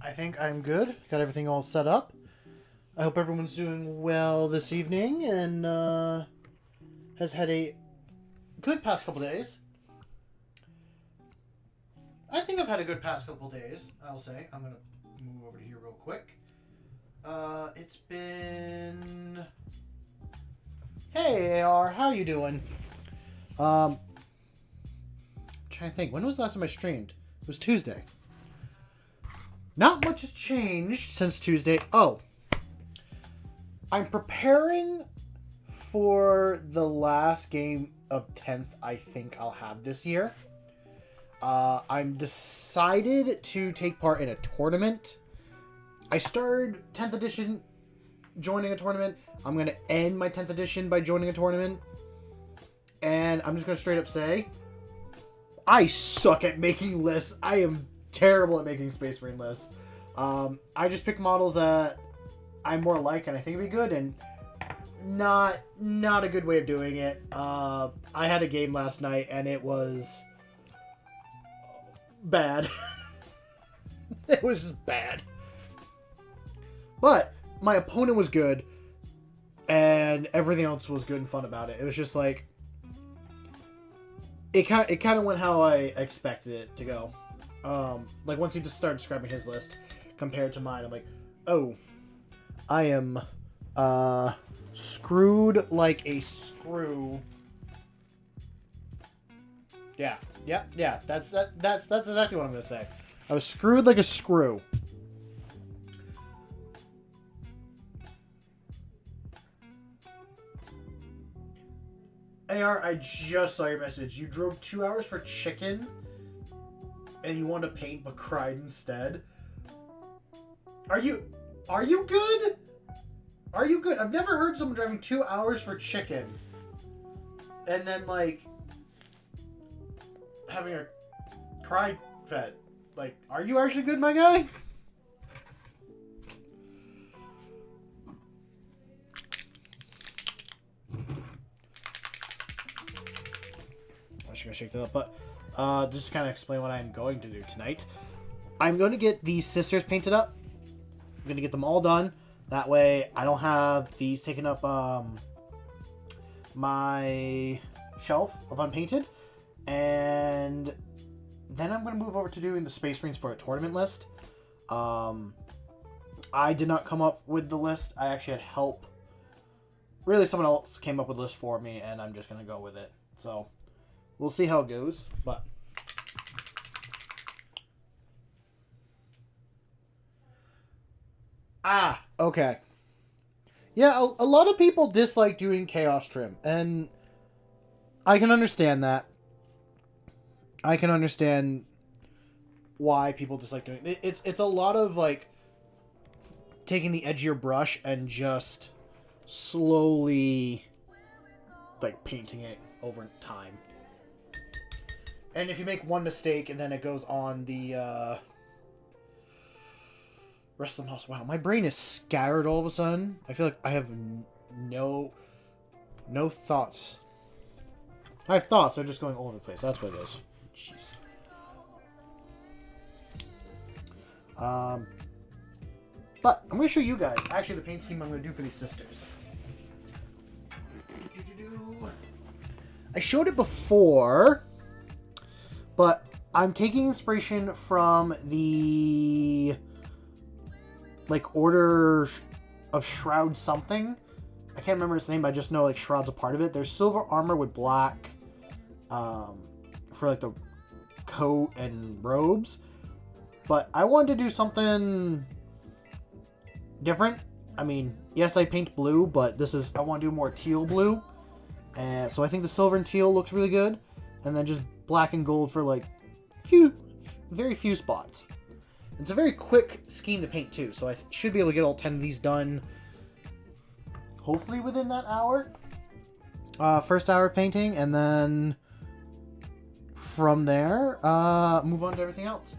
I think I'm good. Got everything all set up. I hope everyone's doing well this evening and has had a good past couple days. I think I've had a good past couple days, I'll say. I'm going to move over to here real quick. It's been... Hey, AR, how you doing? I'm trying to think. When was the last time I streamed? It was Tuesday. Not much has changed since Tuesday. Oh. I'm preparing for the last game of 10th I think I'll have this year. I'm decided to take part in a tournament. I started 10th edition joining a tournament. I'm going to end my 10th edition by joining a tournament. And I'm just going to straight up say, I suck at making lists. I am terrible at making Space Marine lists. I just pick models that I'm more like and I think it'd be good, and not a good way of doing it. I had a game last night and it was bad. It was just bad. But my opponent was good and everything else was good and fun about it. It was just like it kind of went how I expected it to go. Like once he just started describing his list compared to mine, I'm like, oh, I am screwed like a screw. Yeah. That's exactly what I'm gonna say. I was screwed like a screw. AR, I just saw your message. You drove 2 hours for chicken and you wanted to paint but cried instead. Are you good? Are you good? I've never heard someone driving 2 hours for chicken and then like having a cry fed. Like, are you actually good, my guy? I should go shake that up, but just kind of explain what I'm going to do tonight. I'm going to get these sisters painted up. I'm going to get them all done. That way I don't have these taking up my shelf of unpainted. And then I'm going to move over to doing the Space Marines for a tournament list. I did not come up with the list. I actually had help. Really, someone else came up with the list for me, and I'm just going to go with it. So, we'll see how it goes, but... Ah, okay. Yeah, a lot of people dislike doing Chaos Trim, and I can understand that. I can understand why people dislike doing it. It's a lot of, like, taking the edge of your brush and just slowly, like, painting it over time. And if you make one mistake and then it goes on the rest of the house. Wow, my brain is scattered all of a sudden. I feel like I have no thoughts. I have thoughts, they're just going all over the place. That's what it is. Jeez. But I'm going to show you guys actually the paint scheme I'm going to do for these sisters. I showed it before, but I'm taking inspiration from the like Order of Shroud something. I can't remember its name, but I just know like Shroud's a part of it. There's silver armor with black for like the coat and robes. But I wanted to do something different. I mean, yes, I paint blue, but I want to do more teal blue. And so I think the silver and teal looks really good. And then just black and gold for like very few spots. It's a very quick scheme to paint too, so I should be able to get all 10 of these done hopefully within that hour. First hour of painting, and then from there, move on to everything else.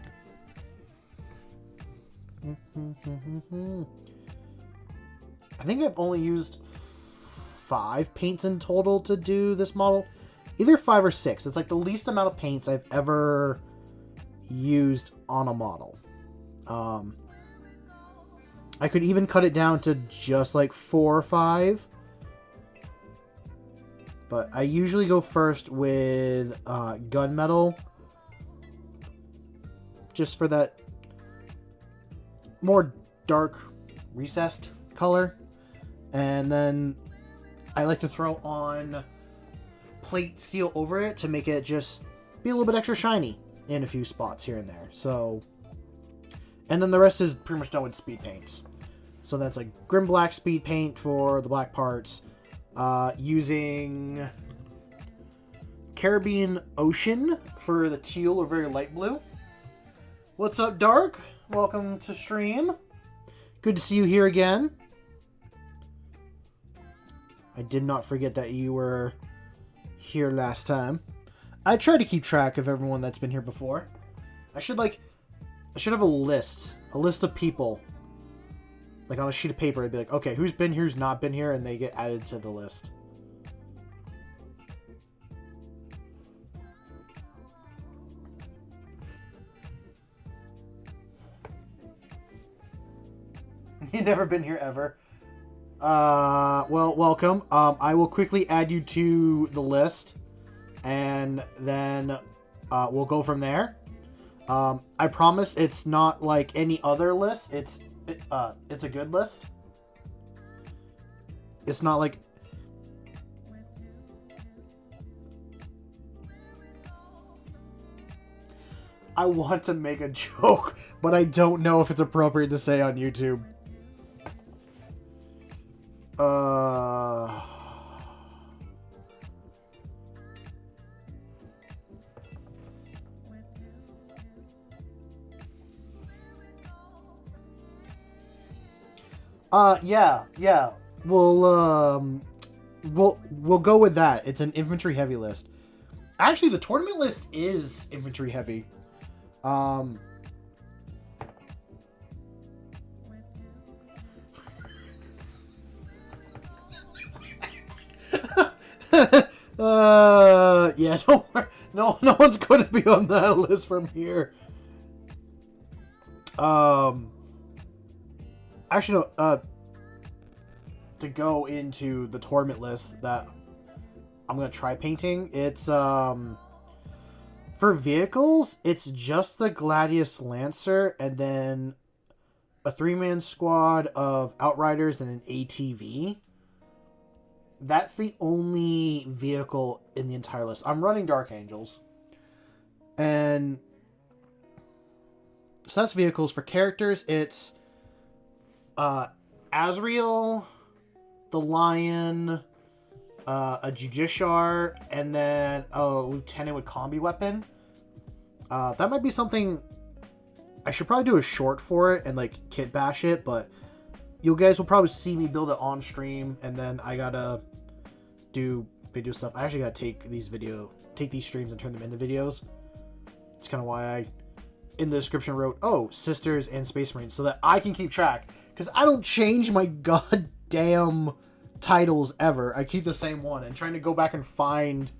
I think I've only used 5 paints in total to do this model. Either 5 or 6. It's like the least amount of paints I've ever used on a model. I could even cut it down to just like 4 or 5. But I usually go first with gunmetal. Just for that more dark recessed color. And then I like to throw on plate steel over it to make it just be a little bit extra shiny in a few spots here and there. So, and then the rest is pretty much done with speed paints. So that's like Grim Black speed paint for the black parts. Using Caribbean Ocean for the teal or very light blue. What's up, Dark? Welcome to stream. Good to see you here again. I did not forget that you were here last time. I try to keep track of everyone that's been here before. I should have a list of people. Like on a sheet of paper, I'd be like, okay, who's been here, who's not been here, and they get added to the list. You've never been here ever. Well, welcome. I will quickly add you to the list, and then we'll go from there. I promise it's not like any other list. It's a good list. It's not like... I want to make a joke, but I don't know if it's appropriate to say on YouTube. Yeah. We'll go with that. It's an infantry heavy list. Actually, the tournament list is infantry heavy. Yeah, don't worry. No one's going to be on that list from here. Actually, no, to go into the tournament list that I'm going to try painting, it's, for vehicles, it's just the Gladius Lancer and then a 3-man squad of Outriders and an ATV. That's the only vehicle in the entire list. I'm running Dark Angels. And so that's vehicles. For characters, it's Azrael, the Lion, a Judiciar, and then a Lieutenant with combi weapon. That might be something... I should probably do a short for it and like kit bash it, but you guys will probably see me build it on stream, and then I gotta do video stuff. I actually gotta take these streams and turn them into videos. It's kind of why I, in the description, wrote, oh, Sisters and Space Marines, so that I can keep track. Because I don't change my goddamn titles ever. I keep the same one. And trying to go back and find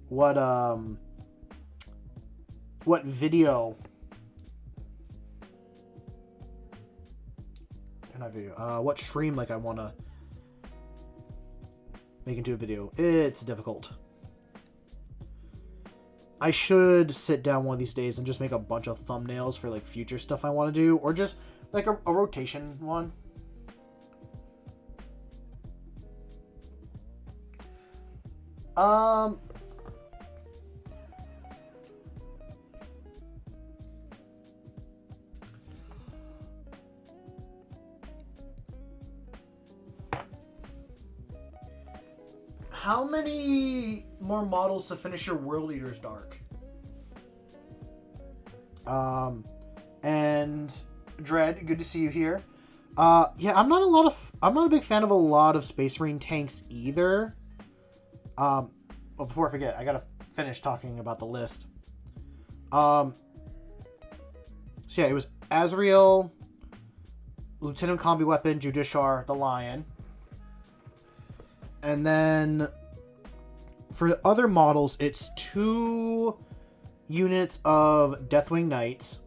what video... Not video. What stream like I want to make into a video. It's difficult. I should sit down one of these days and just make a bunch of thumbnails for like future stuff I want to do, or just like a rotation one. How many more models to finish your World Eaters, Dark? And Dread, good to see you here. Yeah, I'm not a big fan of a lot of Space Marine tanks either. Well, before I forget, I gotta finish talking about the list. So yeah, it was Azrael, Lieutenant Combi Weapon, Judiciar, the Lion. And then for the other models, it's 2 units of Deathwing Knights,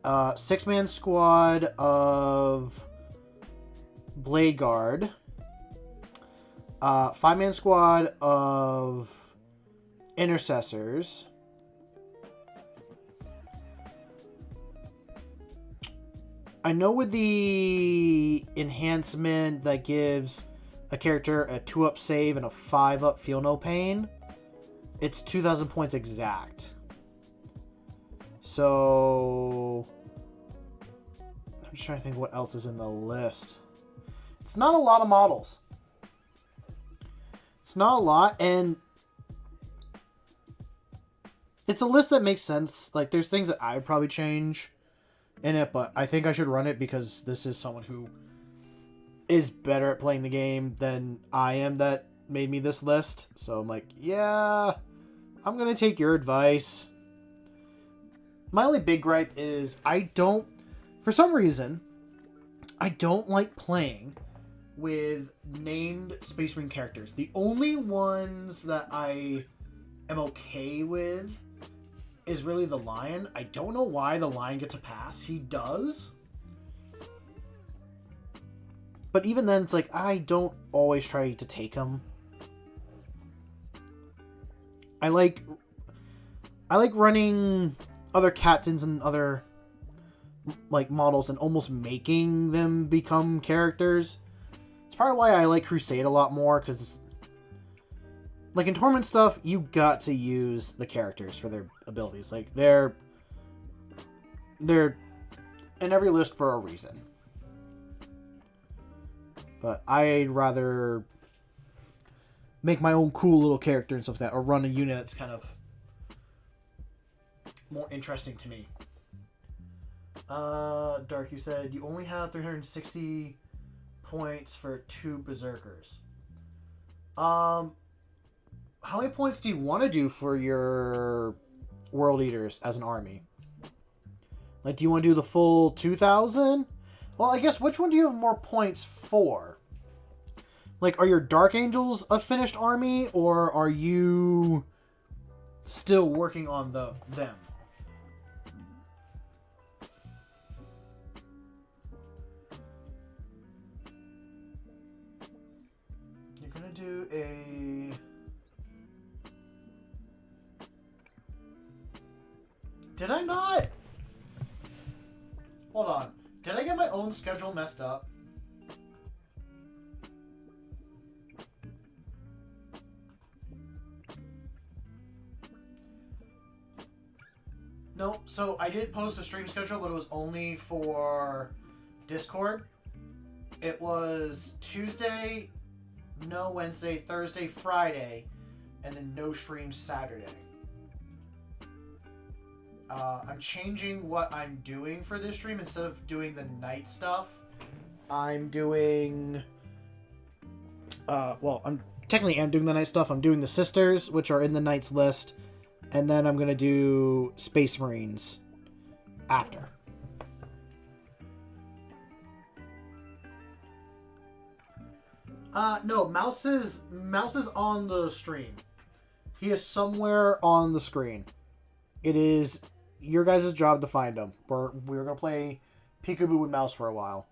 6-man squad of Blade Guard. 5-man squad of Intercessors. I know with the enhancement that gives a character a 2-up save and a 5-up feel no pain, it's 2,000 points exact. So I'm just trying to think what else is in the list. It's not a lot of models. It's not a lot, and it's a list that makes sense. Like, there's things that I would probably change in it, but I think I should run it because this is someone who is better at playing the game than I am that made me this list. So I'm like, yeah, I'm going to take your advice. My only big gripe is for some reason, I don't like playing with named Space Marine characters. The only ones that I am okay with is really the Lion. I don't know why the Lion gets a pass. He does. But even then, it's like, I don't always try to take him. I like running other captains and other like models and almost making them become characters. It's probably why I like Crusade a lot more, because like in tournament stuff, you got to use the characters for their abilities. Like they're in every list for a reason. But I'd rather make my own cool little character and stuff like that, or run a unit that's kind of more interesting to me. Dark, you said you only have 360 points for 2 Berserkers. How many points do you want to do for your World Eaters as an army? Like, do you want to do the full 2,000? Well, I guess, which one do you have more points for? Like, are your Dark Angels a finished army, or are you still working on them? You're gonna do a... Did I not? Hold on. Did I get my own schedule messed up? No, so I did post a stream schedule, but it was only for Discord. It was Tuesday, no Wednesday, Thursday, Friday, and then no stream Saturday. I'm changing what I'm doing for this stream. Instead of doing the night stuff, I'm doing... I'm technically doing the night stuff. I'm doing the Sisters, which are in the Knights list. And then I'm going to do Space Marines after. No, Mouse is on the stream. He is somewhere on the screen. It is your guys' job to find him. We're going to play Peekaboo with Mouse for a while.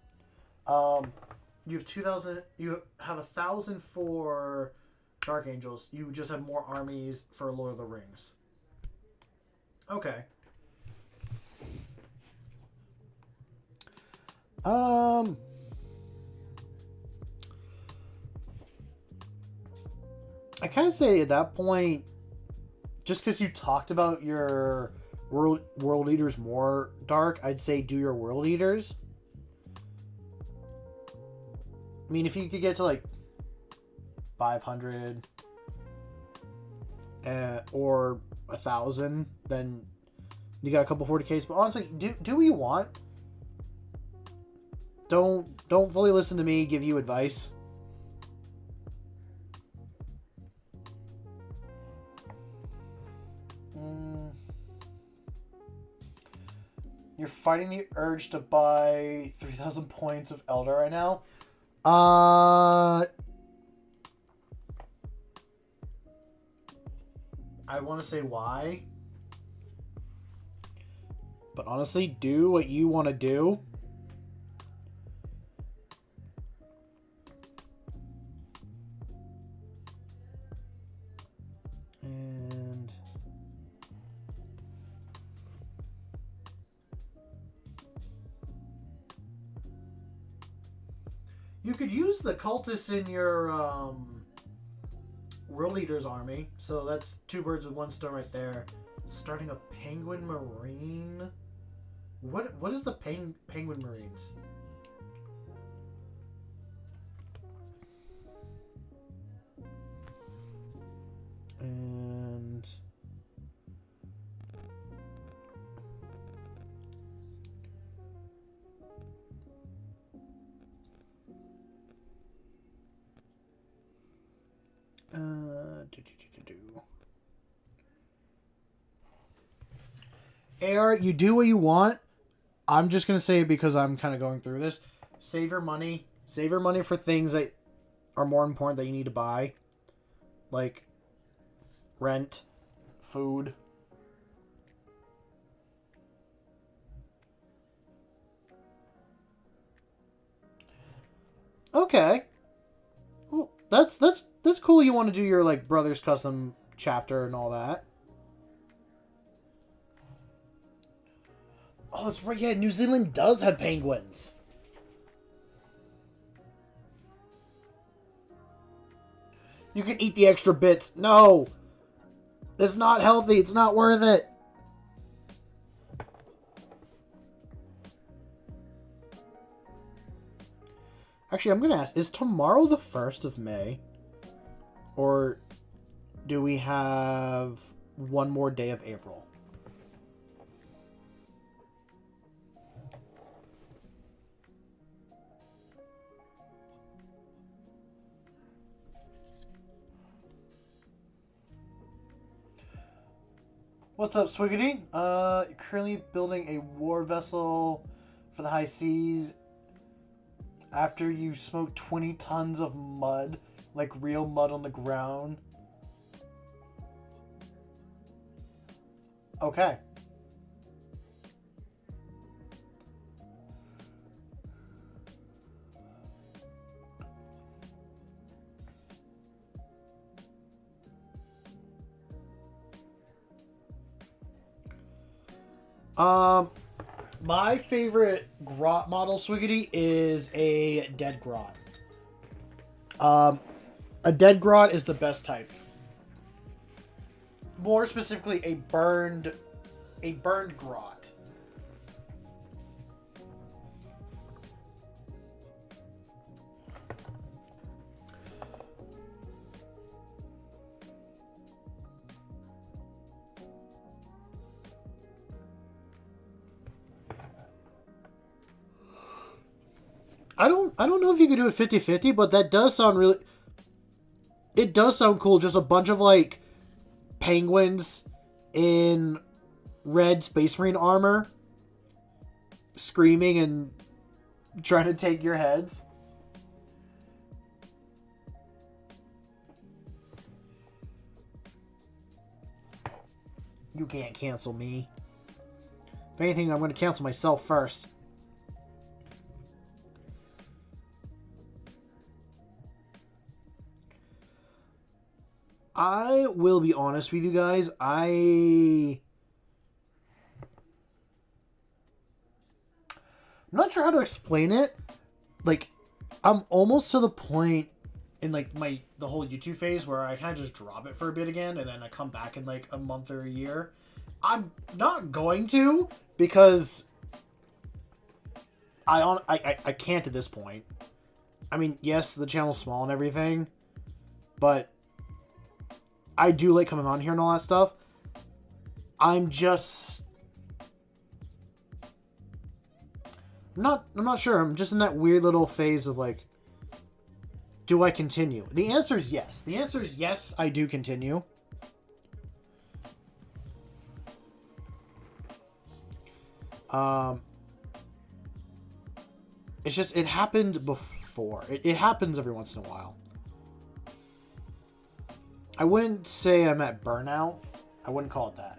You have 2,000. You have 1,000 for Dark Angels. You just have more armies for Lord of the Rings. Okay. I kind of say at that point, just because you talked about your world eaters more, Dark, I'd say do your World Eaters. I mean, if you could get to like 500 or 1,000, then you got a couple 40Ks. But honestly, do what you want. Don't fully listen to me give you advice. You're fighting the urge to buy 3,000 points of Elder right now. I want to say why. But honestly, do what you want to do. And you could use the cultists in your World Eater's army. So that's 2 birds with 1 stone right there. Starting a Penguin Marine. What is the Penguin Marines? And Air, you do what you want. I'm just gonna say, because I'm kind of going through this, save your money. Save your money for things that are more important that you need to buy, like rent, food. Okay. Well, that's cool. You want to do your like brother's custom chapter and all that. Oh, that's right. Yeah, New Zealand does have penguins. You can eat the extra bits. No. It's not healthy. It's not worth it. Actually, I'm going to ask, is tomorrow the 1st of May? Or do we have one more day of April? What's up, Swiggity? Currently building a war vessel for the high seas. After you smoke 20 tons of mud, like real mud on the ground. Okay. My favorite grot model, Swiggity, is a dead grot. A dead grot is the best type. More specifically, a burned grot. I don't know if you could do it 50-50, but that does sound really... It does sound cool. Just a bunch of, like, penguins in red Space Marine armor screaming and trying to take your heads. You can't cancel me. If anything, I'm going to cancel myself first. I will be honest with you guys. I'm not sure how to explain it. Like, I'm almost to the point in like the whole YouTube phase where I kind of just drop it for a bit again, and then I come back in like a month or a year. I'm not going to, because I can't at this point. I mean, yes, the channel's small and everything, but I do like coming on here and all that stuff. I'm not sure. I'm just in that weird little phase of like, do I continue? The answer is yes. The answer is yes, I do continue. It's just, it happened before. It happens every once in a while. I wouldn't say I'm at burnout. I wouldn't call it that.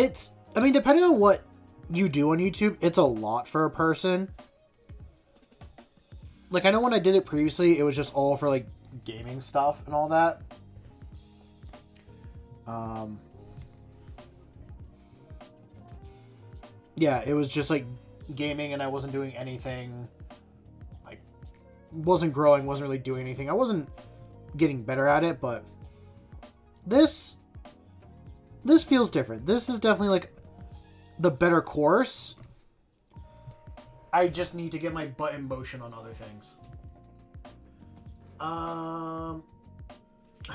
It's, I mean, depending on what you do on YouTube, it's a lot for a person. Like, I know when I did it previously, it was just all for, like, gaming stuff and all that. Yeah, it was just, like, gaming, and I wasn't doing anything, like, wasn't growing, wasn't really doing anything. I wasn't getting better at it, but this feels different. This is definitely, like, the better course. I just need to get my butt in motion on other things. I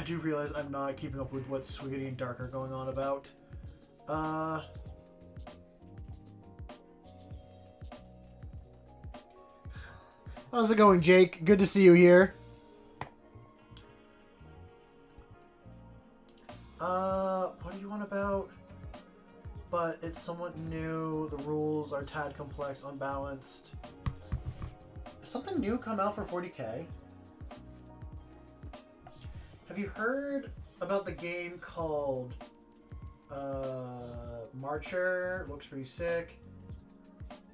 do realize I'm not keeping up with what Swiggity and Dark are going on about. How's it going, Jake? Good to see you here. What do you want about? But it's somewhat new. The rules are tad complex, unbalanced. Did something new come out for 40K? Have you heard about the game called Marcher? Looks pretty sick.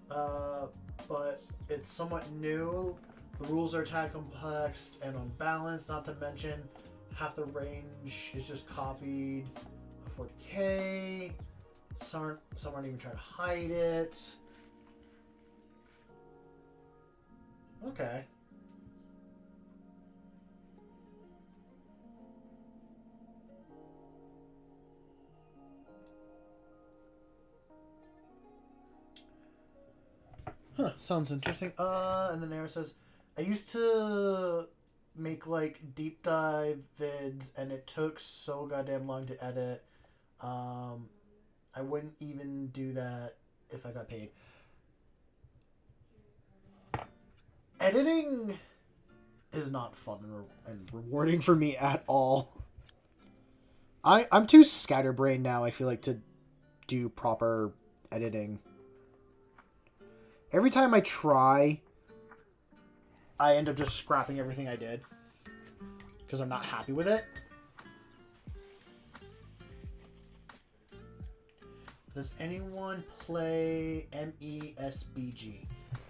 But it's somewhat new. The rules are tad complex and unbalanced, not to mention half the range is just copied of 40K. Some aren't even trying to hide it. Okay. Huh, sounds interesting. And then Aaron says, I used to make, like, deep dive vids, and it took so goddamn long to edit. I wouldn't even do that if I got paid. Editing is not fun and rewarding for me at all. I'm too scatterbrained now, I feel like, to do proper editing. Every time I try, I end up just scrapping everything I did because I'm not happy with it. Does anyone play MESBG?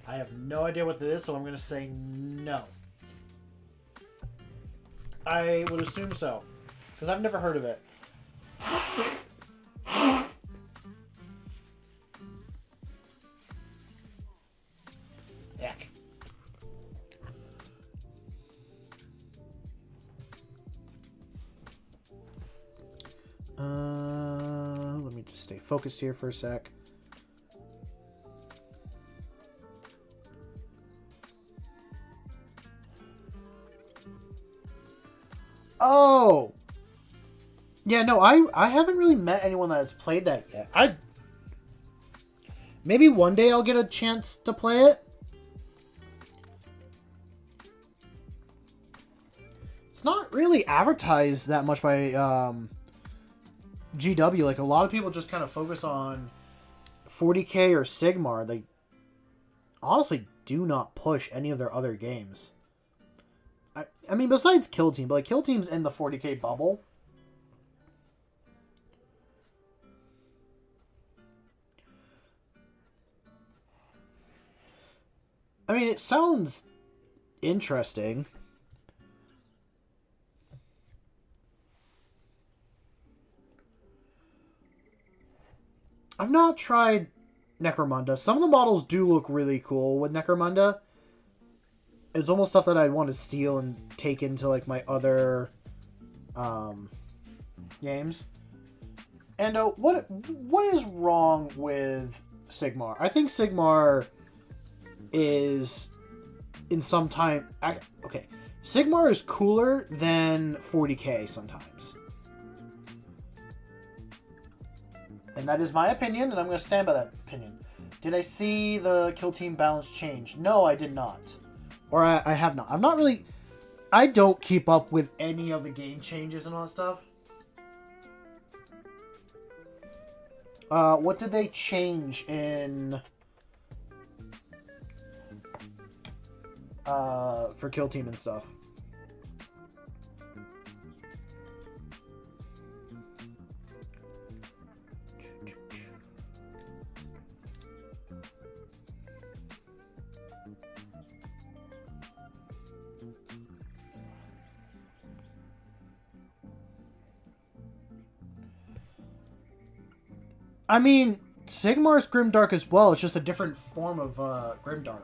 I have no idea what this is, so I'm going to say no. I would assume so, because I've never heard of it. Heck. Let me just stay focused here for a sec. Oh! Yeah, no, I haven't really met anyone that's played that yet. Maybe one day I'll get a chance to play it. It's not really advertised that much by GW. Like, a lot of people just kind of focus on 40K or Sigmar. They honestly do not push any of their other games. I mean, besides Kill Team, but like Kill Team's in the 40K bubble. I mean, it sounds interesting. I've not tried Necromunda. Some of the models do look really cool with Necromunda. It's almost stuff that I'd want to steal and take into, like, my other games. And what is wrong with Sigmar? I think Sigmar is in some time... Okay. Sigmar is cooler than 40K sometimes. And that is my opinion, and I'm going to stand by that opinion. Did I see the Kill Team balance change? No, I did not. Or I have not. I'm not really... I don't keep up with any of the game changes and all that stuff. What did they change in... for Kill Team and stuff? I mean, Sigmar's Grimdark as well. It's just a different form of Grimdark.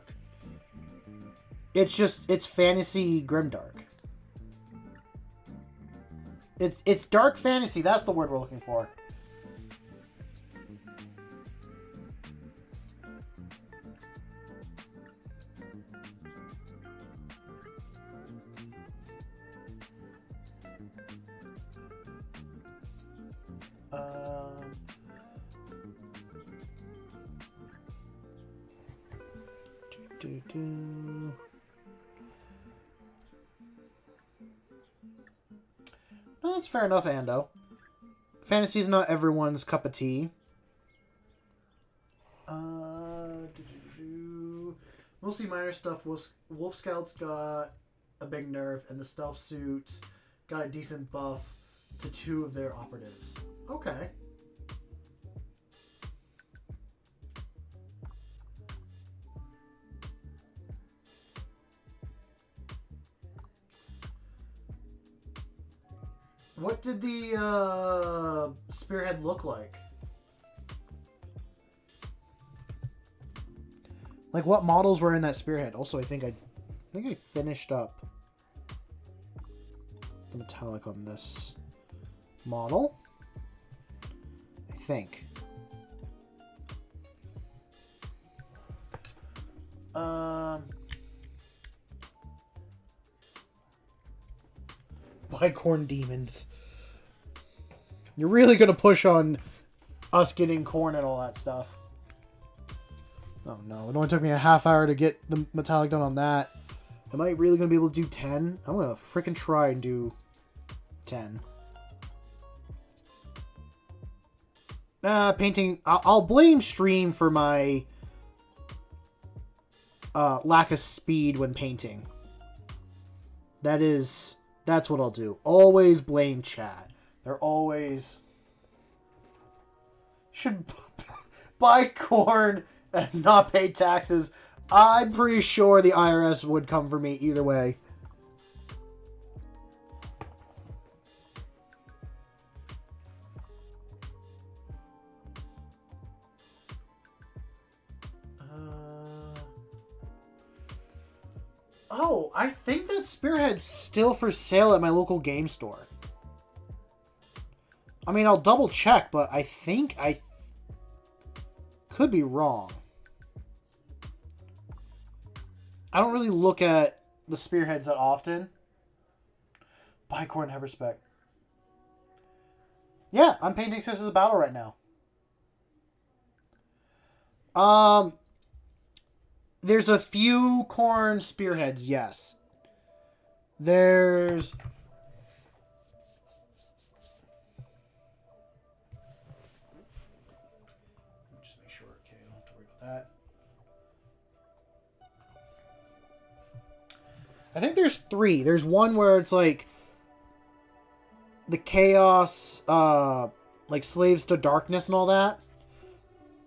It's fantasy Grimdark. It's dark fantasy. That's the word we're looking for. No, that's fair enough, Ando. Fantasy's not everyone's cup of tea. Mostly minor stuff. Wolf Scouts got a big nerf, and the stealth suits got a decent buff to 2 of their operatives. Okay. What did the spearhead look like? Like, what models were in that spearhead? Also, I think I finished up the metallic on this model. I think. Bicorn demons. You're really gonna push on us getting corn and all that stuff. Oh no, it only took me a half hour to get the metallic done on that. Am I really going to be able to do 10? I'm going to frickin' try and do 10. Painting. I'll blame stream for my lack of speed when painting. That's what I'll do. Always blame chat. They're always... Should buy corn and not pay taxes. I'm pretty sure the IRS would come for me either way. Oh, I think that Spearhead's still for sale at my local game store. I mean, I'll double check, but I think I could be wrong. I don't really look at the Spearheads that often. Bicorn, have respect. Yeah, I'm painting Sisters of Battle right now. There's a few corn spearheads, yes. There's... Just make sure, okay, I don't have to worry about that. I think there's 3. There's one where it's like the chaos, like slaves to darkness and all that.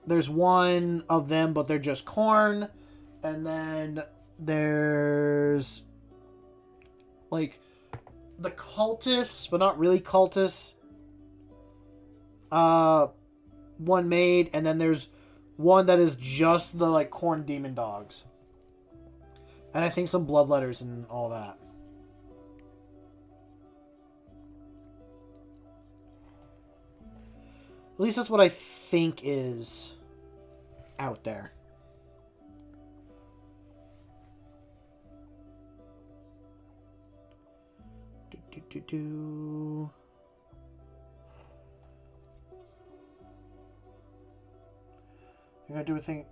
There's one of them, but they're just corn. And then there's like the cultists, but not really cultists. One made, and then there's one that is just the like corn demon dogs. And I think some bloodletters and all that. At least that's what I think is out there. I'm gonna do a thing.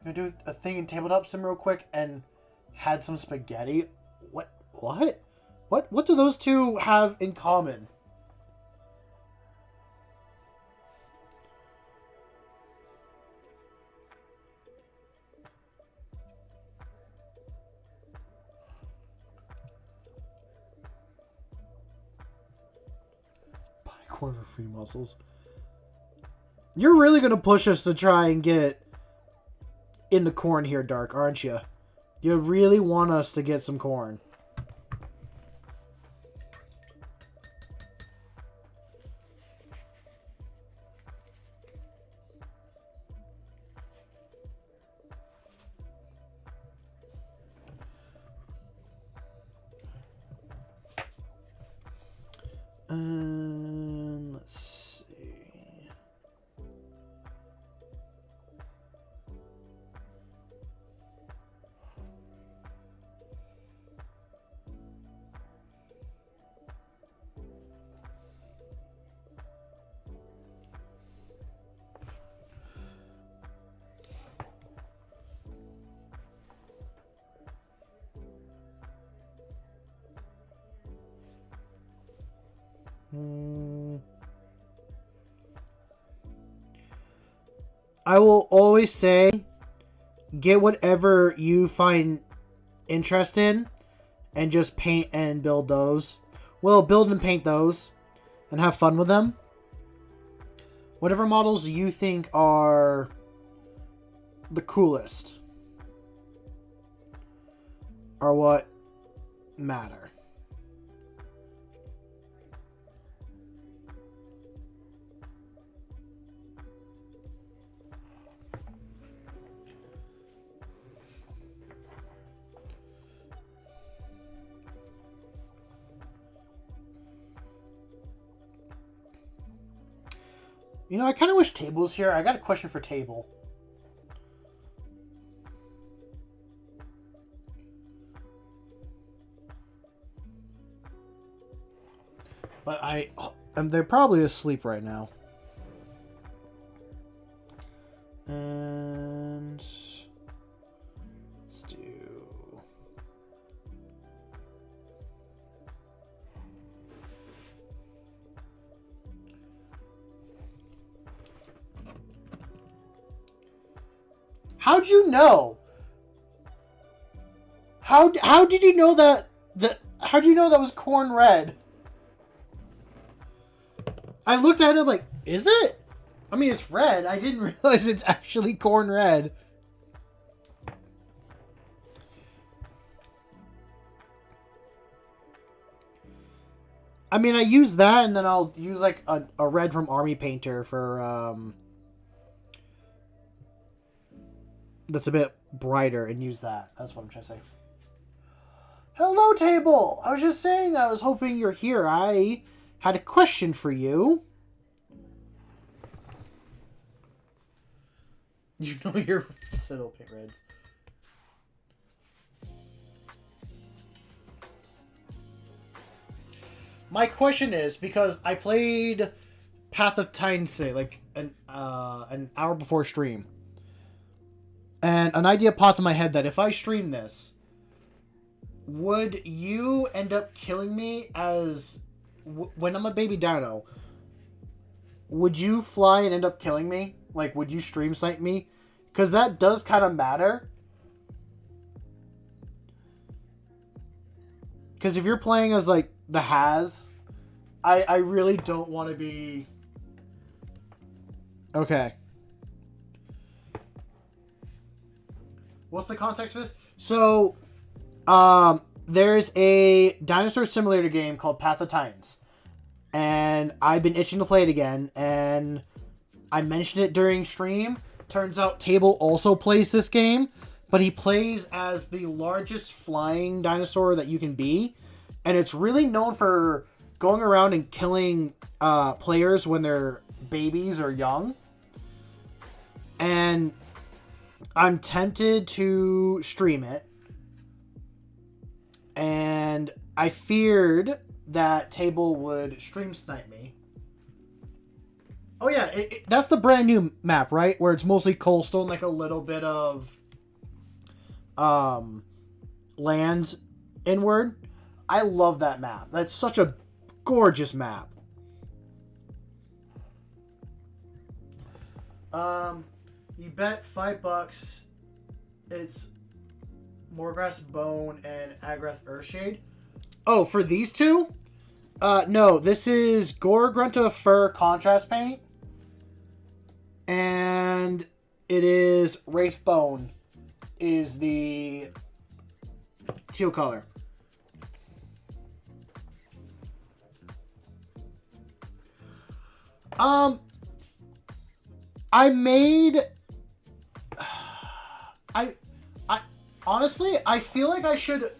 I'm gonna do a thing in tabletop sim real quick and had some spaghetti. What do those two have in common? Corn for free muscles. You're really gonna push us to try and get in the corn here, Dark, aren't you? You really want us to get some corn. Let's see. I will always say, get whatever you find interest in and just paint and build those. Well, build and paint those and have fun with them. Whatever models you think are the coolest are what matter. You know, I kind of wish Table was here. I got a question for Table. But they're probably asleep right now. And let's do... How'd you know? How did you know that how did you know that was corn red? I looked at it like, is it? I mean, it's red. I didn't realize it's actually corn red. I mean, I use that, and then I'll use like a red from Army Painter for that's a bit brighter, and use that. That's what I'm trying to say. Hello, Table! I was just saying I was hoping you're here. I had a question for you. You know your Citadel paint reds. My question is, because I played Path of Titans today, like an hour before stream. And an idea popped in my head that if I stream this, would you end up killing me as... when I'm a baby dino, would you fly and end up killing me? Like, would you stream snipe me? Because that does kind of matter. Because if you're playing as, like, the Has, I really don't want to be... Okay. What's the context for this? So, there's a dinosaur simulator game called Path of Titans. And I've been itching to play it again. And I mentioned it during stream. Turns out Table also plays this game. But he plays as the largest flying dinosaur that you can be. And it's really known for going around and killing players when they're babies or young. And I'm tempted to stream it. And I feared that Table would stream snipe me. Oh yeah, that's the brand new map, right? Where it's mostly coastal and like a little bit of land inward. I love that map. That's such a gorgeous map. You bet $5. It's Morgrass Bone and Agrath Earthshade. Oh, for these two? No, this is Gore Grunta Fur Contrast Paint. And it is Wraith Bone is the teal color. I made... I honestly, I feel like I should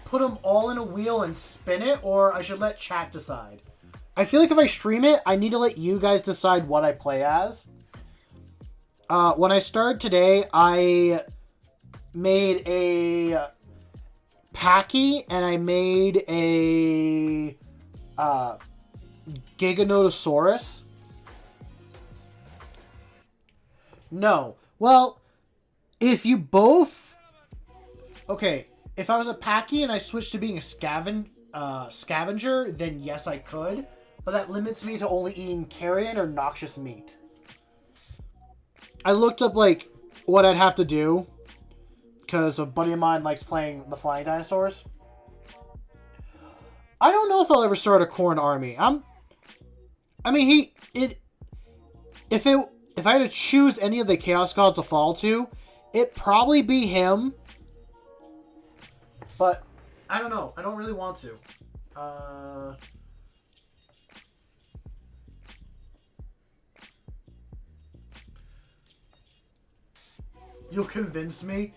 put them all in a wheel and spin it, or I should let chat decide. I feel like if I stream it, I need to let you guys decide what I play as. When I started today, I made a Packy and I made a Giganotosaurus. No. Well, if you both... Okay, if I was a Packy and I switched to being a scavenger, then yes, I could. But that limits me to only eating carrion or noxious meat. I looked up, like, what I'd have to do. Because a buddy of mine likes playing the flying dinosaurs. I don't know if I'll ever start a corn army. If I had to choose any of the Chaos Gods to fall to, it'd probably be him. But, I don't know. I don't really want to. You'll convince me?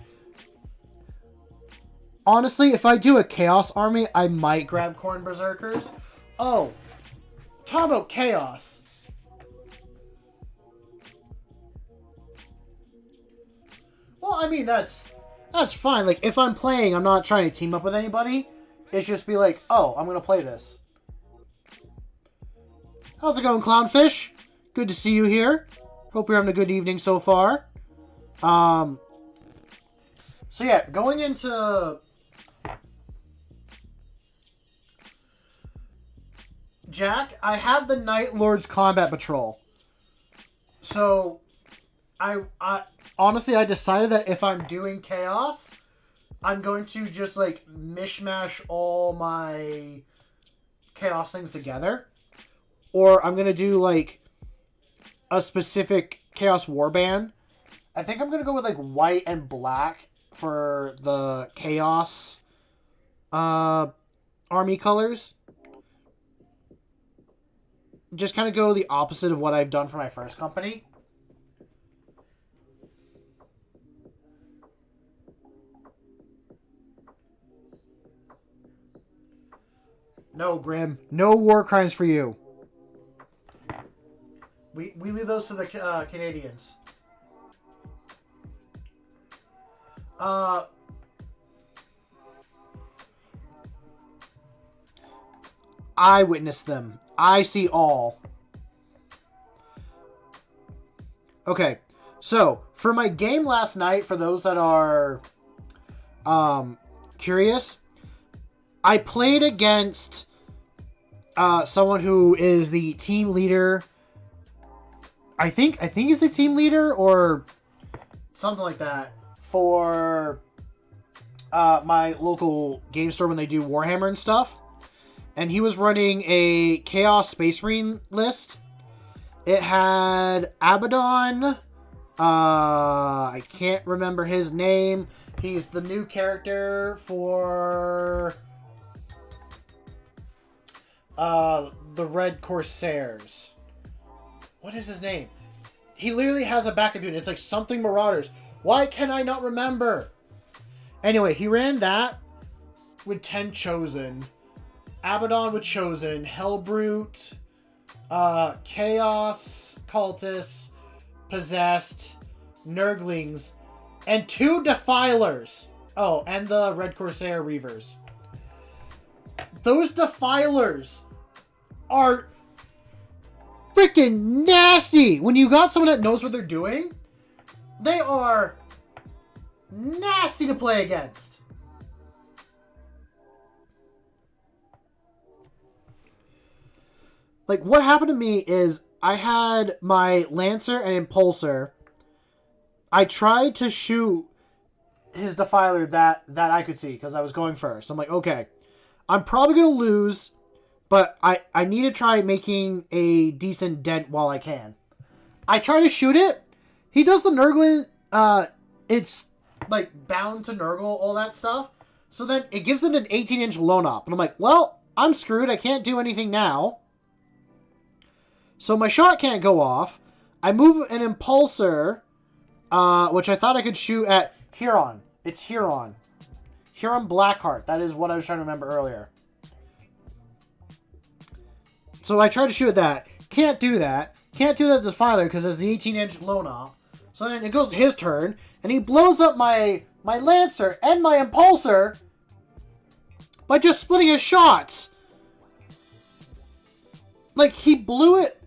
Honestly, if I do a Chaos army, I might grab Corn Berserkers. Oh, talk about Chaos. Well, I mean, that's fine. Like, if I'm playing, I'm not trying to team up with anybody. It's just be like, oh, I'm going to play this. How's it going, Clownfish? Good to see you here. Hope you're having a good evening so far. So yeah, going into... Jack, I have the Night Lord's Combat Patrol. So, I honestly, I decided that if I'm doing Chaos, I'm going to just, like, mishmash all my Chaos things together. Or I'm going to do, like, a specific Chaos Warband. I think I'm going to go with, like, white and black for the Chaos army colors. Just kind of go the opposite of what I've done for my first company. No, Grim. No war crimes for you. We leave those to the Canadians. I witnessed them. I see all. Okay, so for my game last night, for those that are curious, I played against someone who is the team leader. I think he's the team leader or something like that for my local game store when they do Warhammer and stuff. And he was running a Chaos Space Marine list. It had Abaddon. I can't remember his name. He's the new character for the Red Corsairs. What is his name? He literally has a backup unit. It's like something Marauders. Why can I not remember? Anyway, he ran that with 10 Chosen. Abaddon with Chosen, Hellbrute, Chaos, Cultists, Possessed, Nurglings, and 2 Defilers. Oh, and the Red Corsair Reavers. Those Defilers are freaking nasty! When you got someone that knows what they're doing, they are nasty to play against. Like, what happened to me is I had my Lancer and Impulsor. I tried to shoot his Defiler that I could see because I was going first. I'm like, okay, I'm probably going to lose, but I need to try making a decent dent while I can. I try to shoot it. He does the Nurgling. It's, like, bound to Nurgle, all that stuff. So then it gives it an 18-inch loan up. And I'm like, well, I'm screwed. I can't do anything now. So my shot can't go off. I move an Impulsor, which I thought I could shoot at Huron. It's Huron. Huron Blackheart. That is what I was trying to remember earlier. So I tried to shoot at that. Can't do that. Can't do that to the Defiler because it's the 18-inch loan off. So then it goes his turn, and he blows up my Lancer and my Impulsor by just splitting his shots. Like, he blew it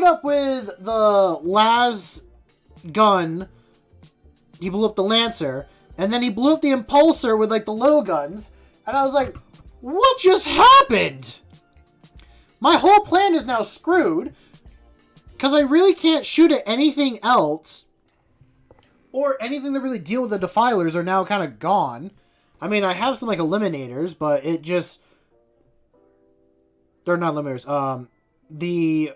up with the Las gun. He blew up the Lancer, and then he blew up the Impulsor with, like, the little guns. And I was like, what just happened? My whole plan is now screwed, because I really can't shoot at anything else, or anything that really deal with the Defilers are now kind of gone. I mean, I have some, like, Eliminators, but it just... They're not Eliminators. The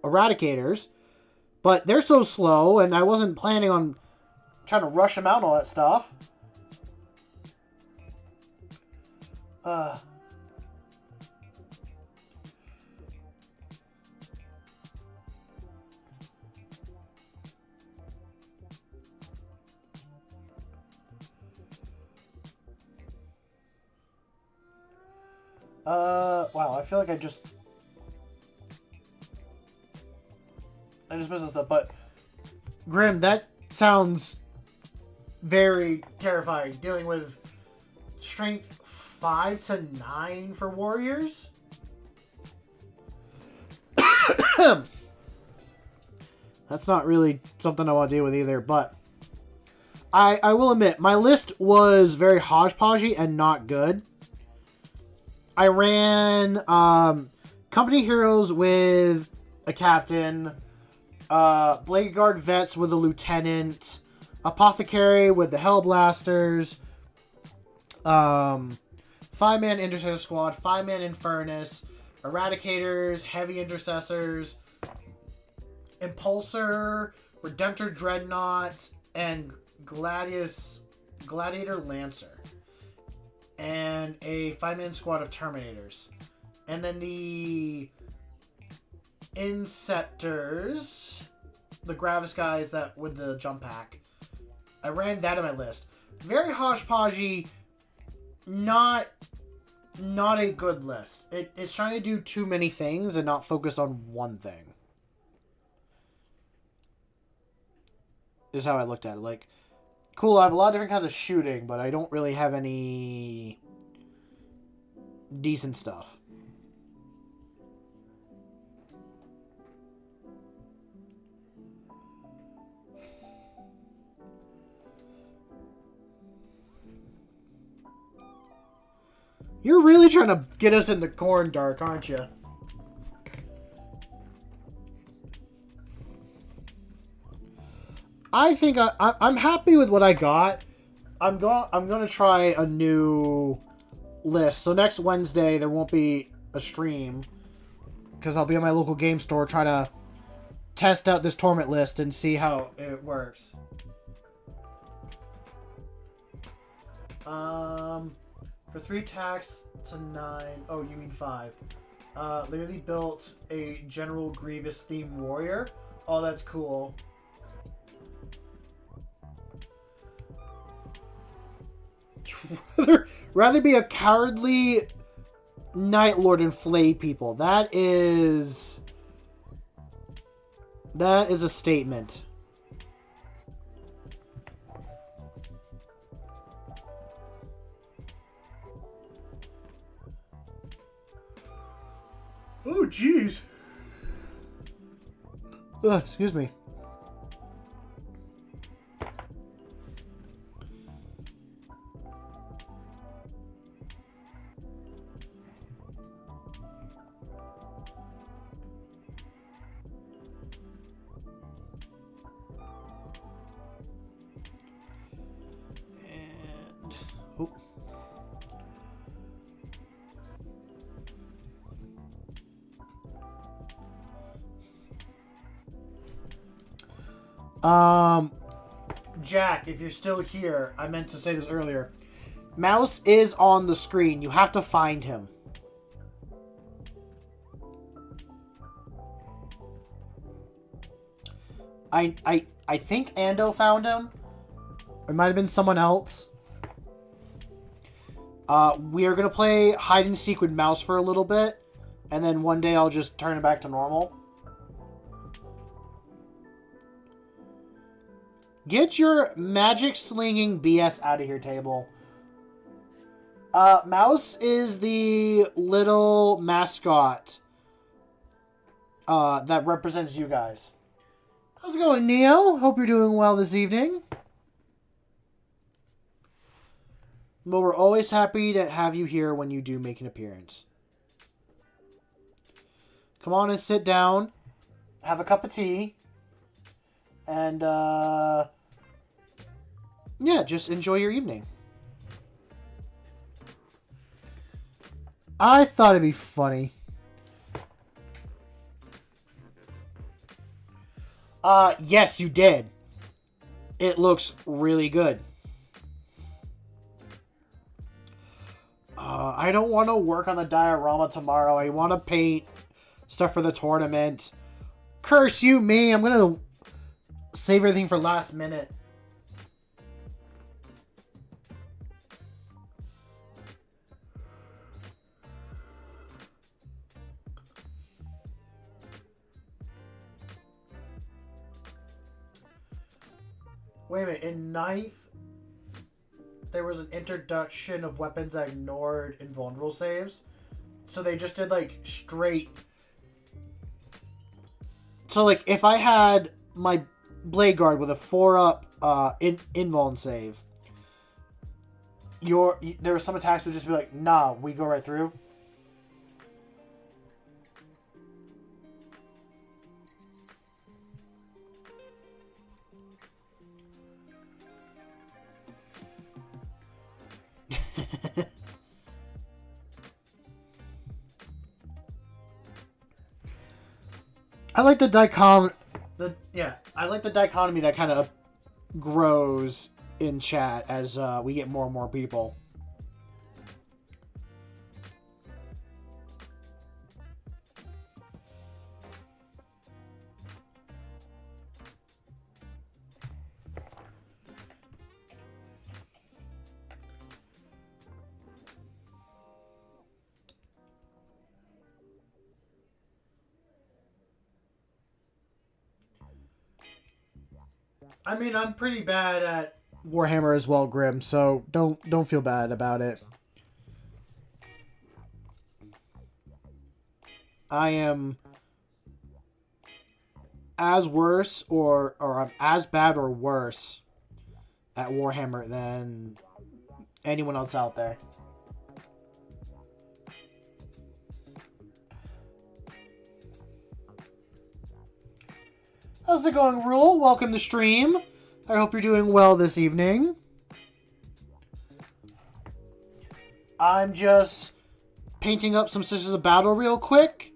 Eradicators, but they're so slow, and I wasn't planning on trying to rush them out and all that stuff. Wow, I feel like I just messed this up, but Grim, that sounds very terrifying, dealing with strength 5 to 9 for warriors. That's not really something I want to deal with either, but I will admit, my list was very hodgepodgey and not good. I ran Company Heroes with a captain, Blade Guard Vets with a lieutenant, Apothecary with the Hellblasters, 5-man Intercessor Squad, 5-man Infernus, Eradicators, Heavy Intercessors, Impulsor, Redemptor Dreadnought, and Gladiator Lancer. And a 5-man squad of Terminators. And then the Inceptors, the Gravis guys that with the jump pack. I ran that on my list. Very hodgepodgey, not a good list. It's trying to do too many things and not focus on one thing. Is how I looked at it. Like, cool, I have a lot of different kinds of shooting, but I don't really have any decent stuff. You're really trying to get us in the corn dark, aren't you? I think I'm happy with what I got. I'm gonna try a new list. So next Wednesday there won't be a stream because I'll be at my local game store trying to test out this tournament list and see how it works. For 3 attacks to 9. Oh, you mean 5. Literally built a General Grievous themed warrior. Oh, that's cool. rather be a cowardly Night Lord and flay people. That is a statement. Oh, jeez. Excuse me. Jack, if you're still here, I meant to say this earlier. Mouse is on the screen. You have to find him. I think Ando found him. It might have been someone else. We are going to play hide and seek with Mouse for a little bit. And then one day I'll just turn it back to normal. Get your magic slinging BS out of here, table. Mouse is the little mascot that represents you guys. How's it going, Neo? Hope you're doing well this evening. But we're always happy to have you here when you do make an appearance. Come on and sit down. Have a cup of tea. And, yeah, just enjoy your evening. I thought it'd be funny. Yes, you did. It looks really good. I don't want to work on the diorama tomorrow. I want to paint stuff for the tournament. Curse you, me. I'm going to save everything for last minute. Wait a minute. In 9th, there was an introduction of weapons that ignored invulnerable saves. So they just did, like, straight... So, like, if I had my Blade Guard with a 4-up invuln save, there were some attacks that would just be like, nah, we go right through. I like the dichotomy. I like the dichotomy that kind of grows in chat as we get more and more people. I mean, I'm pretty bad at Warhammer as well, Grim, so don't feel bad about it. I am as worse or I'm as bad or worse at Warhammer than anyone else out there. How's it going, Rule? Welcome to stream. I hope you're doing well this evening. I'm just painting up some Sisters of Battle real quick.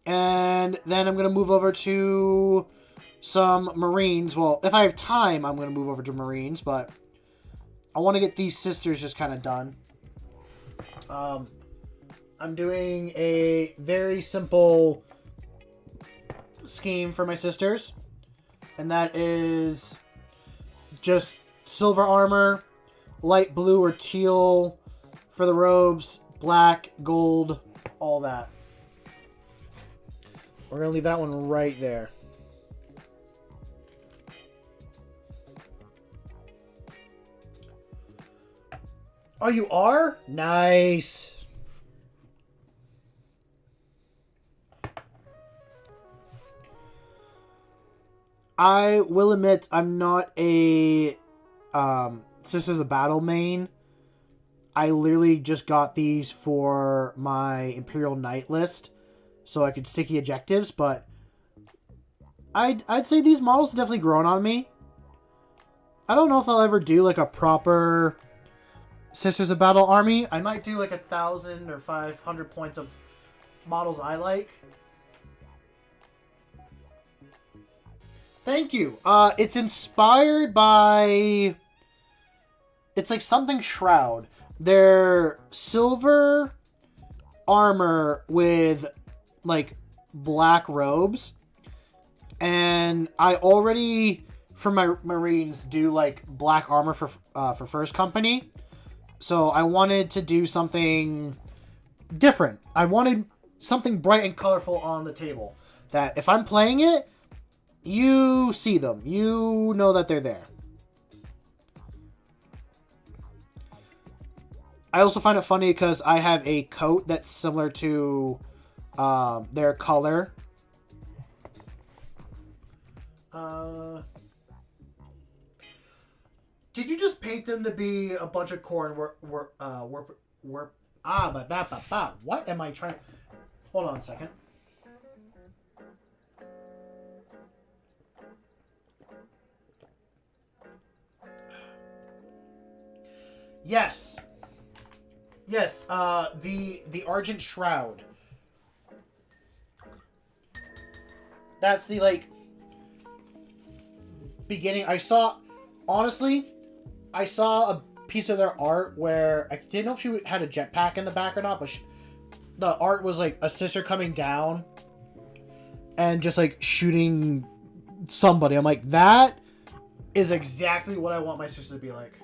And then I'm going to move over to some Marines. Well, if I have time, I'm going to move over to Marines. But I want to get these Sisters just kind of done. I'm doing a very simple scheme for my Sisters. And that is just silver armor, light blue or teal for the robes, black, gold, all that. We're going to leave that one right there. Oh, you are? Nice. I will admit I'm not a Sisters of Battle main. I literally just got these for my Imperial Knight list so I could sticky objectives, but I'd say these models have definitely grown on me. I don't know if I'll ever do like a proper Sisters of Battle army. I might do like 1,000 or 500 points of models I like. Thank you. It's inspired by... It's like something Shroud. They're silver armor with, like, black robes. And I already, for my Marines, do, like, black armor for First Company. So I wanted to do something different. I wanted something bright and colorful on the table. That if I'm playing it, you see them. You know that they're there. I also find it funny because I have a coat that's similar to their color. Did you just paint them to be a bunch of corn? What am I trying? Hold on a second. Yes. Yes, the Argent Shroud. That's the, like, beginning. Honestly, I saw a piece of their art where, I didn't know if she had a jetpack in the back or not, but the art was, like, a sister coming down and just, like, shooting somebody. I'm like, that is exactly what I want my sister to be like.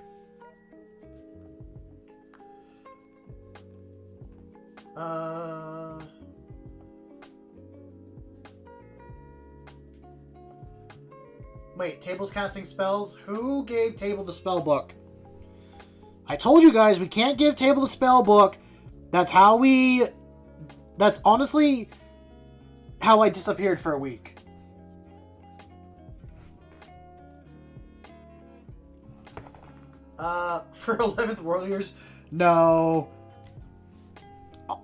Wait, Table's casting spells? Who gave Table the spell book? I told you guys we can't give Table the spell book. That's honestly how I disappeared for a week. For 11th World Years? No.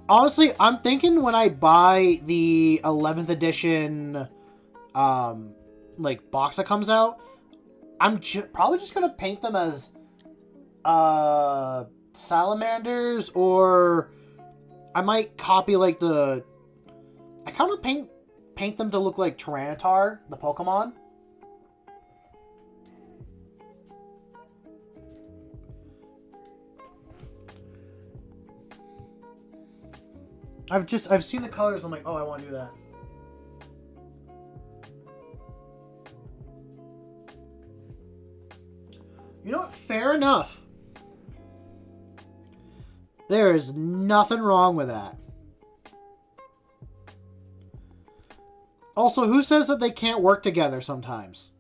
Honestly, I'm thinking when I buy the 11th edition, like, box that comes out, I'm probably just gonna paint them as, salamanders, or I might copy, like, I kind of paint them to look like Tyranitar, the Pokemon. I've seen the colors. I'm like, oh, I want to do that. You know what? Fair enough. There is nothing wrong with that. Also, who says that they can't work together sometimes?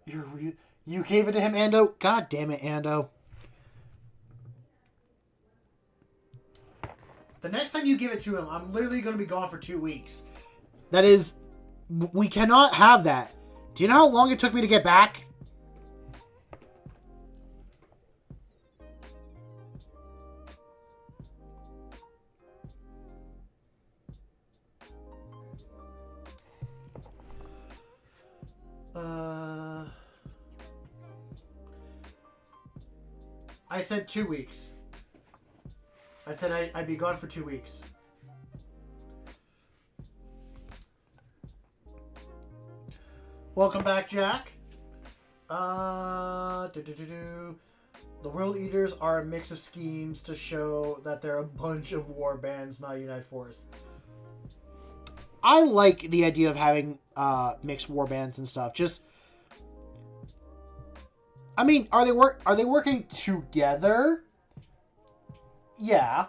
You gave it to him, Ando? God damn it, Ando. The next time you give it to him, I'm literally going to be gone for 2 weeks. That is... We cannot have that. Do you know how long it took me to get back? I said 2 weeks. I said I'd be gone for 2 weeks. Welcome back, Jack. The World Eaters are a mix of schemes to show that they're a bunch of war bands, not a united force. I like the idea of having mixed war bands and stuff. Just, I mean, are they working together? Yeah.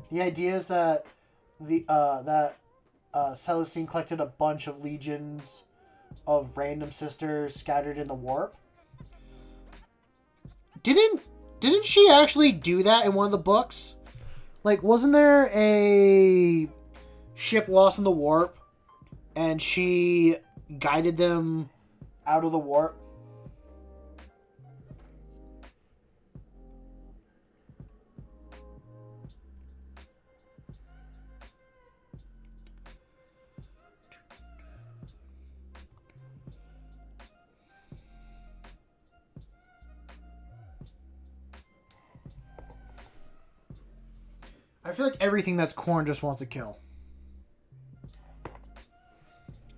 The idea is that Celestine collected a bunch of legions of random sisters scattered in the warp. Didn't she actually do that in one of the books? Like, wasn't there a ship lost in the warp and she guided them out of the warp? I feel like everything that's corn just wants to kill.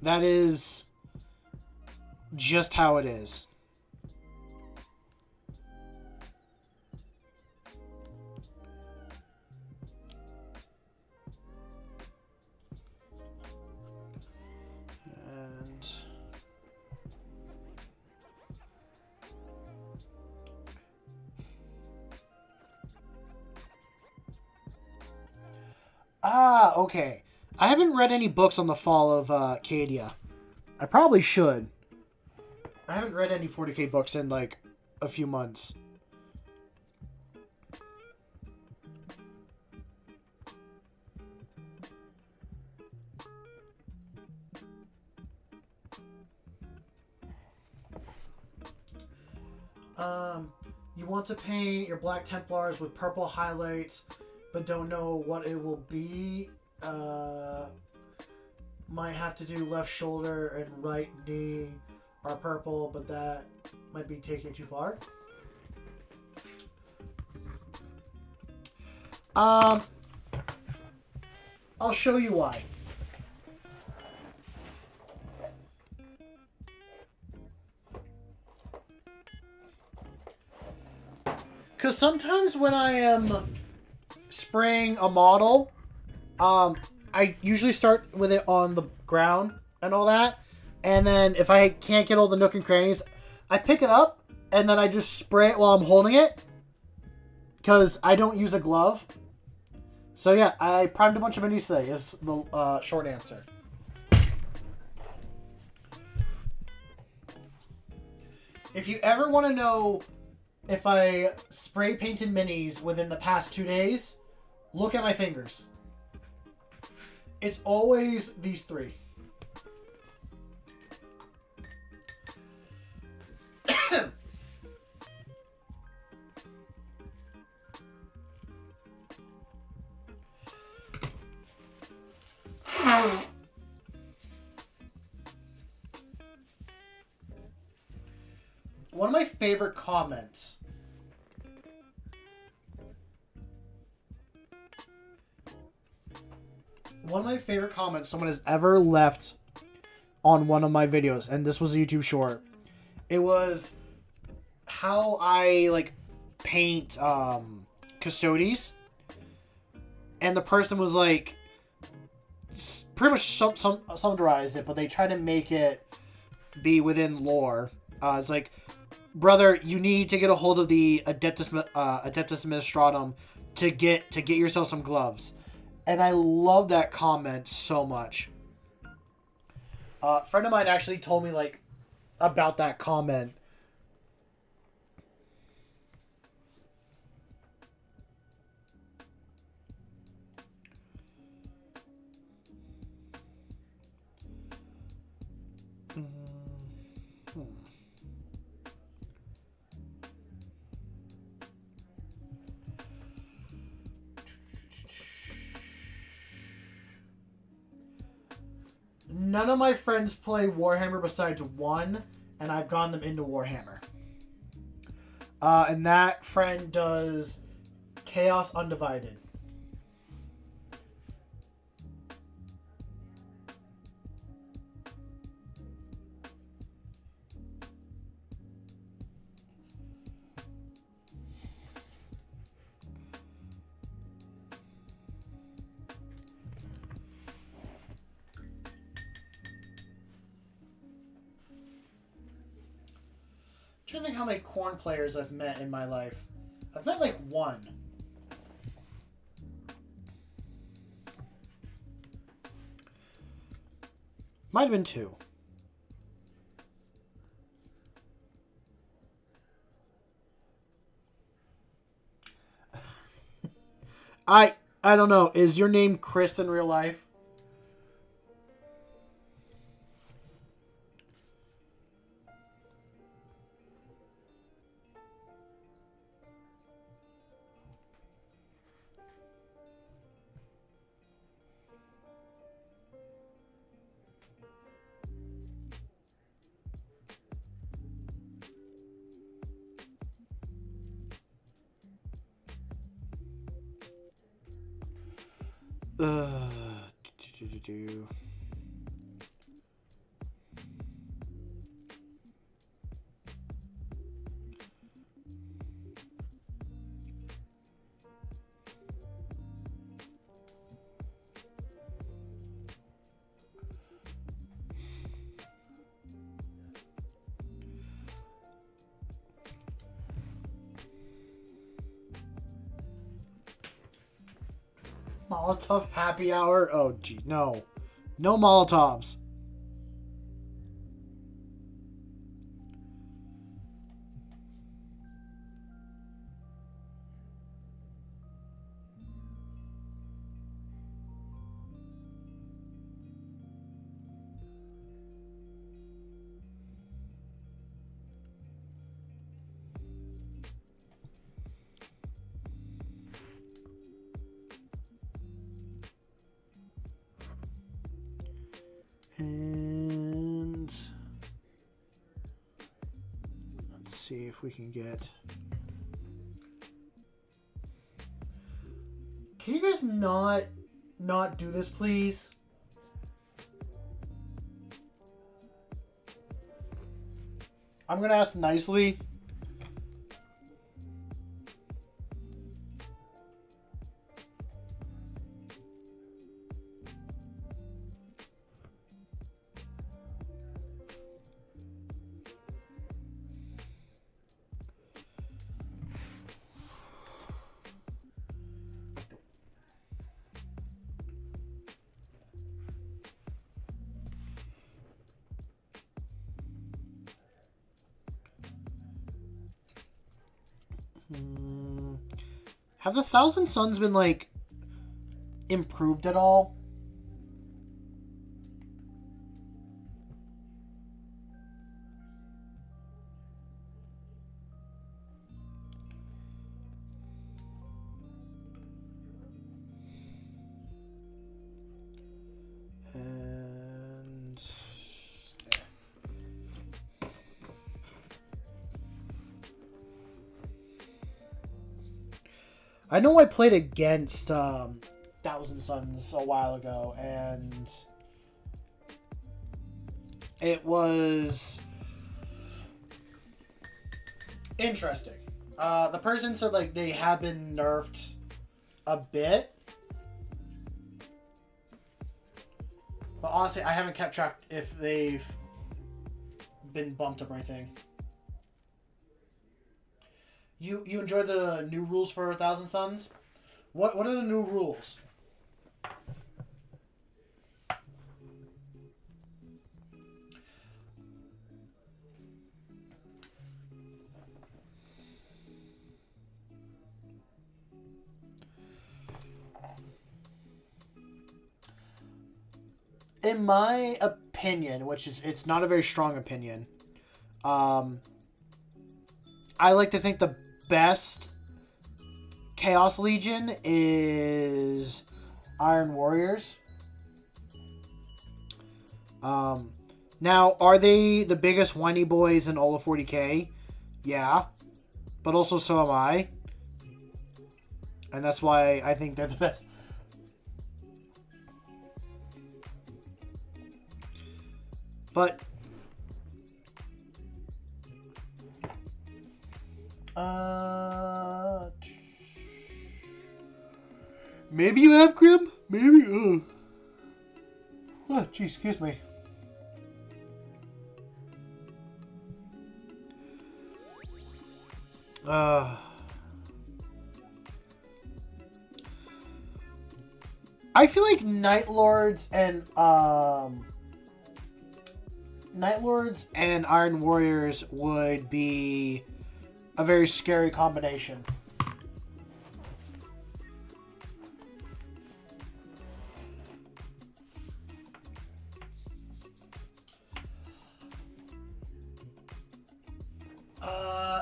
That is just how it is. And Ah, okay. I haven't read any books on the fall of Cadia. I probably should. I haven't read any 40k books in like a few months. You want to paint your Black Templars with purple highlights, but don't know what it will be. Might have to do left shoulder and right knee are purple, but that might be taking it too far. I'll show you why. Because sometimes when I am spraying a model, I usually start with it on the ground and all that. And then if I can't get all the nook and crannies, I pick it up and then I just spray it while I'm holding it. Because I don't use a glove. So yeah, I primed a bunch of minis today is the short answer. If you ever want to know if I spray painted minis within the past 2 days, look at my fingers. It's always these three. One of my favorite comments someone has ever left on one of my videos, and this was a YouTube short. It was how I like paint Custodes, and the person was like pretty much summarized it, but they try to make it be within lore. It's like, brother, you need to get a hold of the Adeptus Administratum to get yourself some gloves. And I love that comment so much. A friend of mine actually told me like about that comment. None of my friends play Warhammer besides one, and I've gotten them into Warhammer. And that friend does Chaos Undivided. I'm trying to think how many corn players I've met in my life. I've met like one. Might have been two. I don't know. Is your name Chris in real life? Uh, Molotov happy hour? Oh, gee, no. No Molotovs. And let's see if we can get... Can you guys not do this, please? I'm going to ask nicely. Have the Thousand Suns been, like, improved at all? And... I know I played against Thousand Suns a while ago, and it was interesting. The person said, like, they have been nerfed a bit, but honestly, I haven't kept track if they've been bumped up or anything. You enjoy the new rules for Thousand Suns? What are the new rules? In my opinion, which is it's not a very strong opinion, I like to think the best Chaos Legion is Iron Warriors. Now, are they the biggest whiny boys in all of 40k? Yeah. But also so am I. And that's why I think they're the best. But... maybe you have, Grim? Maybe, oh, geez, excuse me. I feel like Night Lords and Iron Warriors would be a very scary combination.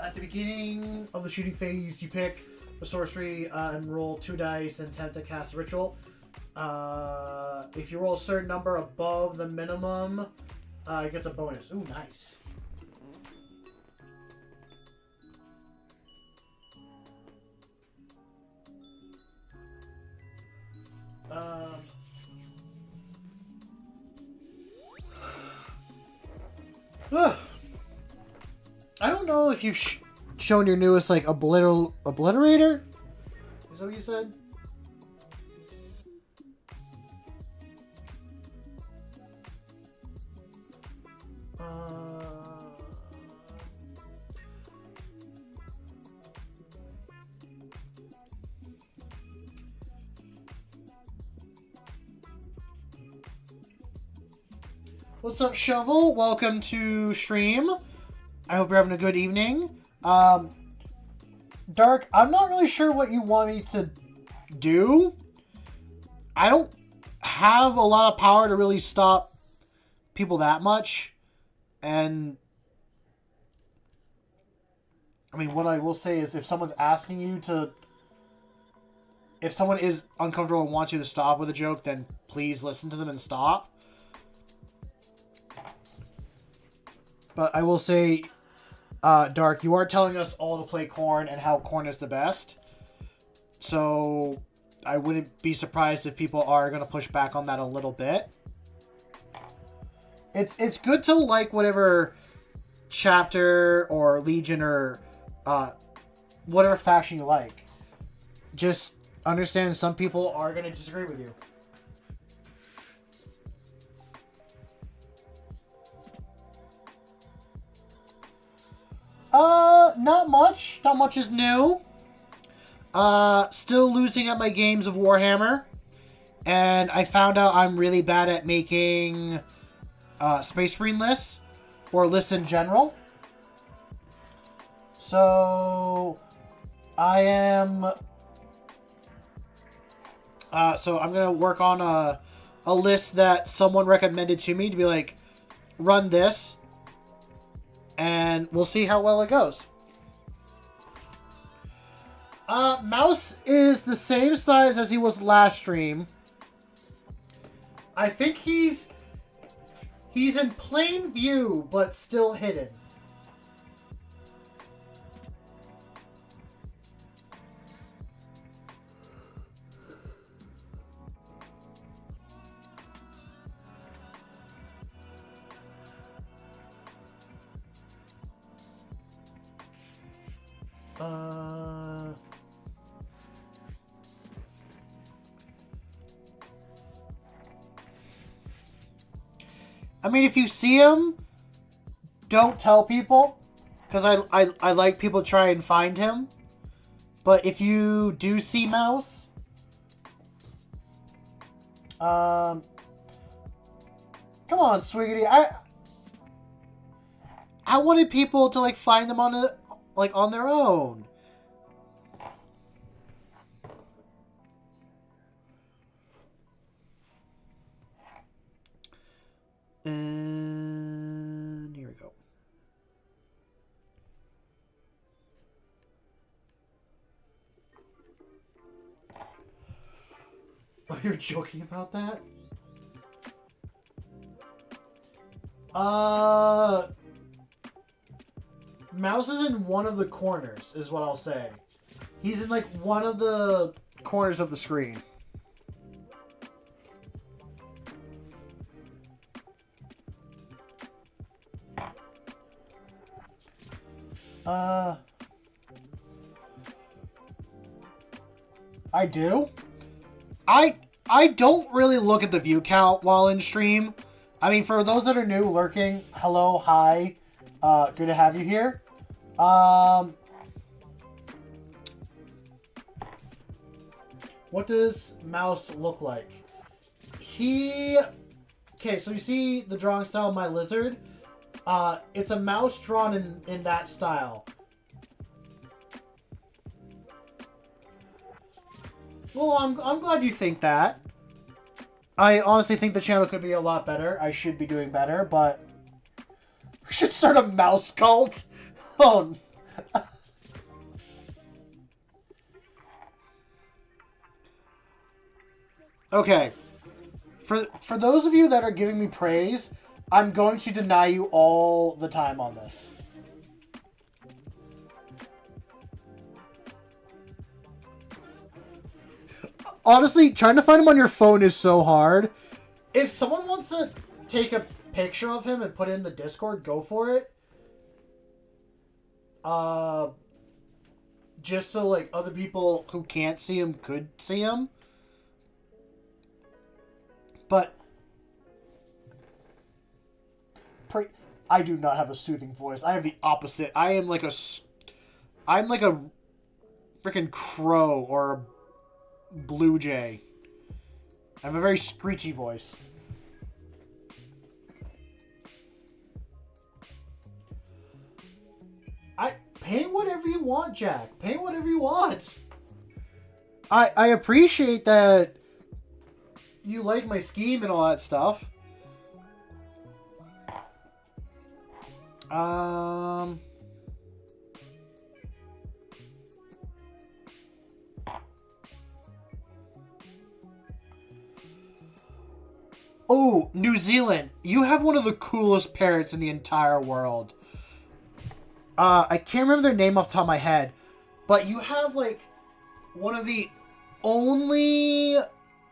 At the beginning of the shooting phase, you pick a sorcery and roll 2 dice and attempt to cast a ritual. If you roll a certain number above the minimum, it gets a bonus. Ooh, nice. I don't know if you've shown your newest, like, obliterator? Is that what you said? What's up, Shovel? Welcome to stream. I hope you're having a good evening. Dark, I'm not really sure what you want me to do. I don't have a lot of power to really stop people that much. And I mean, what I will say is if someone's asking you to... If someone is uncomfortable and wants you to stop with a joke, then please listen to them and stop. But I will say, Dark, you are telling us all to play Corn and how Corn is the best. So I wouldn't be surprised if people are going to push back on that a little bit. It's good to like whatever chapter or legion or whatever faction you like. Just understand some people are going to disagree with you. Not much. Not much is new. Still losing at my games of Warhammer. And I found out I'm really bad at making Space Marine lists. Or lists in general. So I am... so I'm going to work on a list that someone recommended to me to be like, run this. And we'll see how well it goes. Mouse is the same size as he was last stream. I think he's in plain view, but still hidden. I mean, if you see him, don't tell people, because I like people to try and find him. But if you do see Mouse, come on, Swiggity, I wanted people to like find them on their own. And here we go. Oh, you're joking about that? Mouse is in one of the corners, is what I'll say. He's in like one of the corners of the screen. I do. I don't really look at the view count while in stream. I mean, for those that are new lurking, hello, hi, good to have you here. What does Mouse look like? Okay, so you see the drawing style of my lizard? It's a mouse drawn in that style. Well, I'm glad you think that. I honestly think the channel could be a lot better. I should be doing better, but... We should start a mouse cult? Oh... Okay. For those of you that are giving me praise, I'm going to deny you all the time on this. Honestly, trying to find him on your phone is so hard. If someone wants to take a picture of him and put it in the Discord, go for it. Just so like other people who can't see him could see him. But I do not have a soothing voice. I have the opposite. I'm like a freaking crow or a blue jay. I have a very screechy voice. want, Jack. Paint whatever you want. I appreciate that you like my scheme and all that stuff. Oh, New Zealand. You have one of the coolest parrots in the entire world. I can't remember their name off the top of my head, but you have, like, one of the only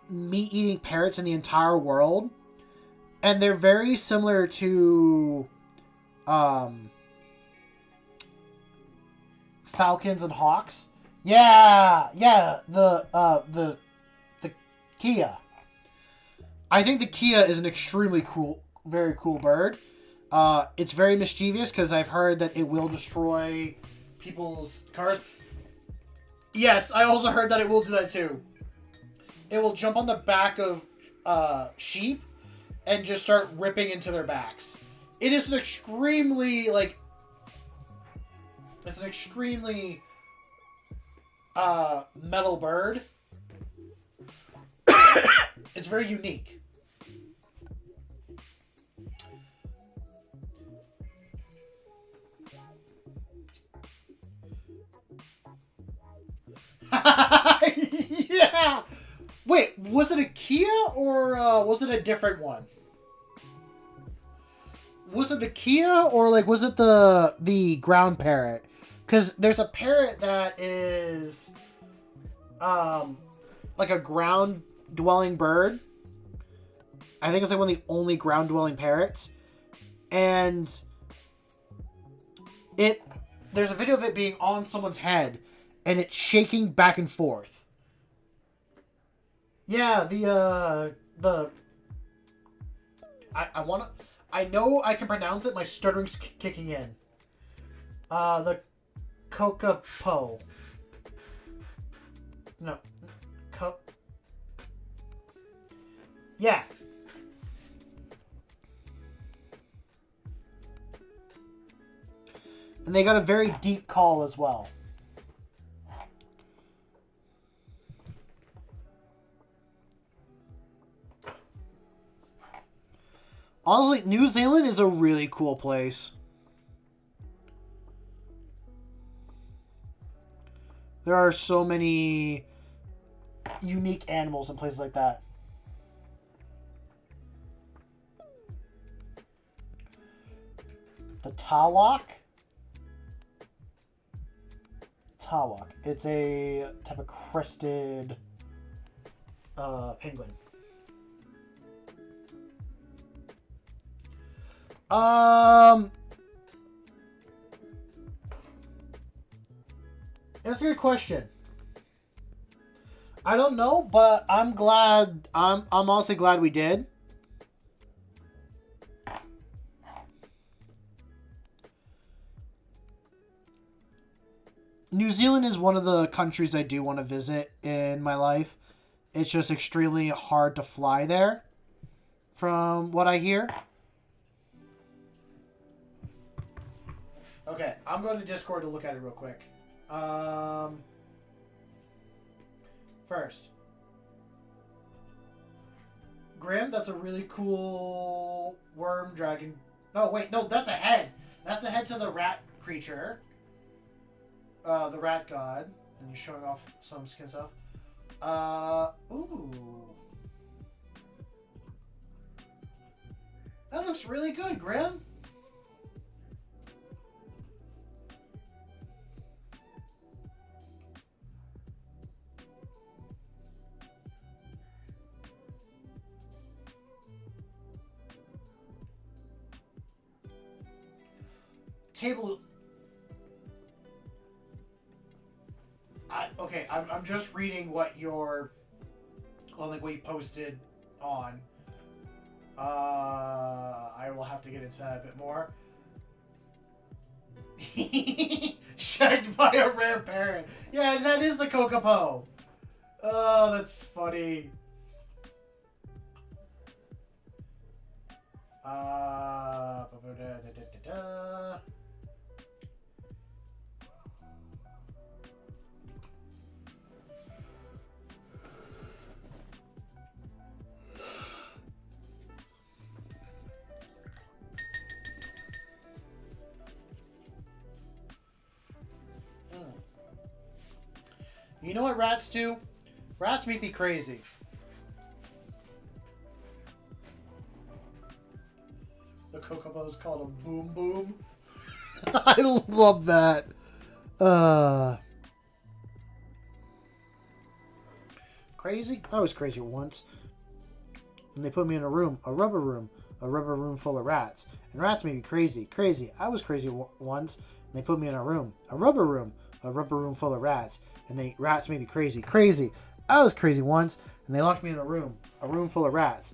meat-eating parrots in the entire world. And they're very similar to falcons and hawks. Yeah, the Kia. I think the Kia is an extremely cool, very cool bird. It's very mischievous because I've heard that it will destroy people's cars. Yes, I also heard that it will do that too. It will jump on the back of sheep and just start ripping into their backs. It is an extremely, like... It's an extremely metal bird. It's very unique. Yeah! Wait, was it a Kia or was it a different one? Was it the Kia or like was it the ground parrot? Because there's a parrot that is like a ground dwelling bird. I think it's like one of the only ground dwelling parrots. And there's a video of it being on someone's head and it's shaking back and forth. Yeah, I know I can pronounce it. My stuttering's kicking in. The Kokopo. No. Yeah. And they got a very deep call as well. Honestly, New Zealand is a really cool place. There are so many unique animals in places like that. The Tawak. Tawak. It's a type of crested penguin. That's a good question. I don't know, but I'm glad. I'm honestly glad we did. New Zealand is one of the countries I do want to visit in my life. It's just extremely hard to fly there, from what I hear. Okay, I'm going to Discord to look at it real quick. First. Grim, that's a really cool worm dragon. Oh, wait, no, that's a head. That's a head to the rat creature. The rat god. And you're showing off some skin stuff. Ooh. That looks really good, Grim. Table. Okay, I'm just reading what your, well, like what you posted on. I will have to get into that a bit more. Shagged by a rare parrot. Yeah, that is the Kokopo. Oh, that's funny. You know what rats do? Rats make me crazy. The Kokobo is called a boom boom. I love that. Crazy? I was crazy once. And they put me in a rubber room full of rats. And rats made me crazy. Crazy. I was crazy once. And they put me in a rubber room full of rats. And rats made me crazy. Crazy. I was crazy once. And they locked me in a room full of rats.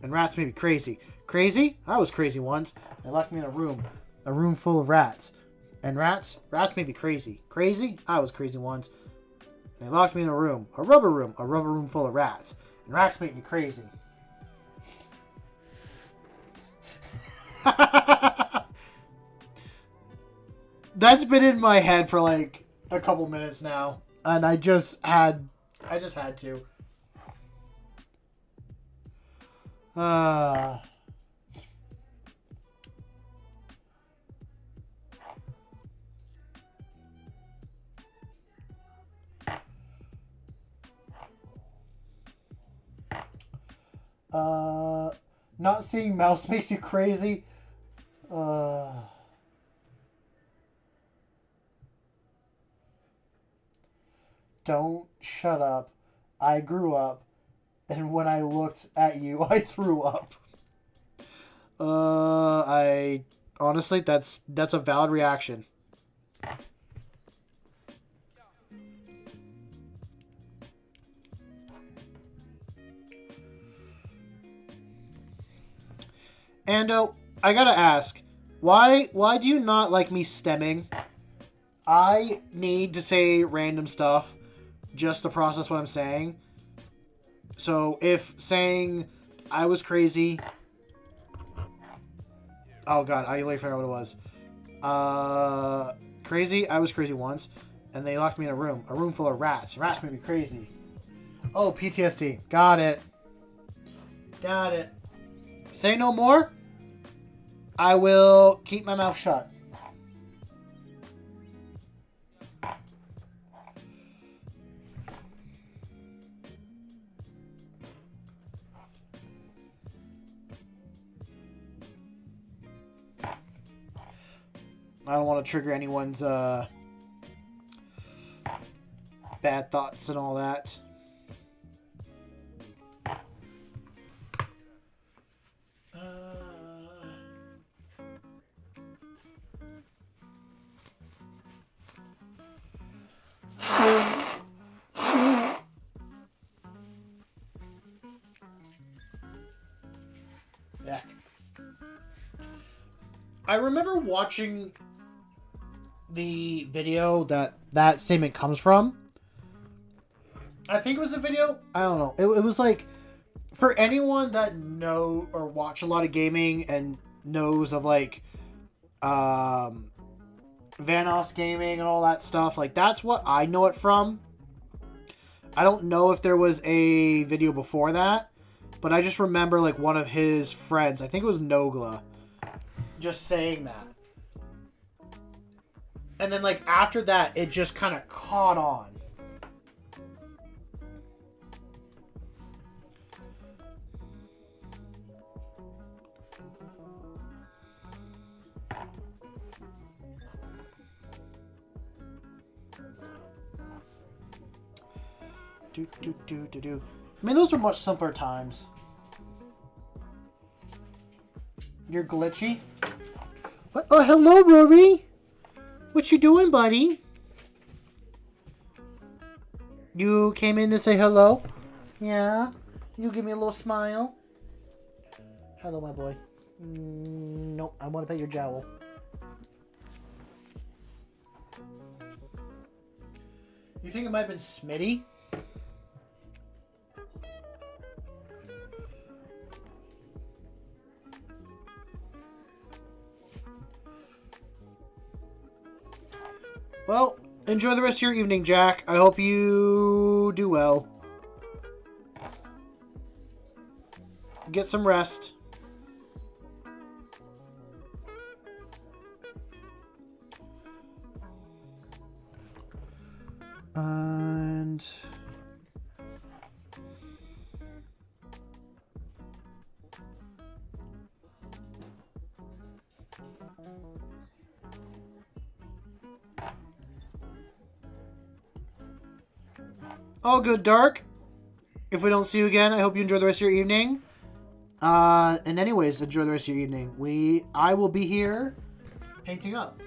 And rats made me crazy. Crazy? I was crazy once. They locked me in a room full of rats. And rats made me crazy. Crazy? I was crazy once. And they locked me in a rubber room full of rats. And rats made me crazy. That's been in my head for like a couple minutes now. And I just had to. Not seeing mouse makes you crazy. Don't shut up. I grew up, and when I looked at you, I threw up. I honestly, that's a valid reaction. And I gotta ask, why do you not like me stemming? I need to say random stuff just to process what I'm saying. So if saying I was crazy, oh god, I literally forgot what it was. Crazy, I was crazy once, and they locked me in a room full of rats. Rats made me crazy. Oh, PTSD. Got it. Say no more. I will keep my mouth shut. I don't want to trigger anyone's bad thoughts and all that. Yeah. I remember watching the video that statement comes from. I think it was a video. I don't know. It was like, for anyone that know or watch a lot of gaming and knows of like Vanos gaming and all that stuff, like that's what I know it from. I don't know if there was a video before that, but I just remember like one of his friends, I think it was Nogla, just saying that. And then like after that, it just kind of caught on. I mean, those were much simpler times. You're glitchy? What? Oh, hello, Rory. What you doing, buddy? You came in to say hello? Yeah? You give me a little smile? Hello, my boy. Nope, I want to pet your jowl. You think it might have been Smitty? Well, enjoy the rest of your evening, Jack. I hope you do well. Get some rest. All good, Dark. If we don't see you again, I hope you enjoy the rest of your evening. And anyways, enjoy the rest of your evening. I will be here painting up.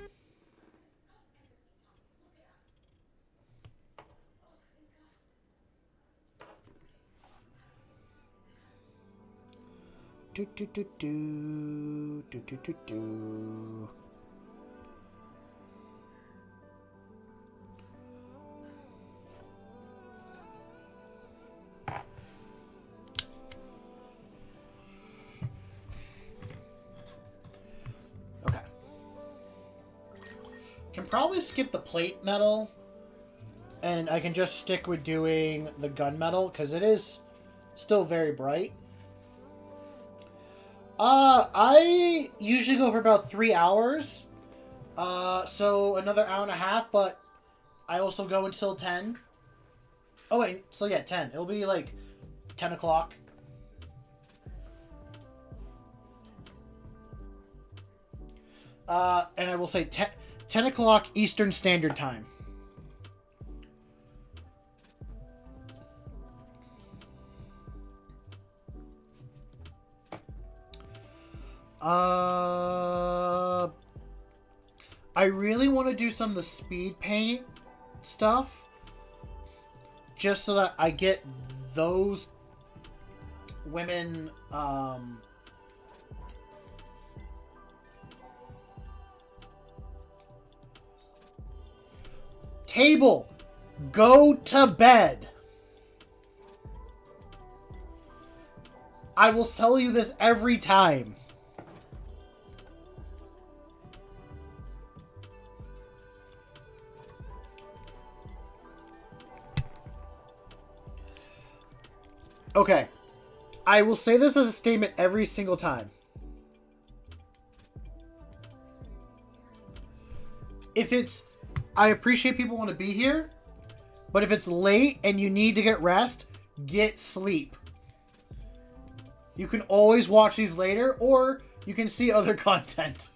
Do do do do do do do do. Okay. Can probably skip the plate metal, and I can just stick with doing the gunmetal because it is still very bright. I usually go for about 3 hours. So another hour and a half, but I also go until 10. Oh, wait. So, yeah, 10. It'll be, like, 10 o'clock. And I will say 10 o'clock Eastern Standard Time. I really want to do some of the speed paint stuff, just so that I get those women, Table, go to bed. I will tell you this every time. Okay. I will say this as a statement every single time. If it's... I appreciate people want to be here, but if it's late and you need to get rest, get sleep. You can always watch these later, or you can see other content.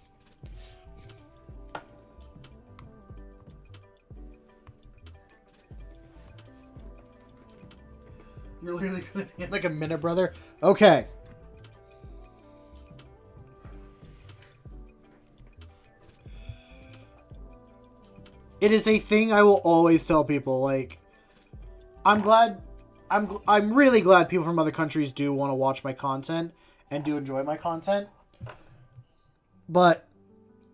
You're literally going to be in like a minute, brother. Okay. It is a thing I will always tell people. Like, I'm really glad people from other countries do want to watch my content and do enjoy my content. But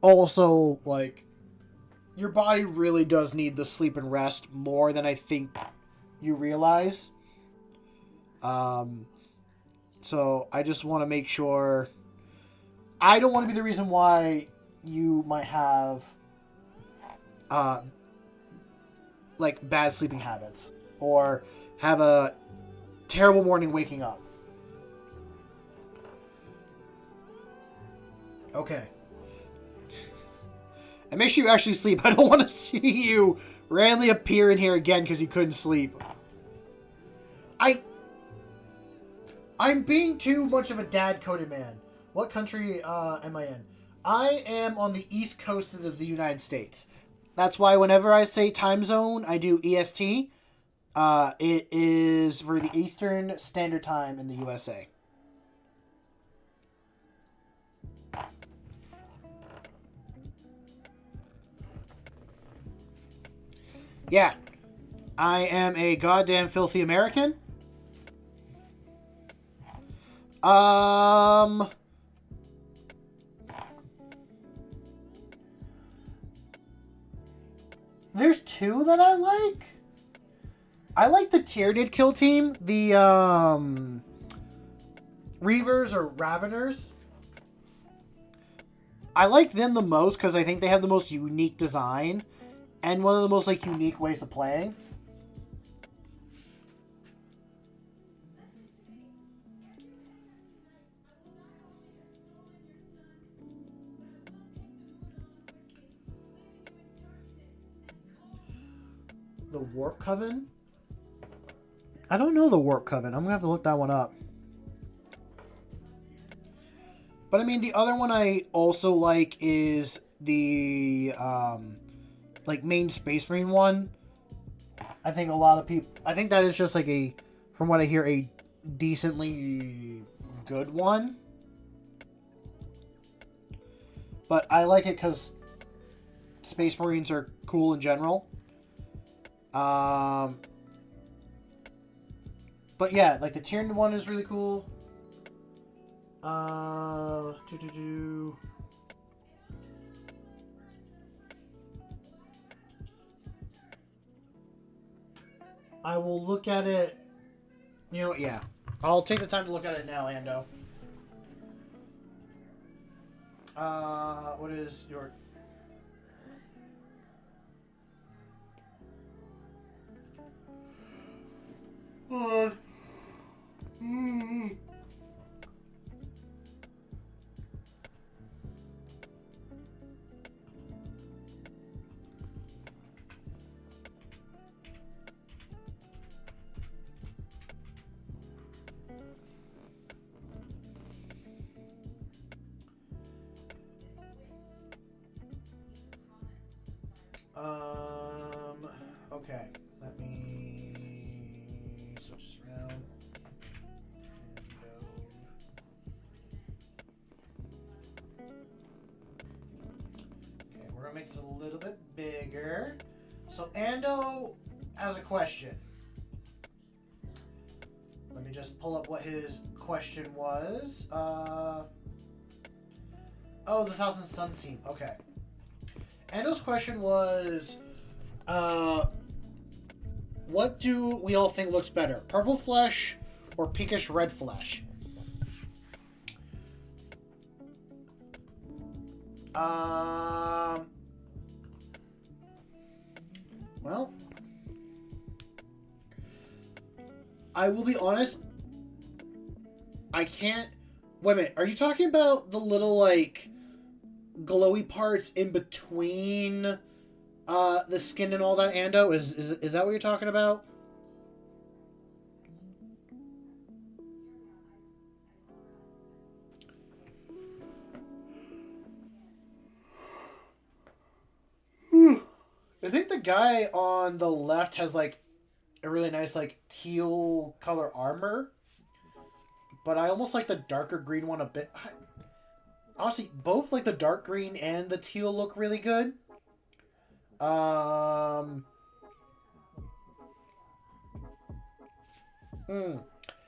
also, like, your body really does need the sleep and rest more than I think you realize. So I just want to make sure. I don't want to be the reason why you might have like bad sleeping habits or have a terrible morning waking up. Okay. And make sure you actually sleep. I don't want to see you randomly appear in here again because you couldn't sleep. I'm being too much of a dad-coded man. What country am I in? I am on the east coast of the United States. That's why whenever I say time zone, I do EST. It is for the Eastern Standard Time in the USA. Yeah. I am a goddamn filthy American. There's two that I like. I like the Tyranid kill team. The, Reavers or Raveners. I like them the most because I think they have the most unique design and one of the most, like, unique ways of playing. The Warp Coven? I don't know the Warp Coven. I'm going to have to look that one up. But, I mean, the other one I also like is the, like, main Space Marine one. I think a lot of people. I think that is just like a, from what I hear, a decently good one. But I like it because Space Marines are cool in general. But yeah, like the tier 1 is really cool. I will look at it. You know, yeah. I'll take the time to look at it now, Ando. What is your... Hold on. Okay. Let me switch this around. Okay, we're gonna make this a little bit bigger. So Ando has a question. Let me just pull up what his question was. Oh, the Thousand Suns team. Okay. Ando's question was, what do we all think looks better? Purple flesh or pinkish red flesh? Well, I will be honest. I can't... Wait a minute. Are you talking about the little, like, glowy parts in between the skin and all that, Ando? Is that what you're talking about? I think the guy on the left has like a really nice like teal color armor, but I almost like the darker green one a bit. Honestly, both like the dark green and the teal look really good.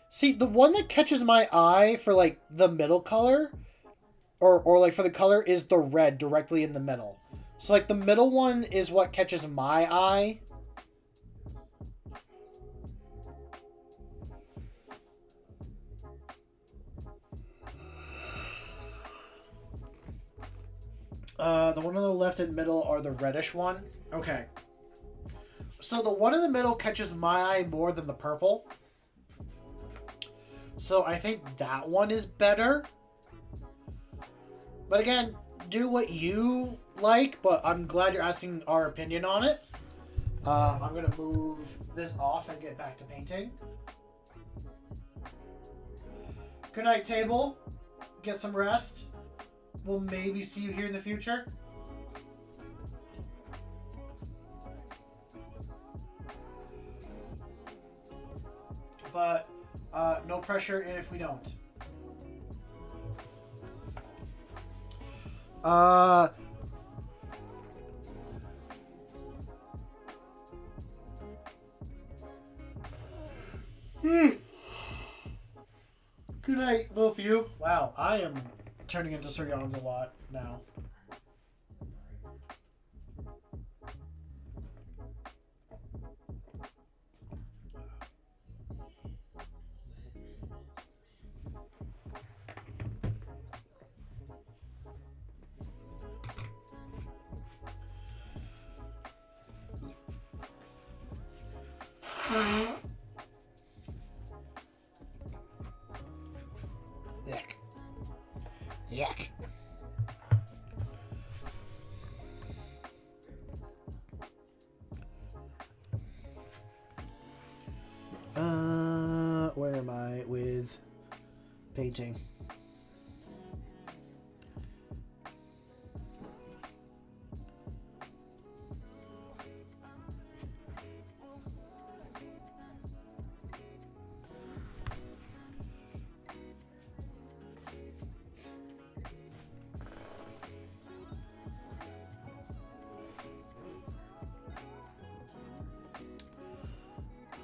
See, the one that catches my eye for like the middle color, or like for the color, is the red directly in the middle. So like the middle one is what catches my eye. The one on the left and middle are the reddish one. Okay. So the one in the middle catches my eye more than the purple. So I think that one is better. But again, do what you like, but I'm glad you're asking our opinion on it. I'm going to move this off and get back to painting. Good night, table. Get some rest. We'll maybe see you here in the future. But no pressure if we don't. Good night, both of you. Wow, I am turning into Sir Jans a lot now. Yuck. Yuck. Where am I with painting?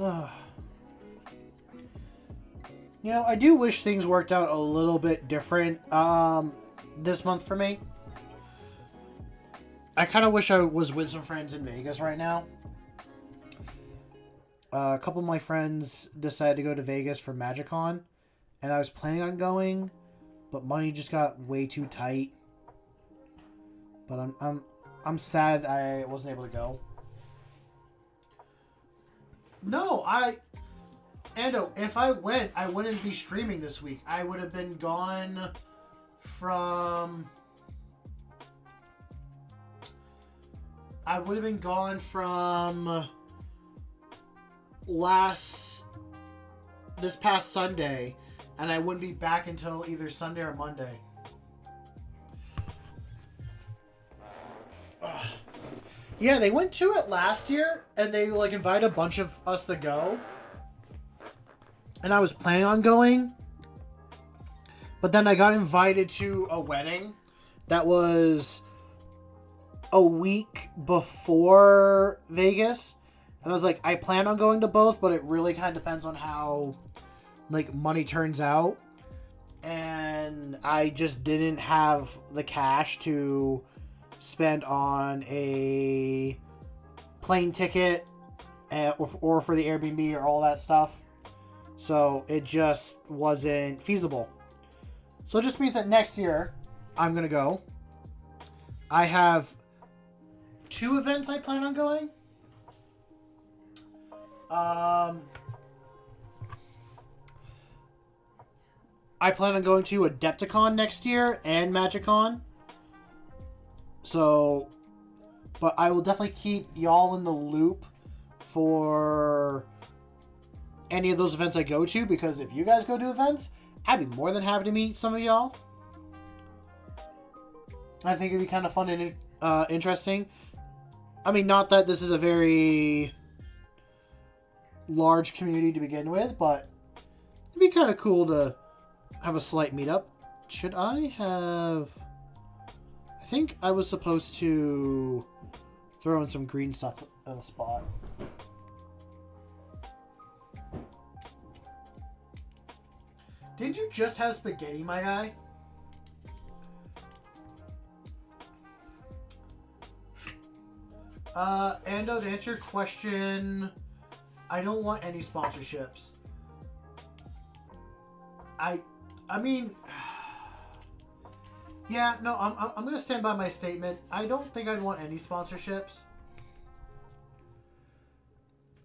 You know, I do wish things worked out a little bit different this month for me. I kind of wish I was with some friends in Vegas right now. A couple of my friends decided to go to Vegas for MagicCon, and I was planning on going, but money just got way too tight. But I'm sad I wasn't able to go. No, Ando, if I went, I wouldn't be streaming this week. I would have been gone from... this past Sunday, and I wouldn't be back until either Sunday or Monday. Ugh. Yeah, they went to it last year, and they like invited a bunch of us to go. And I was planning on going, but then I got invited to a wedding that was a week before Vegas. And I was like, I plan on going to both, but it really kind of depends on how like money turns out. And I just didn't have the cash to spend on a plane ticket or for the Airbnb or all that stuff. So it just wasn't feasible. So it just means that next year I'm going to go. I have 2 events I plan on going. I plan on going to Adepticon next year and MagicCon. So, but I will definitely keep y'all in the loop for any of those events I go to, because if you guys go to events, I'd be more than happy to meet some of y'all. I think it'd be kind of fun and interesting. I mean, not that this is a very large community to begin with, but it'd be kind of cool to have a slight meetup. Should I have... I think I was supposed to throw in some green stuff in a spot. Did you just have spaghetti, my guy? Ando, to answer your question, I don't want any sponsorships. I mean, yeah, no, I'm gonna stand by my statement. I don't think I'd want any sponsorships.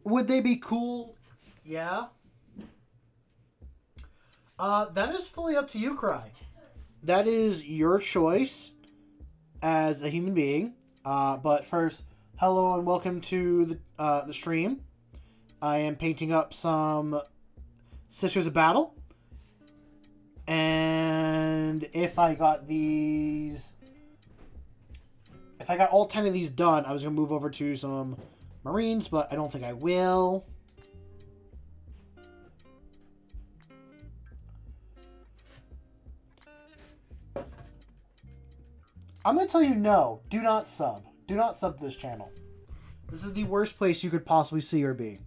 Would they be cool? Yeah. That is fully up to you, Cry. That is your choice as a human being. But first, hello and welcome to the stream. I am painting up some Sisters of Battle. And if I got all 10 of these done, I was going to move over to some Marines, but I don't think I will. I'm going to tell you no. Do not sub. Do not sub to this channel. This is the worst place you could possibly see or be.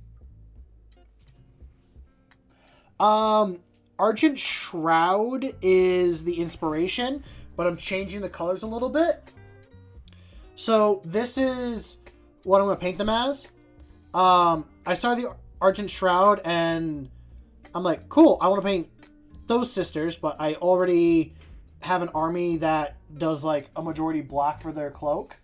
Argent Shroud is the inspiration, but I'm changing the colors a little bit. So this is what I'm going to paint them as. I started the Argent Shroud and I'm like, cool, I want to paint those sisters, but I already have an army that does like a majority black for their cloak.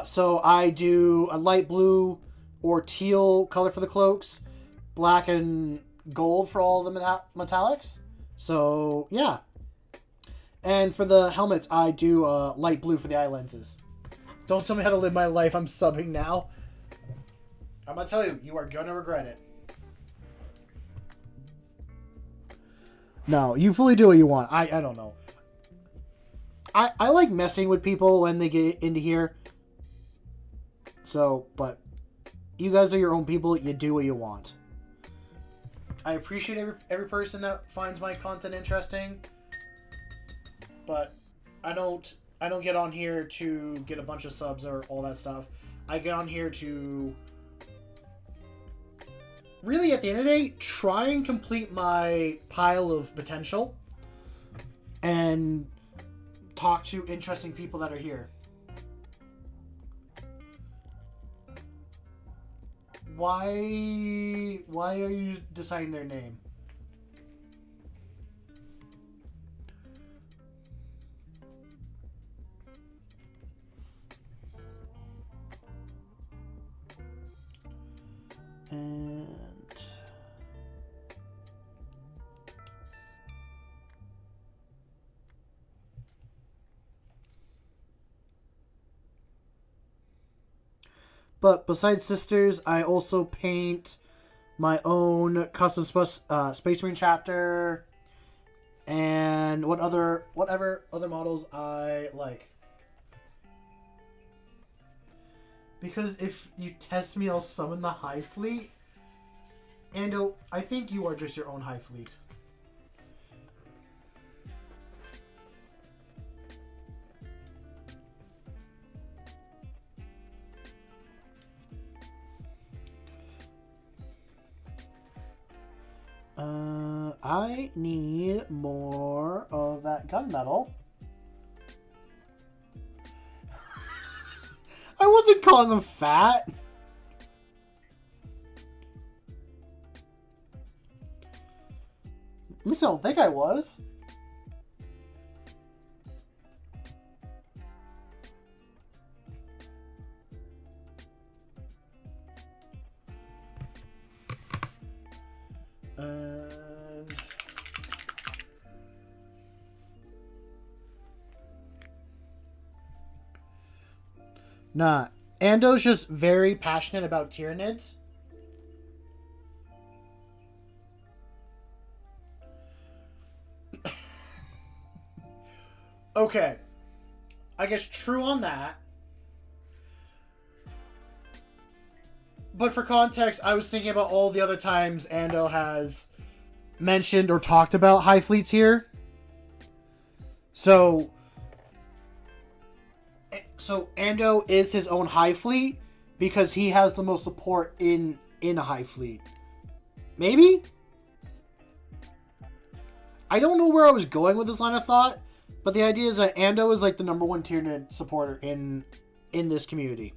So I do a light blue or teal color for the cloaks, black and gold for all the metallics. So yeah. And for the helmets, I do light blue for the eye lenses. Don't tell me how to live my life. I'm subbing now. I'm gonna tell you, you are gonna regret it. No, you fully do what you want. I don't know. I like messing with people when they get into here. So, but you guys are your own people. You do what you want. I appreciate every person that finds my content interesting. But I don't get on here to get a bunch of subs or all that stuff. I get on here to really, at the end of the day, try and complete my pile of potential and talk to interesting people that are here. Why are you deciding their name? And but besides Sisters, I also paint my own custom Space Marine chapter and whatever other models I like. Because if you test me, I'll summon the Hive Fleet. And I think you are just your own Hive Fleet. I need more of that gunmetal. I wasn't calling him fat. At least I don't think I was. Nah, Ando's just very passionate about Tyranids. Okay. I guess true on that. But for context, I was thinking about all the other times Ando has mentioned or talked about Hive Fleets here. So Ando is his own Hive Fleet because he has the most support in a Hive Fleet. Maybe? I don't know where I was going with this line of thought, but the idea is that Ando is like the number one Tyranid supporter in this community.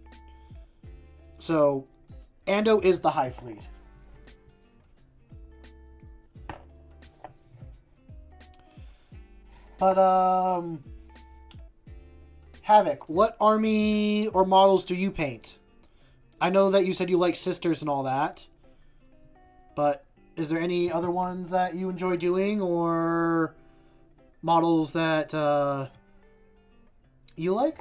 So Ando is the Hive Fleet. But Havoc, what army or models do you paint? I know that you said you like Sisters and all that, but is there any other ones that you enjoy doing or models that you like?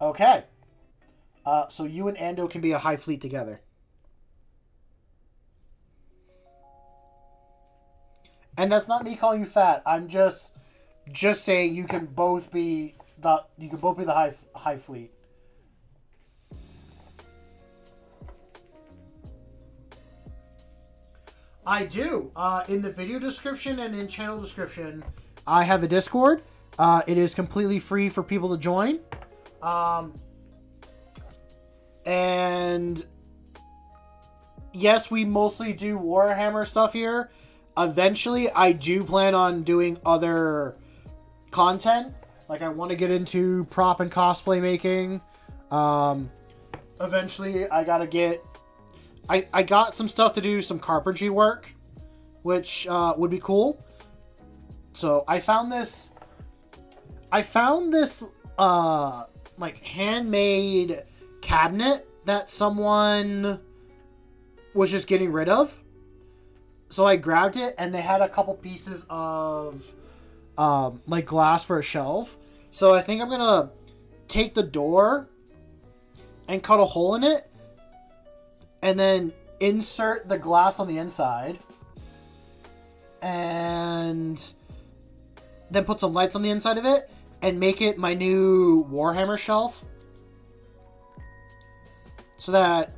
Okay. So you and Ando can be a Hive Fleet together. And that's not me calling you fat. I'm just saying you can both be the Hive Fleet. I do. In the video description and in channel description, I have a Discord. It is completely free for people to join. And yes, we mostly do Warhammer stuff here. Eventually, I do plan on doing other content. Like, I want to get into prop and cosplay making. Eventually, I gotta get... I got some stuff to do, some carpentry work, which would be cool. So, I found this, like, handmade cabinet that someone was just getting rid of. So I grabbed it, and they had a couple pieces of, like, glass for a shelf. So I think I'm going to take the door and cut a hole in it, and then insert the glass on the inside, and then put some lights on the inside of it, and make it my new Warhammer shelf. So that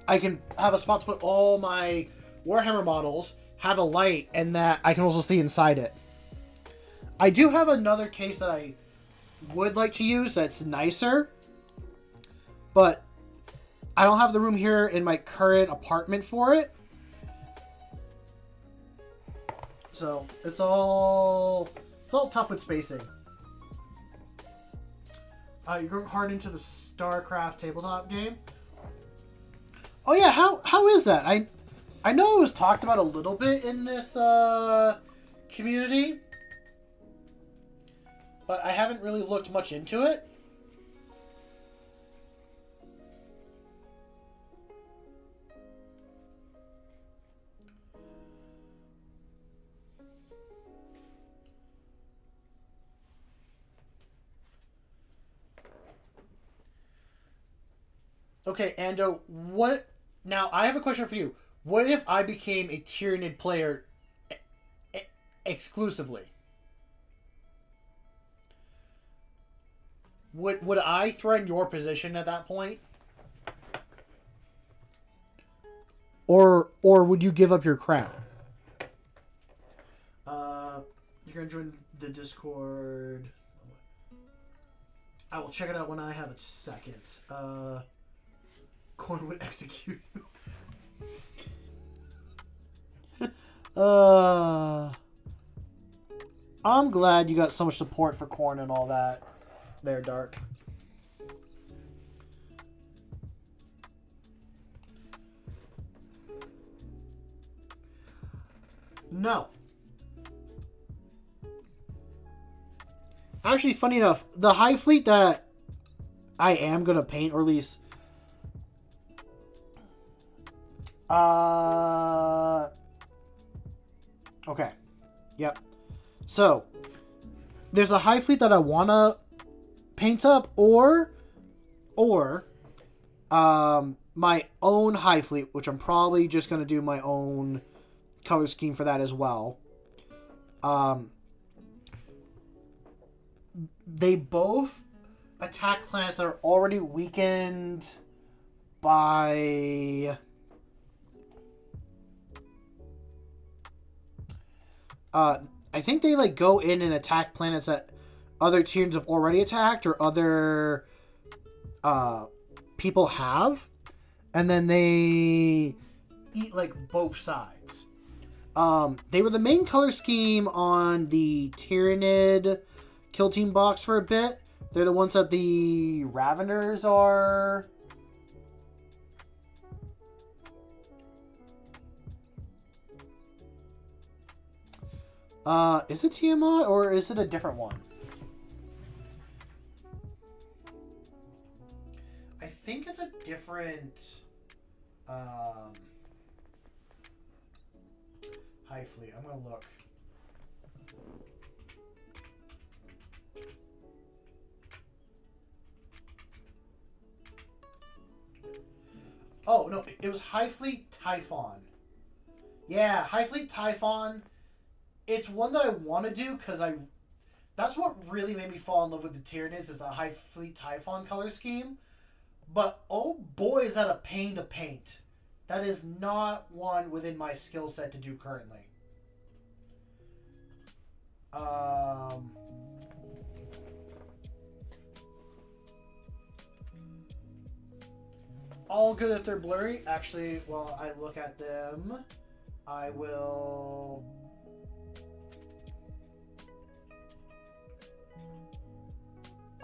I can have a spot to put all my Warhammer models, have a light, and that I can also see inside it. I do have another case that I would like to use that's nicer, but I don't have the room here in my current apartment for it. So it's all tough with spacing. You're going hard into the StarCraft tabletop game. Oh yeah, how is that? I know it was talked about a little bit in this community, but I haven't really looked much into it. Okay, Ando, what... Now, I have a question for you. What if I became a Tyranid player exclusively? Would I threaten your position at that point? Or would you give up your crown? You're going to join the Discord. I will check it out when I have a second. Corn would execute you. I'm glad you got so much support for Corn and all that. There, Dark. No. Actually, funny enough, the Hive Fleet that I am going to paint, or at least... Okay. Yep. So, there's a Hive Fleet that I want to paint up, or my own Hive Fleet, which I'm probably just going to do my own color scheme for that as well. They both attack planets that are already weakened by... I think they like go in and attack planets that other teams have already attacked or other people have, and then they eat like both sides. They were the main color scheme on the Tyranid Kill Team box for a bit. They're the ones that the Raveners are. Is it Tiamat or is it a different one? I think it's a different Hive Fleet. I'm gonna look. Oh no, it was Hive Fleet Typhon. Yeah, Hive Fleet Typhon. It's one that I want to do because that's what really made me fall in love with the Tyranids is the Hive Fleet Typhon color scheme. But oh boy, is that a pain to paint. That is not one within my skill set to do currently. All good if they're blurry. Actually, while I look at them, I will...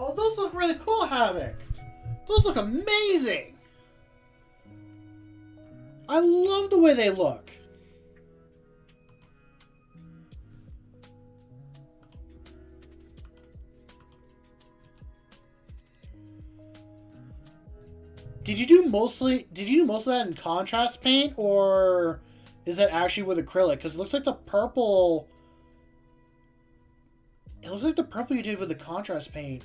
Oh, those look really cool, Havoc. Those look amazing. I love the way they look. Did you do most of that in contrast paint, or is that actually with acrylic? Because it looks like the purple. It looks like the purple you did with the contrast paint.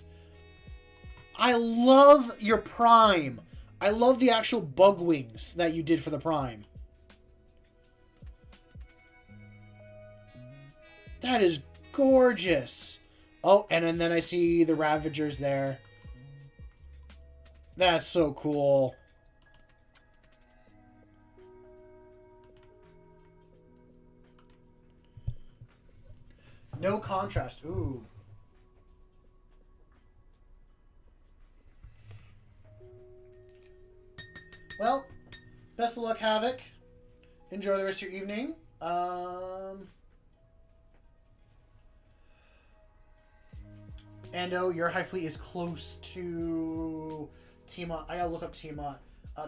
I love your Prime. I love the actual bug wings that you did for the Prime. That is gorgeous. Oh, and then I see the Ravagers there. That's so cool. No contrast. Ooh. Well, best of luck, Havoc. Enjoy the rest of your evening. Ando, your High Fleet is close to Tiamat. I gotta look up Tiamat.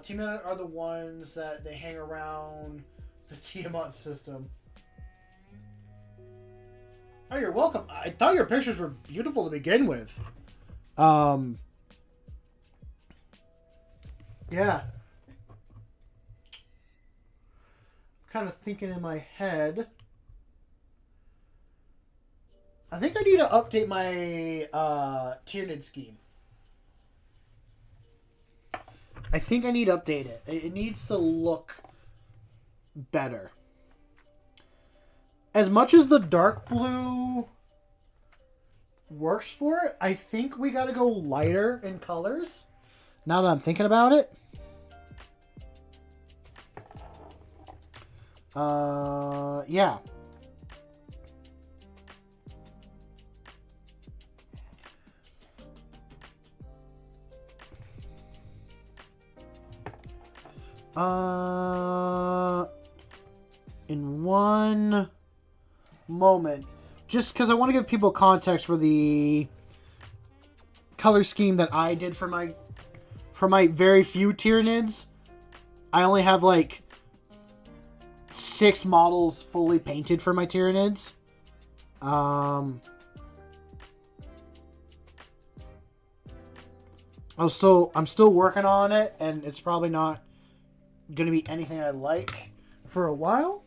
Tiamat are the ones that they hang around the Tiamat system. Oh, you're welcome. I thought your pictures were beautiful to begin with. Yeah. I'm kind of thinking in my head. I think I need to update my Tyranid scheme. I think I need to update it. It needs to look better. As much as the dark blue works for it, I think we gotta go lighter in colors. Now that I'm thinking about it. Yeah. In one moment, just because I want to give people context for the color scheme that I did for my very few Tyranids. I only have like 6 models fully painted for my Tyranids. I'm still working on it, and it's probably not going to be anything I like for a while.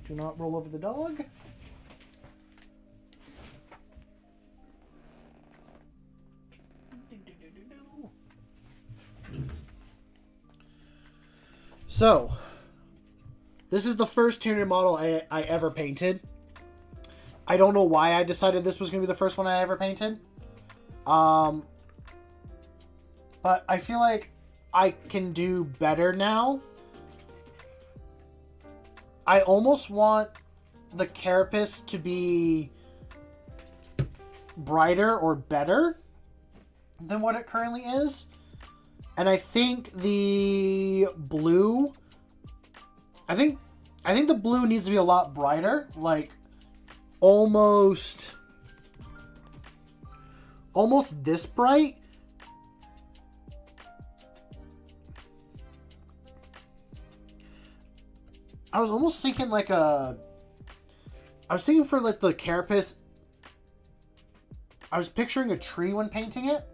Do not roll over the dog. So, this is the first Tyranid model I ever painted. I don't know why I decided this was going to be the first one I ever painted. But I feel like I can do better now. I almost want the carapace to be brighter or better than what it currently is. And I think the blue... I think the blue needs to be a lot brighter. Like, almost this bright. I was almost thinking like I was thinking for like the carapace. I was picturing a tree when painting it.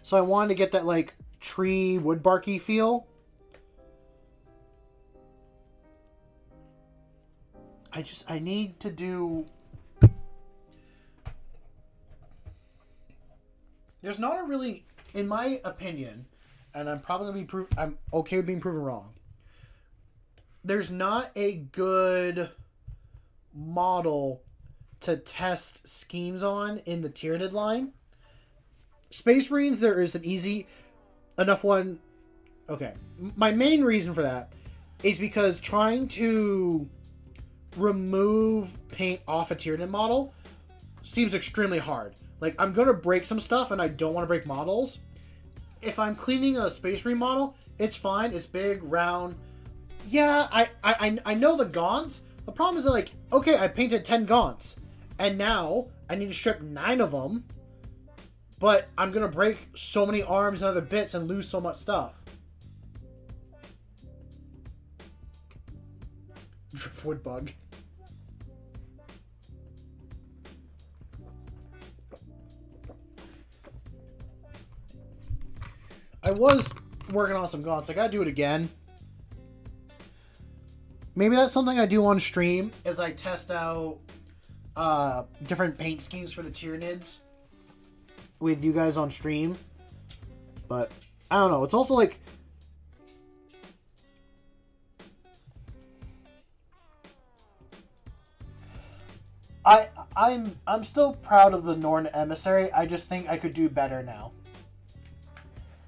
So I wanted to get that like tree wood barky feel. I need to do... There's not a really, in my opinion, and I'm probably going to be I'm okay with being proven wrong. There's not a good model to test schemes on in the Tyranid line. Space Marines, there is an easy enough one. Okay. My main reason for that is because trying to remove paint off a Tyranid model seems extremely hard. Like, I'm going to break some stuff and I don't want to break models. If I'm cleaning a Space Marine model, it's fine. It's big, round. Yeah, I know the gaunts. The problem is that, like, okay, I painted 10 gaunts. And now I need to strip 9 of them. But I'm going to break so many arms and other bits and lose so much stuff. Driftwood bug. I was working on some gaunts. I gotta do it again. Maybe that's something I do on stream, as I test out different paint schemes for the Tyranids with you guys on stream. But I don't know. It's also like, I'm still proud of the Norn Emissary. I just think I could do better now.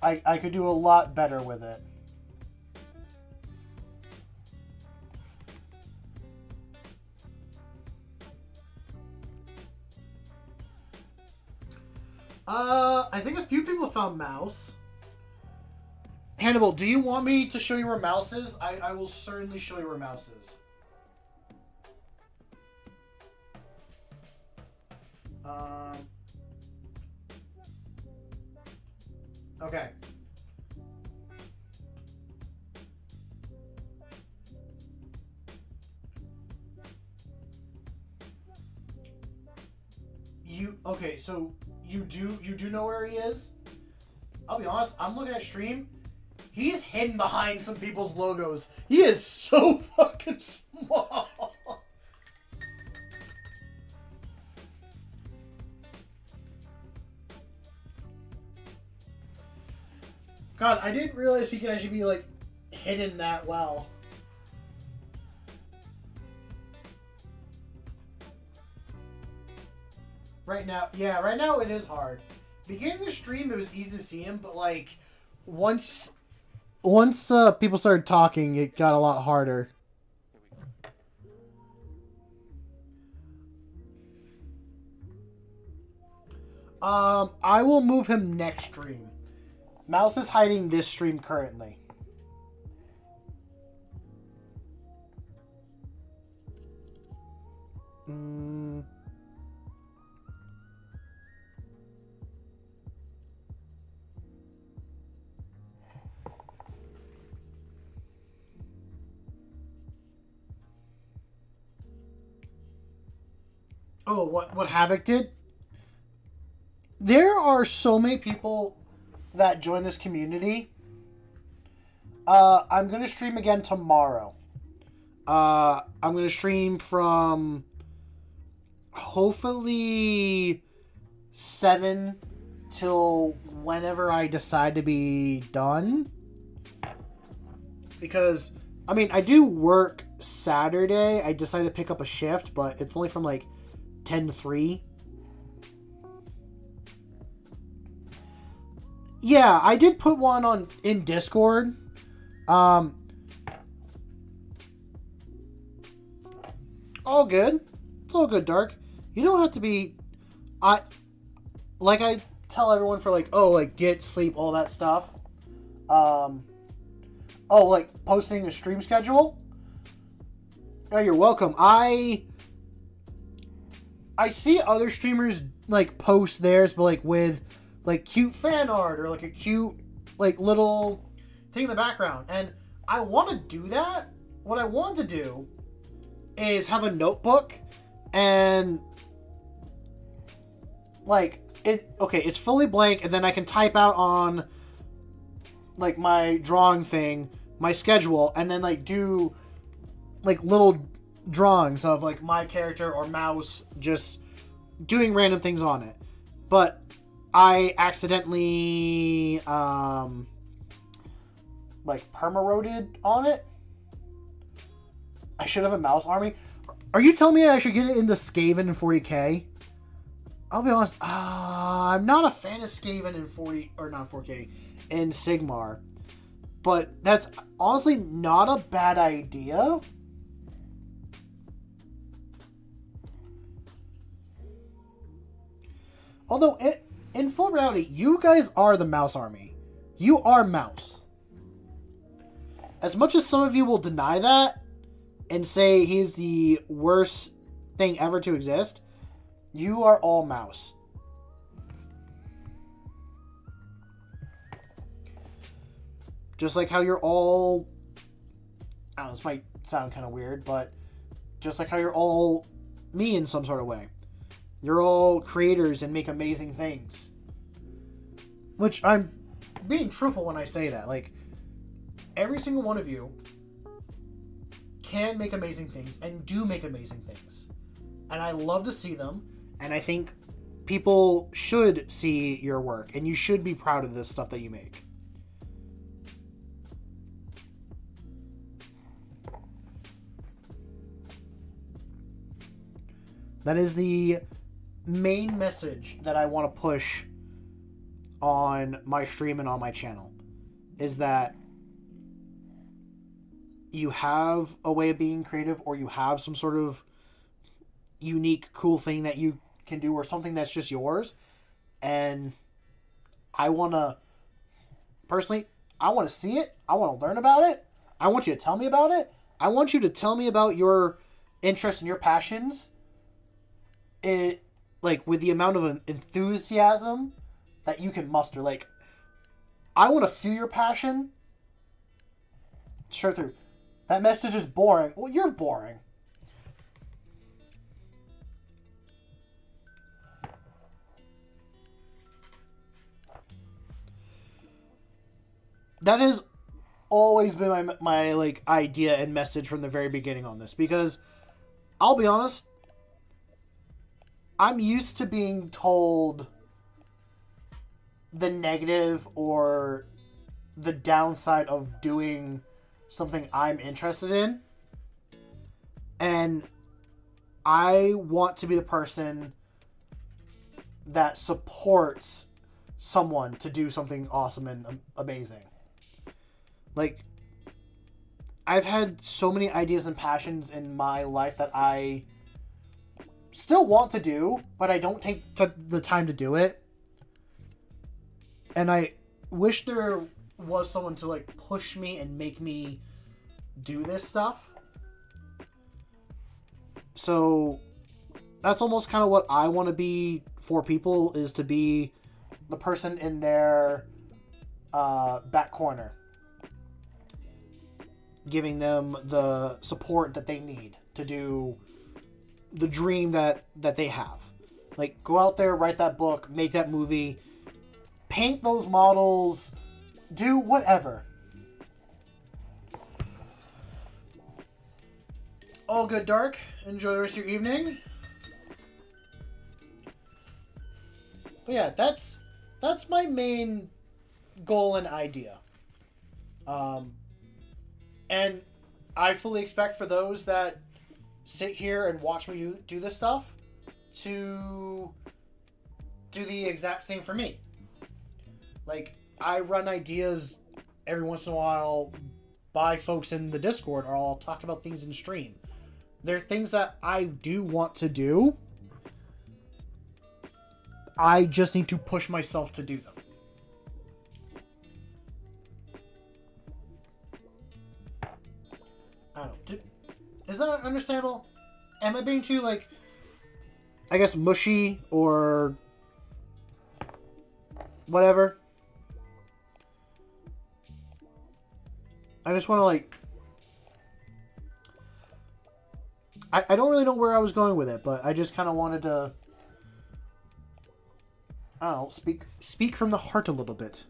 I could do a lot better with it. I think a few people found mouse. Hannibal, do you want me to show you where mouse is? I will certainly show you where mouse is. Okay. So you do know where he is? I'll be honest, I'm looking at stream. He's hidden behind some people's logos. He is so fucking small. God, I didn't realize he could actually be like hidden that well. Right now it is hard. Beginning of the stream, it was easy to see him, but like once people started talking, it got a lot harder. I will move him next stream. Mouse is hiding this stream currently. Oh, what Havoc did? There are so many people that join this community. I'm going to stream again tomorrow. I'm going to stream from hopefully 7 till whenever I decide to be done. Because, I mean, I do work Saturday. I decided to pick up a shift, but it's only from like 10 to 3. Yeah, I did put one in Discord. All good. It's all good, Dark. You don't have to be... I tell everyone for like, oh, like get sleep, all that stuff. Like posting a stream schedule. Oh, you're welcome. I see other streamers like post theirs, but like with like cute fan art or like a cute like little thing in the background. And I want to do that. What I want to do is have a notebook and like it's fully blank, and then I can type out on like my drawing thing my schedule, and then like do like little drawings of like my character or mouse just doing random things on it. But I accidentally like perma-roaded on it. I should have a mouse army. Are you telling me I should get it into Skaven in 40k? I'll be honest, I'm not a fan of Skaven in 40 or not 4K in Sigmar. But that's honestly not a bad idea. Although, in full reality, you guys are the mouse army. You are mouse. As much as some of you will deny that and say he's the worst thing ever to exist, you are all mouse. Just like how you're all... I don't know, this might sound kind of weird, but just like how you're all me in some sort of way. You're all creators and make amazing things. Which I'm being truthful when I say that. Like, every single one of you can make amazing things and do make amazing things. And I love to see them. And I think people should see your work. And you should be proud of this stuff that you make. That is the main message that I want to push on my stream and on my channel, is that you have a way of being creative, or you have some sort of unique, cool thing that you can do, or something that's just yours. And I want to, personally, I want to see it. I want to learn about it. I want you to tell me about it. I want you to tell me about your interests and your passions. It, like, with the amount of enthusiasm that you can muster. Like, I want to feel your passion straight through. That message is boring. Well, you're boring. That has always been my like idea and message from the very beginning on this, because I'll be honest, I'm used to being told the negative or the downside of doing something I'm interested in. And I want to be the person that supports someone to do something awesome and amazing. Like, I've had so many ideas and passions in my life that I still want to do, but I don't take the time to do it. And I wish there was someone to, like, push me and make me do this stuff. So that's almost kind of what I want to be for people, is to be the person in their back corner, giving them the support that they need to do the dream that they have. Like, go out there, write that book, make that movie, paint those models, do whatever. All good, Dark. Enjoy the rest of your evening. But yeah, that's my main goal and idea. And I fully expect for those that sit here and watch me do this stuff to do the exact same for me. Like, I run ideas every once in a while by folks in the Discord, or I'll talk about things in stream. They're things that I do want to do. I just need to push myself to do them. I don't know. Is that understandable? Am I being too, like, I guess, mushy or whatever? I just want to, like, I don't really know where I was going with it, but I just kind of wanted to, I don't know, speak from the heart a little bit.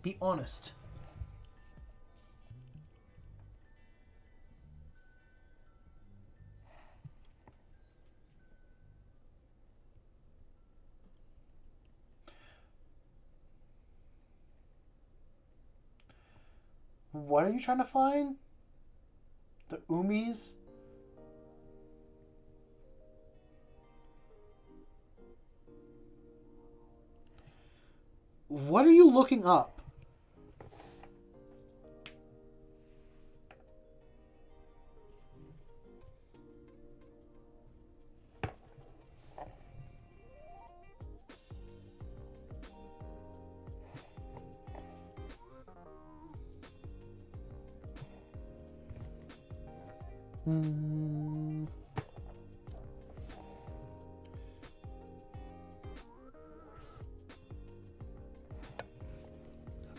Be honest. What are you trying to find? The Umis? What are you looking up?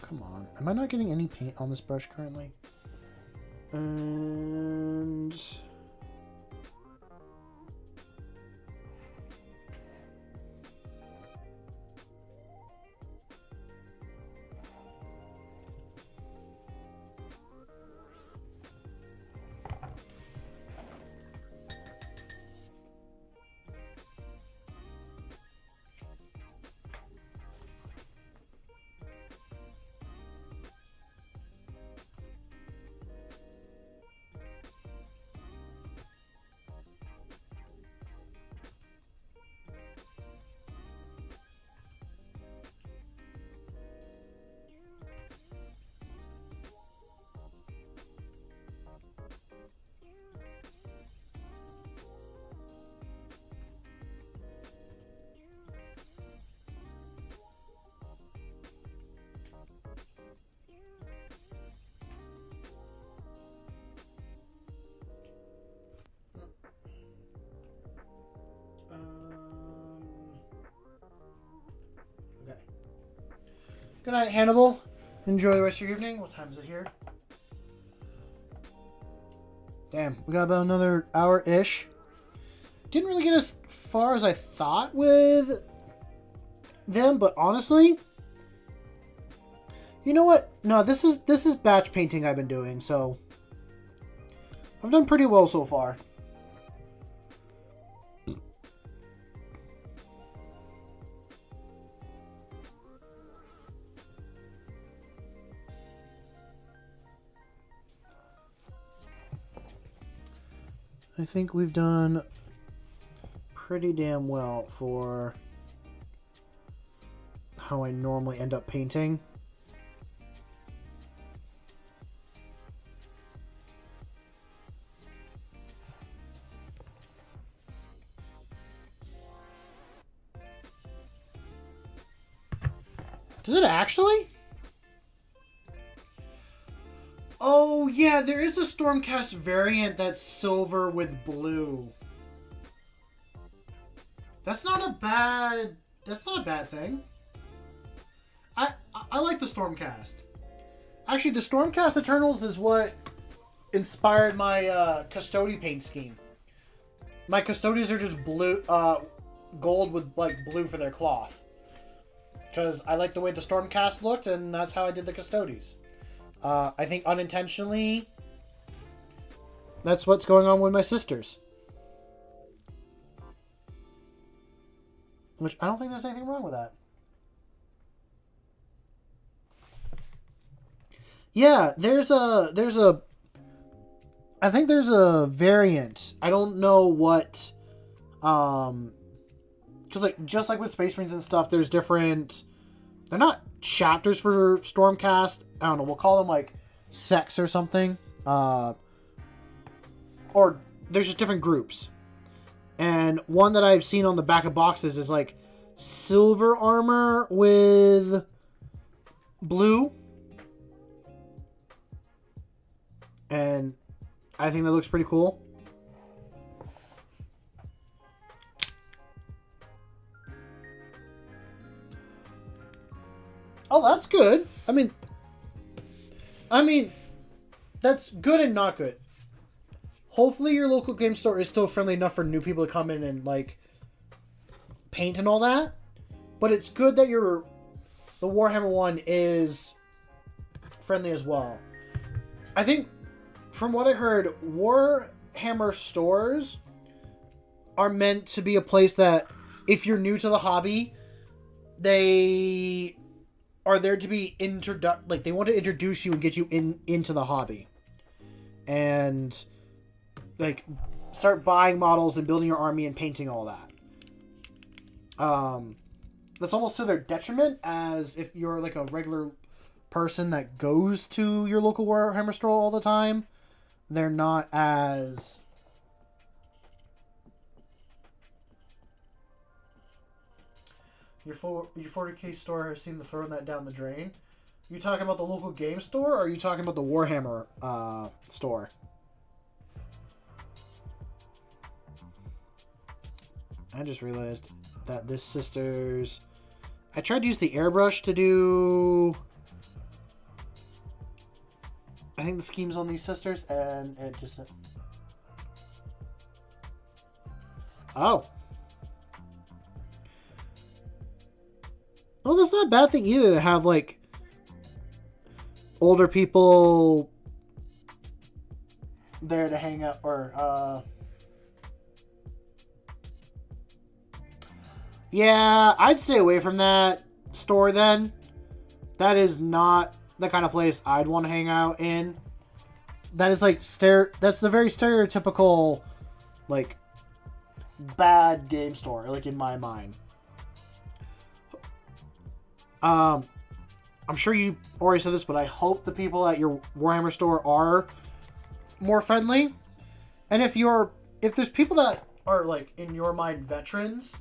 Come on. Am I not getting any paint on this brush currently? And Good night, Hannibal. Enjoy the rest of your evening. What time is it here? Damn, we got about another hour-ish. Didn't really get as far as I thought with them, but honestly, you know what? No, this is batch painting I've been doing, so I've done pretty well so far. I think we've done pretty damn well for how I normally end up painting. Does it actually? Oh, yeah, there is a Stormcast variant that's silver with blue. That's not a bad thing. I like the Stormcast. Actually, the Stormcast Eternals is what inspired my Custody paint scheme. My Custodies are just blue, gold with like blue for their cloth. Because I like the way the Stormcast looked, and that's how I did the Custodies. I think unintentionally, that's what's going on with my sisters. Which I don't think there's anything wrong with that. Yeah, I think there's a variant. I don't know what, because like just like with Space Marines and stuff, there's different. They're not chapters for Stormcast. I don't know. We'll call them like sects or something. Or there's just different groups. And one that I've seen on the back of boxes is like silver armor with blue. And I think that looks pretty cool. Oh, that's good. I mean, that's good and not good. Hopefully your local game store is still friendly enough for new people to come in and, like, paint and all that. But it's good that the Warhammer one is friendly as well. I think, from what I heard, Warhammer stores are meant to be a place that, if you're new to the hobby, they are there to be they want to introduce you and get you into the hobby. And like start buying models and building your army and painting all that. That's almost to their detriment, as if you're like a regular person that goes to your local Warhammer store all the time, they're not as Your 40K store has seemed to throw that down the drain. You talking about the local game store, or are you talking about the Warhammer store? I just realized that this sister's... I tried to use the airbrush to do... I think the schemes on these sisters, and it just... Oh. Well, that's not a bad thing either to have, like, older people there to hang out, or, yeah, I'd stay away from that store then. That is not the kind of place I'd want to hang out in. That is, like, that's the very stereotypical, like, bad game store, like, in my mind. I'm sure you already said this, but I hope the people at your Warhammer store are more friendly. And if there's people that are, like, in your mind, veterans,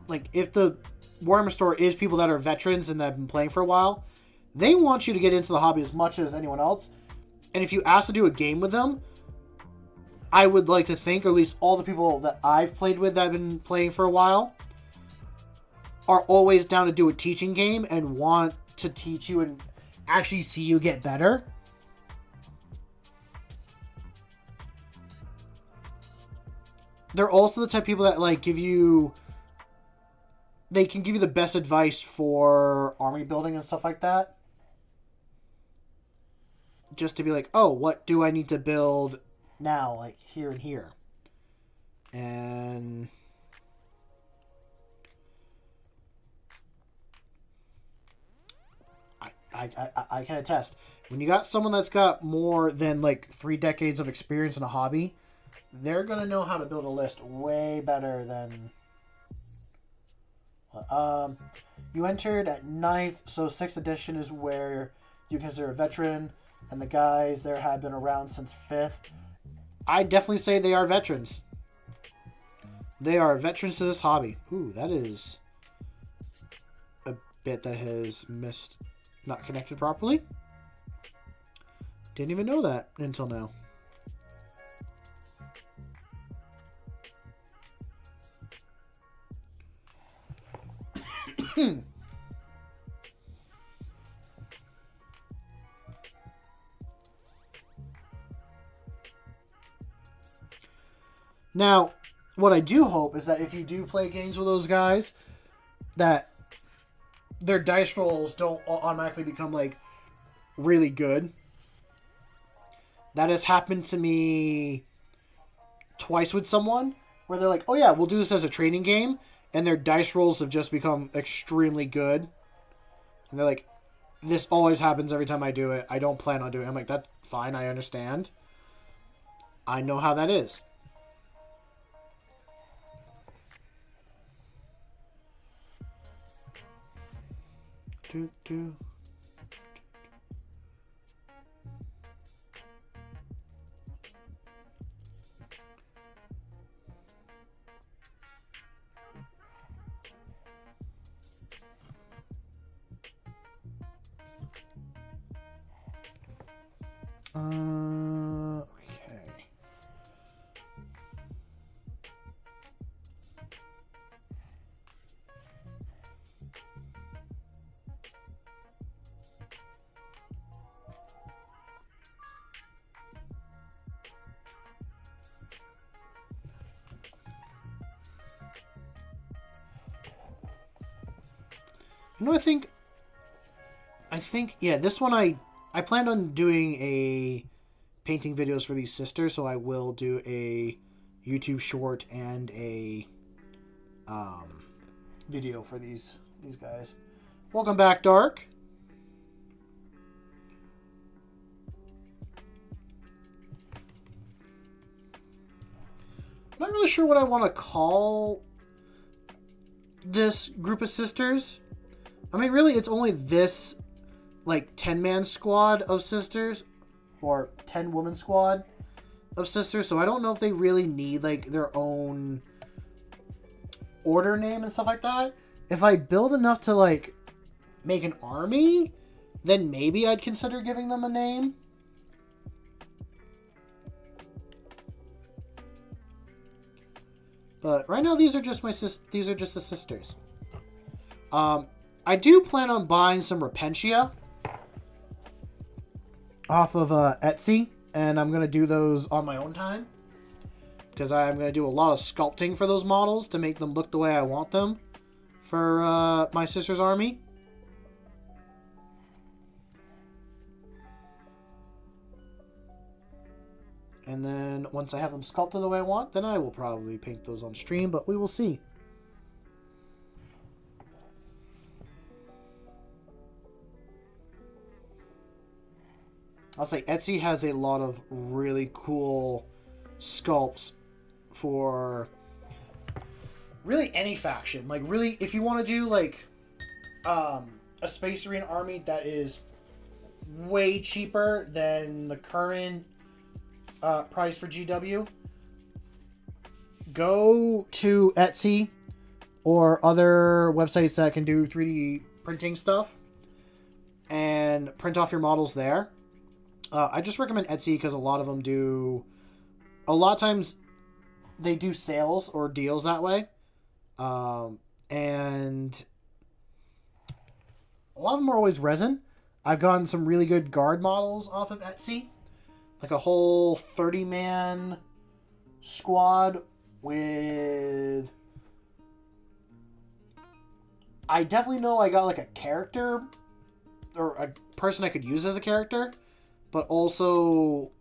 like, if the Warhammer store is people that are veterans and that have been playing for a while, they want you to get into the hobby as much as anyone else. And if you ask to do a game with them, I would like to think, or at least all the people that I've played with that have been playing for a while, are always down to do a teaching game and want to teach you and actually see you get better. They're also the type of people that like give you... They can give you the best advice for army building and stuff like that. Just to be like, oh, what do I need to build now? Like, here and here. And... I can attest. When you got someone that's got more than like 3 decades of experience in a hobby, they're going to know how to build a list way better than... you entered at 9th, so 6th edition is where you consider a veteran, and the guys there have been around since 5th. I definitely say they are veterans. They are veterans to this hobby. Ooh, that is a bit that has missed... Not connected properly. Didn't even know that until now. Now, what I do hope is that if you do play games with those guys, that their dice rolls don't automatically become, like, really good. That has happened to me twice with someone, where they're like, oh yeah, we'll do this as a training game, and their dice rolls have just become extremely good. And they're like, this always happens every time I do it. I don't plan on doing it. I'm like, that's fine, I understand. I know how that is. Do, do. Okay. You know, I think, yeah, this one I planned on doing a painting videos for these sisters, so I will do a YouTube short and a video for these guys. Welcome back, Dark. I'm not really sure what I want to call this group of sisters. I mean, really, it's only this, like, 10-man squad of sisters, or 10-woman squad of sisters, so I don't know if they really need, like, their own order name and stuff like that. If I build enough to, like, make an army, then maybe I'd consider giving them a name. But right now, these are just the sisters. I do plan on buying some Repentia off of Etsy, and I'm going to do those on my own time, because I'm going to do a lot of sculpting for those models to make them look the way I want them for my sister's army. And then once I have them sculpted the way I want, then I will probably paint those on stream, but we will see. I'll say Etsy has a lot of really cool sculpts for really any faction. Like, really, if you want to do, like, a Space Marine army that is way cheaper than the current price for GW, go to Etsy or other websites that can do 3D printing stuff and print off your models there. I just recommend Etsy because a lot of them do a lot of times they do sales or deals that way. And a lot of them are always resin. I've gotten some really good guard models off of Etsy. Like a whole 30-man squad with... I definitely know I got like a character or a person I could use as a character, but also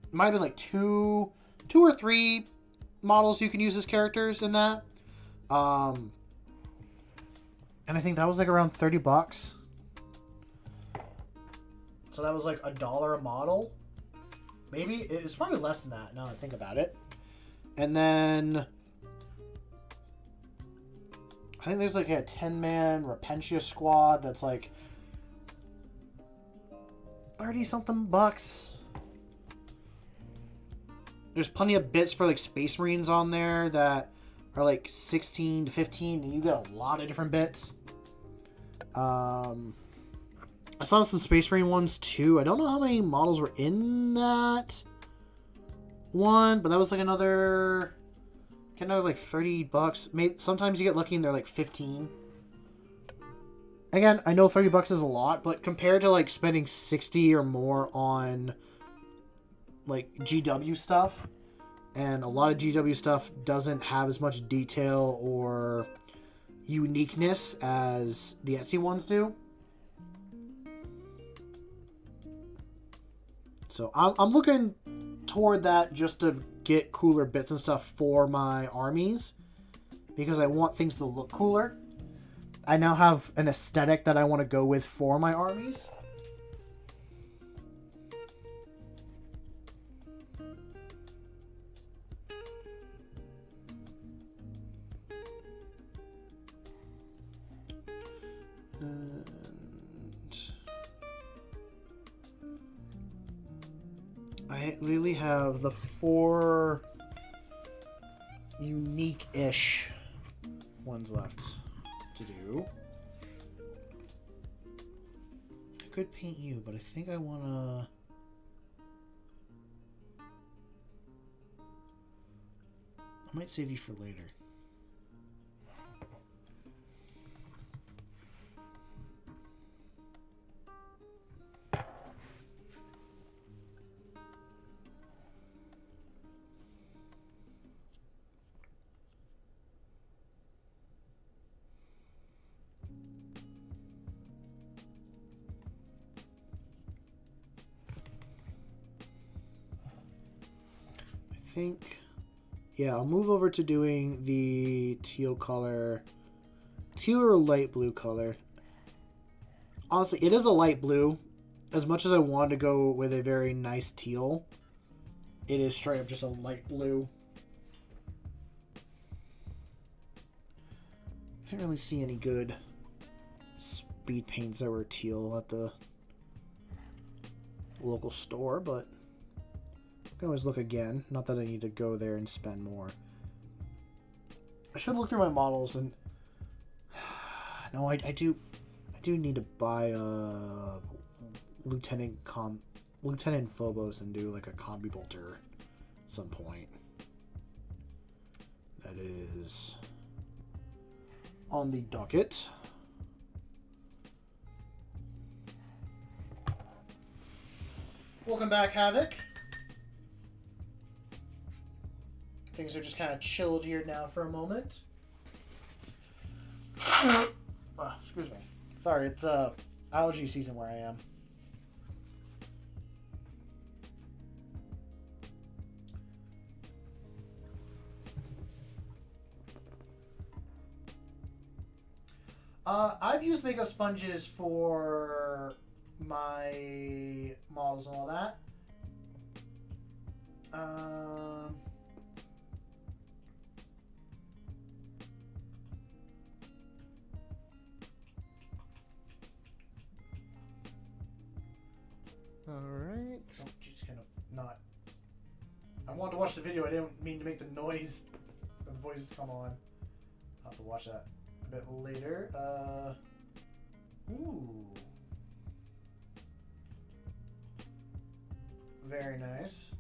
it might have been like two or three models you can use as characters in that. And I think that was like around $30. So that was like $1 a model. Maybe it's probably less than that now that I think about it. And then I think there's like a 10-man Repentia squad that's like 30-something bucks. There's plenty of bits for like Space Marines on there that are like 16 to 15, and you get a lot of different bits. I saw some Space Marine ones too. I don't know how many models were in that one, but that was like another like $30. Maybe sometimes you get lucky and they're like 15. Again, I know $30 is a lot, but compared to like spending 60 or more on like GW stuff, and a lot of GW stuff doesn't have as much detail or uniqueness as the Etsy ones do. So I'm looking toward that just to get cooler bits and stuff for my armies, because I want things to look cooler. I now have an aesthetic that I want to go with for my armies. And I literally have the 4 unique-ish ones left to do. I could paint you, but I think I want to... I might save you for later. Think, yeah, I'll move over to doing the teal color, teal or light blue color. Honestly, it is a light blue. As much as I want to go with a very nice teal, it is straight up just a light blue. I didn't really see any good speed paints that were teal at the local store, but I can always look again. Not that I need to go there and spend more. I should look through my models and... No, I do need to buy a Lieutenant Phobos and do like a combi bolter at some point. That is on the docket. Welcome back, Havoc. Things are just kind of chilled here now for a moment. Oh, excuse me. Sorry, it's allergy season where I am. I've used makeup sponges for my models and all that. Alright. Oh, just kind of not. I wanted to watch the video. I didn't mean to make the noise. The voices come on. I'll have to watch that a bit later. Ooh. Very nice.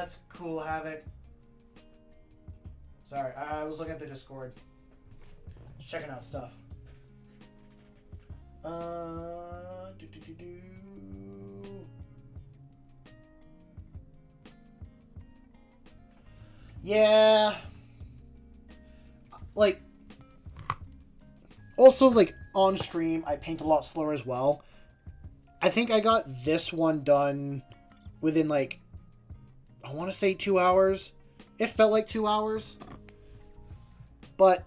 That's cool, Havoc. Sorry, I was looking at the Discord. Just checking out stuff. Yeah. Like, also, like, on stream, I paint a lot slower as well. I think I got this one done within, like, I want to say 2 hours. It felt like 2 hours. But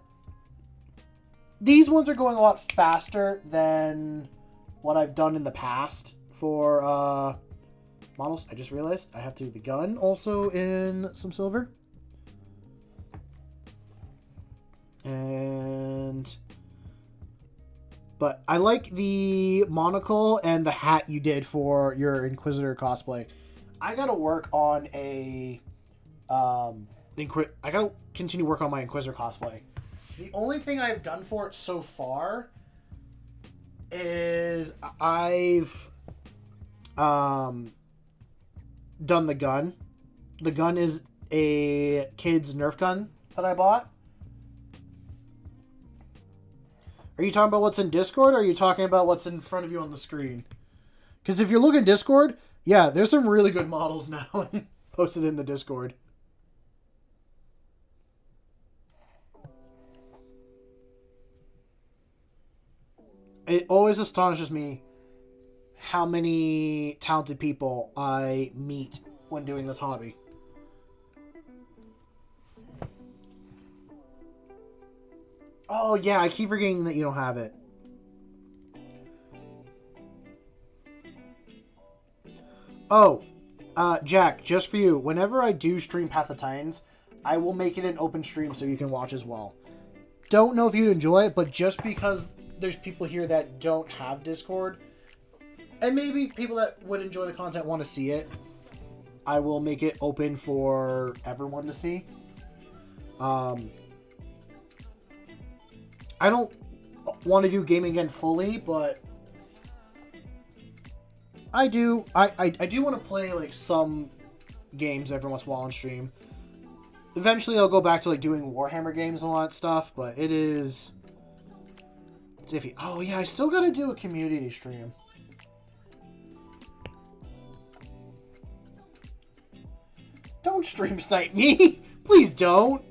these ones are going a lot faster than what I've done in the past for models. I just realized I have to do the gun also in some silver. But I like the monocle and the hat you did for your Inquisitor cosplay. I gotta work on a I gotta continue work on my Inquisitor cosplay. The only thing I've done for it so far is I've done the gun. The gun is a kid's Nerf gun that I bought. Are you talking about what's in Discord, or are you talking about what's in front of you on the screen? Because if you're looking Discord, yeah, there's some really good models now posted in the Discord. It always astonishes me how many talented people I meet when doing this hobby. Oh, yeah, I keep forgetting that you don't have it. Oh, Jack, just for you, whenever I do stream Path of Titans, I will make it an open stream so you can watch as well. Don't know if you'd enjoy it, but just because there's people here that don't have Discord, and maybe people that would enjoy the content want to see it, I will make it open for everyone to see. I don't want to do gaming again fully, but I do. I do want to play like some games every once in a while on stream. Eventually, I'll go back to like doing Warhammer games and all that stuff, but it's iffy. Oh yeah, I still gotta do a community stream. Don't stream snipe me, please don't.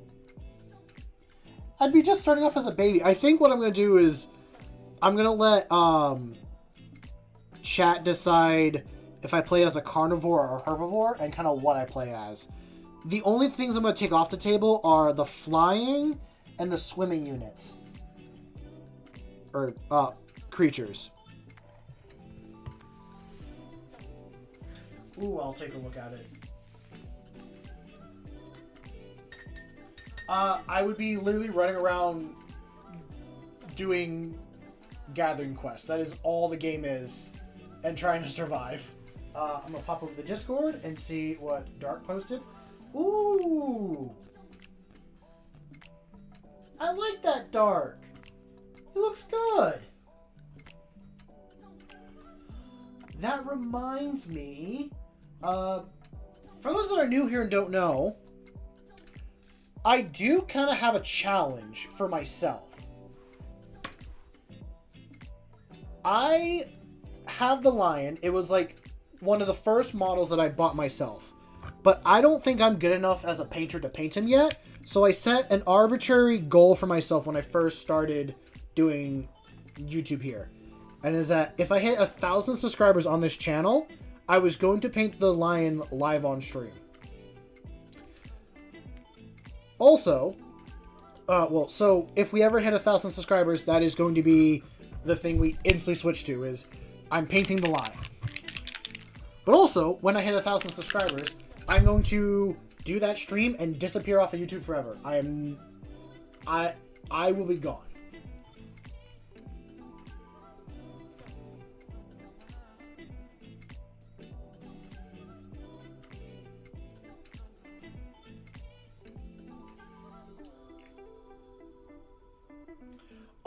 I'd be just starting off as a baby. I think what I'm going to do is I'm going to let chat decide if I play as a carnivore or a herbivore and kind of what I play as. The only things I'm going to take off the table are the flying and the swimming units. Or creatures. Ooh, I'll take a look at it. I would be literally running around doing gathering quests. That is all the game is, and trying to survive. I'm gonna pop over the Discord and see what Dark posted. Ooh! I like that Dark. It looks good. That reminds me, for those that are new here and don't know, I do kind of have a challenge for myself. I have the lion. It was like one of the first models that I bought myself. But I don't think I'm good enough as a painter to paint him yet. So I set an arbitrary goal for myself when I first started doing YouTube here. And is that if I hit 1,000 subscribers on this channel, I was going to paint the lion live on stream. Also, so if we ever hit 1,000 subscribers, that is going to be the thing we instantly switch to, is I'm painting the lion. But also, when I hit 1,000 subscribers, I'm going to do that stream and disappear off of YouTube forever. I will be gone.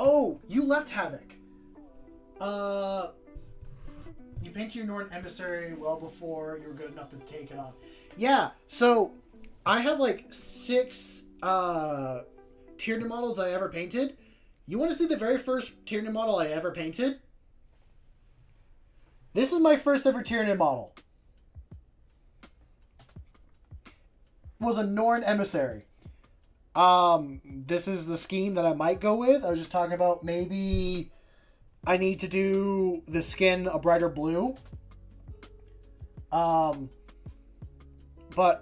Oh, you left Havoc. You you painted your Norn emissary well before you were good enough to take it on. Yeah, so I have like 6 Tyranid models I ever painted. You want to see the very first Tyranid model I ever painted? This is my first ever Tyranid model. It was a Norn emissary. This is the scheme that I might go with. I was just talking about maybe I need to do the skin a brighter blue. But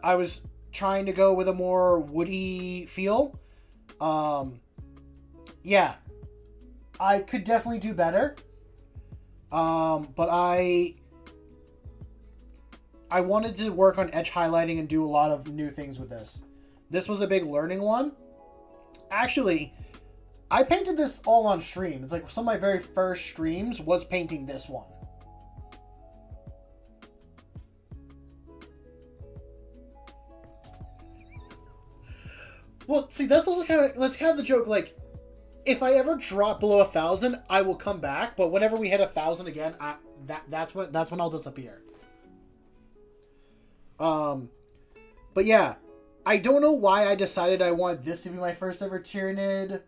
I was trying to go with a more woody feel. Yeah. I could definitely do better. But I wanted to work on edge highlighting and do a lot of new things with this. This was a big learning one. Actually, I painted this all on stream. It's like some of my very first streams was painting this one. Well, see, that's also that's kind of the joke. Like, if I ever drop below 1,000, I will come back. But whenever we hit 1,000 again, that's when I'll disappear. But yeah, I don't know why I decided I wanted this to be my first ever Tyranid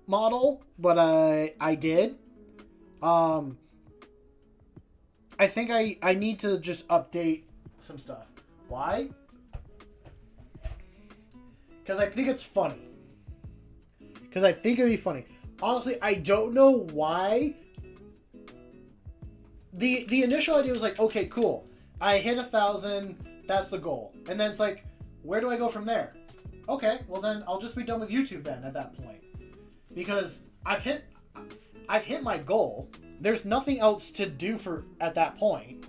model, but I did. I think I need to just update some stuff. Why? Because I think it's funny. Because I think it'd be funny. Honestly, I don't know why. The initial idea was like, okay, cool. I hit 1,000. That's the goal. And then it's like, where do I go from there? Okay, well then I'll just be done with YouTube then at that point. Because I've hit my goal. There's nothing else to do at that point.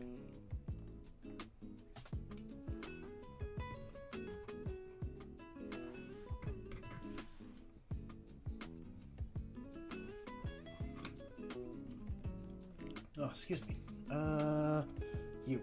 Oh, excuse me. You.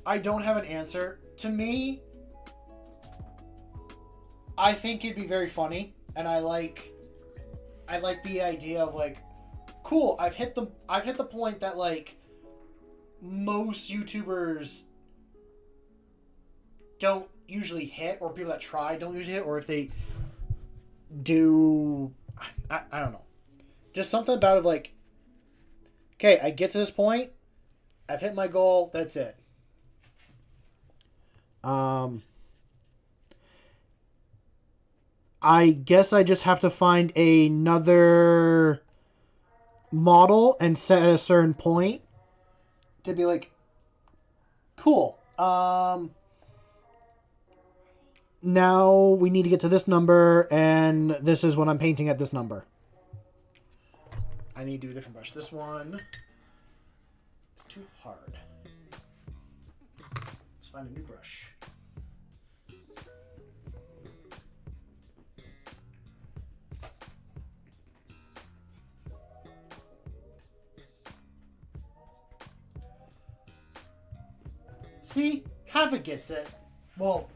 I don't have an answer. To me, I think it'd be very funny, and I like the idea of like, cool, I've hit the point that like most YouTubers don't usually hit, or people that try don't usually hit, or if they do, I don't know. Just something about it like, okay, I get to this point, I've hit my goal, that's it. I guess I just have to find another model and set at a certain point to be like, cool. Now we need to get to this number, and this is what I'm painting at this number. I need to do a different brush. This one is too hard. Let's find a new brush. See? Havoc gets it. Well,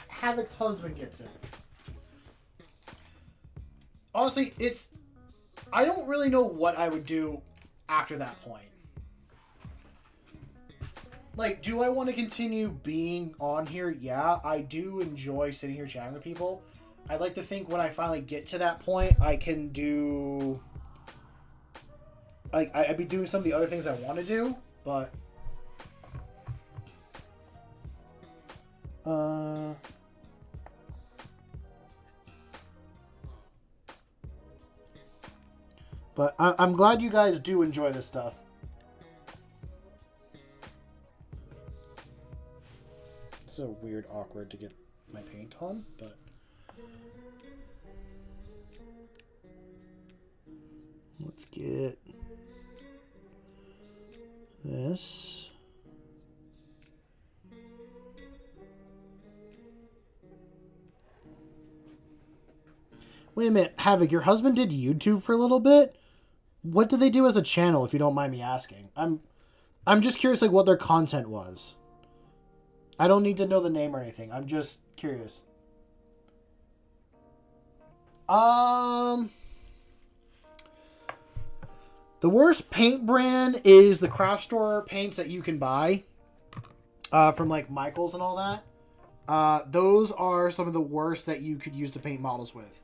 Havoc's husband gets it. Honestly, I don't really know what I would do after that point. Like, do I want to continue being on here? Yeah, I do enjoy sitting here chatting with people. I'd like to think when I finally get to that point, I can do... Like, I'd be doing some of the other things I want to do, but... But I'm glad you guys do enjoy this stuff. It's so weird, awkward to get my paint on, but... Let's get this. Wait a minute, Havoc, your husband did YouTube for a little bit? What did they do as a channel, if you don't mind me asking? I'm just curious, like, what their content was. I don't need to know the name or anything. I'm just curious. The worst paint brand is the craft store paints that you can buy from like Michaels and all that. Those are some of the worst that you could use to paint models with.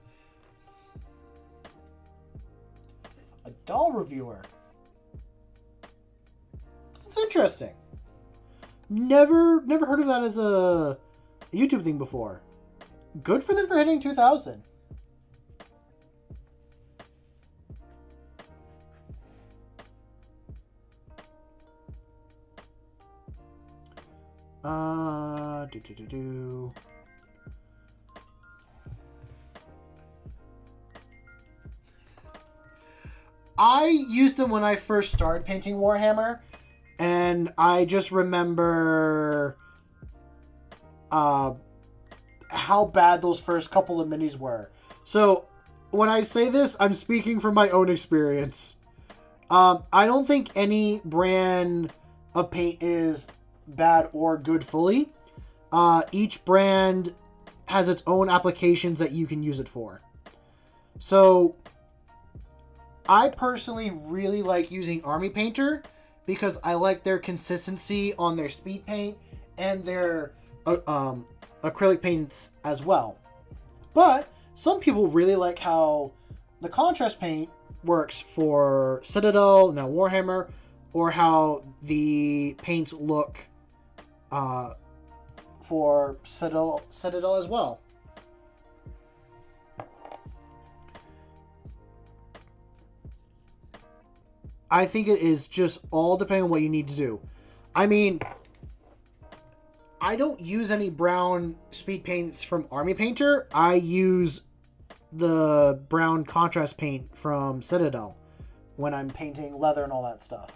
A doll reviewer. That's interesting. Never heard of that as a YouTube thing before. Good for them for hitting 2,000. I used them when I first started painting Warhammer, and I just remember how bad those first couple of minis were. So when I say this, I'm speaking from my own experience. I don't think any brand of paint is bad or good fully. Each brand has its own applications that you can use it for. So I personally really like using Army Painter because I like their consistency on their speed paint and their acrylic paints as well. But some people really like how the contrast paint works for Citadel, now Warhammer, or how the paints look for Citadel as well. I think it is just all depending on what you need to do. I mean, I don't use any brown speed paints from Army Painter. I use the brown contrast paint from Citadel when I'm painting leather and all that stuff.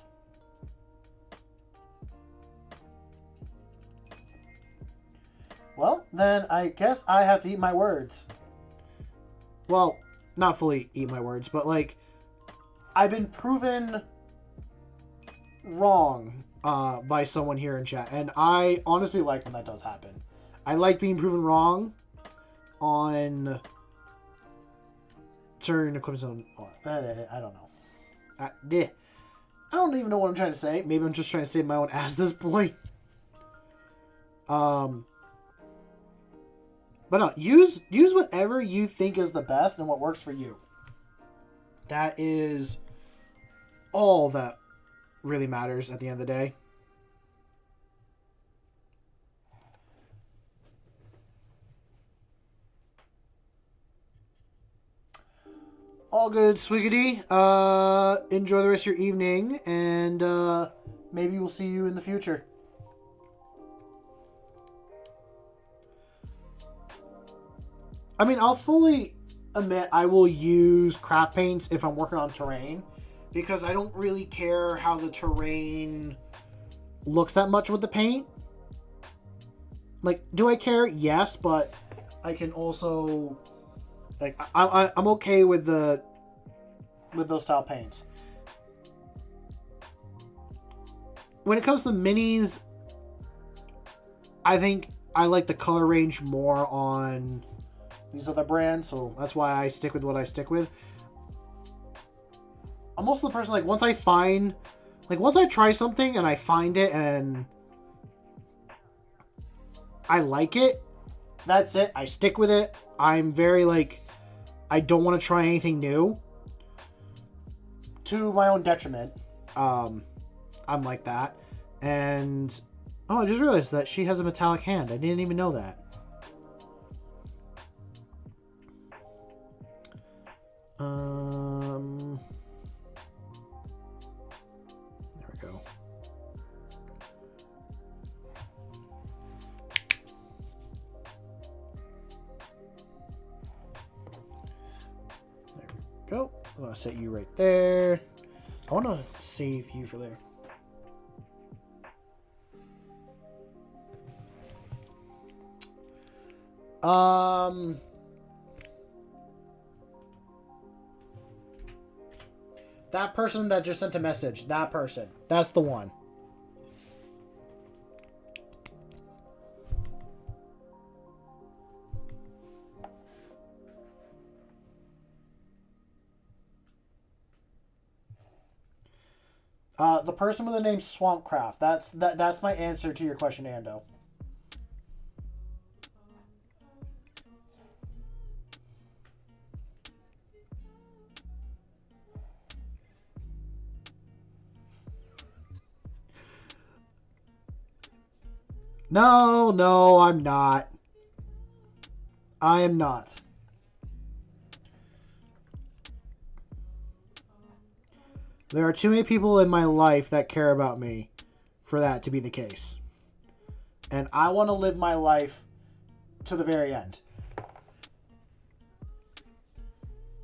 Well, then I guess I have to eat my words. Well, not fully eat my words, but like, I've been proven wrong by someone here in chat, and I honestly like when that does happen. I like being proven wrong on certain equipment. I don't know. I don't even know what I'm trying to say. Maybe I'm just trying to save my own ass at this point. But no, use whatever you think is the best and what works for you. That is all that really matters at the end of the day. All good, Swiggity. Enjoy the rest of your evening, and maybe we'll see you in the future. I mean, I'll fully admit I will use craft paints if I'm working on terrain, because I don't really care how the terrain looks that much with the paint. Like, do I care? Yes, but I can also, like, I'm okay with those style paints. When it comes to minis, I think I like the color range more on these other brands, so that's why I stick with what I stick with. I'm also the person, like, once I try something and I find it and I like it, that's it. I stick with it. I'm very, like, I don't want to try anything new to my own detriment. I'm like that. And, oh, I just realized that she has a metallic hand. I didn't even know that. There we go. There we go. I'm going to set you right there. I want to save you for there. That person that just sent a message. That person. That's the one. The person with the name Swampcraft. That's my answer to your question, Ando. No, I'm not. I am not. There are too many people in my life that care about me for that to be the case. And I want to live my life to the very end.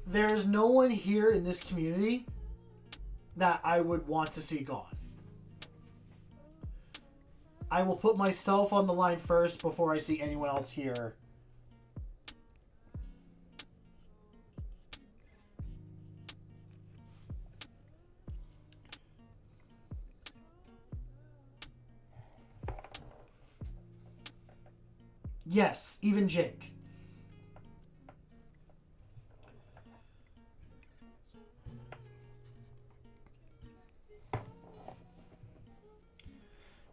There is no one here in this community that I would want to see gone. I will put myself on the line first before I see anyone else here. Yes, even Jake.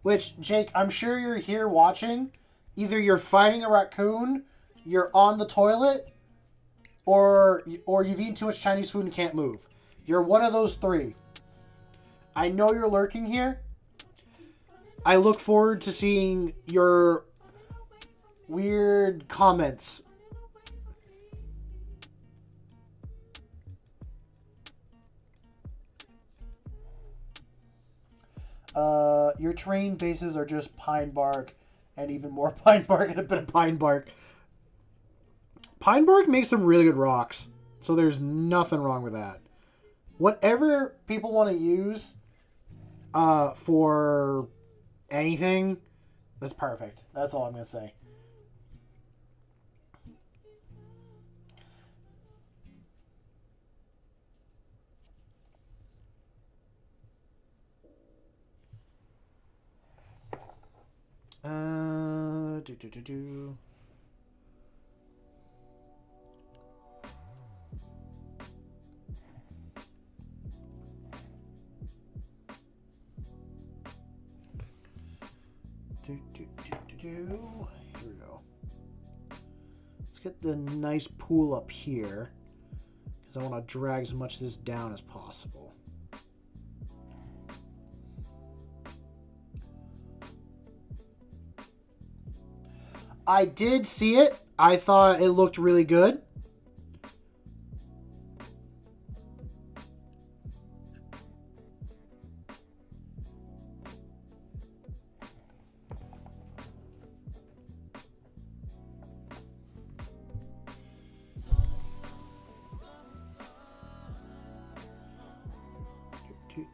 Which, Jake, I'm sure you're here watching. Either you're fighting a raccoon, you're on the toilet, or you've eaten too much Chinese food and can't move. You're one of those three. I know you're lurking here. I look forward to seeing your weird comments. Your terrain bases are just pine bark and even more pine bark and a bit of pine bark. Pine bark makes some really good rocks, so there's nothing wrong with that. Whatever people want to use for anything, that's perfect. That's all I'm going to say. Do. Here we go. Let's get the nice pool up here because I want to drag as much of this down as possible. I did see it. I thought it looked really good.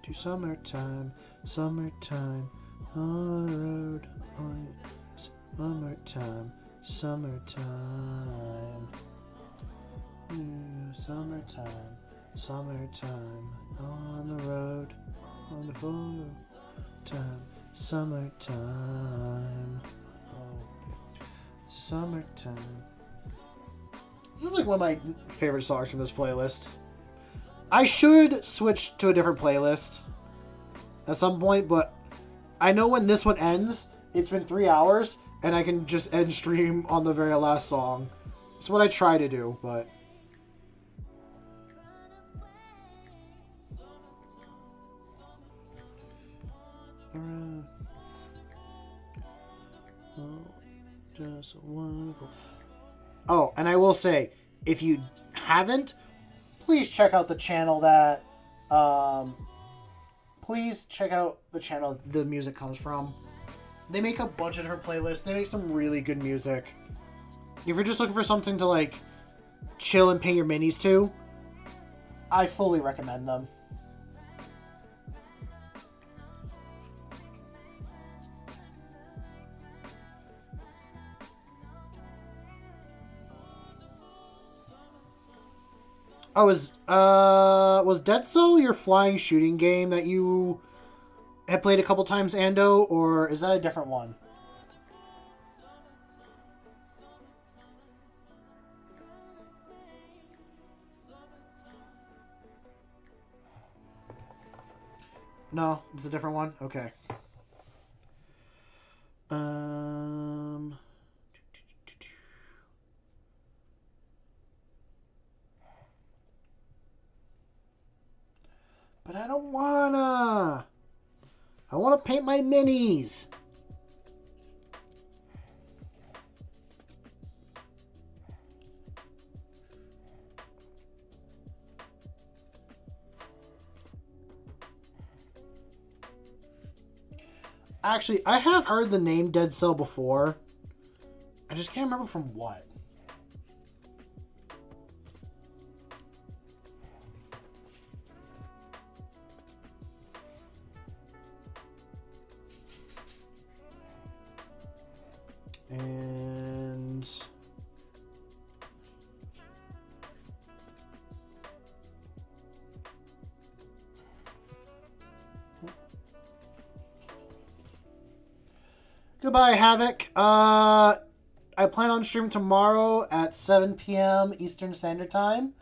To summertime, summertime, on the road, on summertime, summertime, summertime, summertime, on the road, on the full time, summertime, summertime. This is like one of my favorite songs from this playlist. I should switch to a different playlist at some point, but I know when this one ends, it's been 3 hours, and I can just end stream on the very last song. It's what I try to do, but... just wonderful. Oh, and I will say, if you haven't, please check out the channel that, please check out the channel the music comes from. They make a bunch of different playlists. They make some really good music. If you're just looking for something to, like, chill and paint your minis to, I fully recommend them. Oh, was Dead Cell your flying shooting game that you had played a couple times, Ando, or is that a different one? No, it's a different one. Okay. But I don't wanna. I want to paint my minis. Actually, I have heard the name Dead Cell before. I just can't remember from what. And goodbye, Havoc. I plan on streaming tomorrow at 7 p.m. Eastern Standard Time.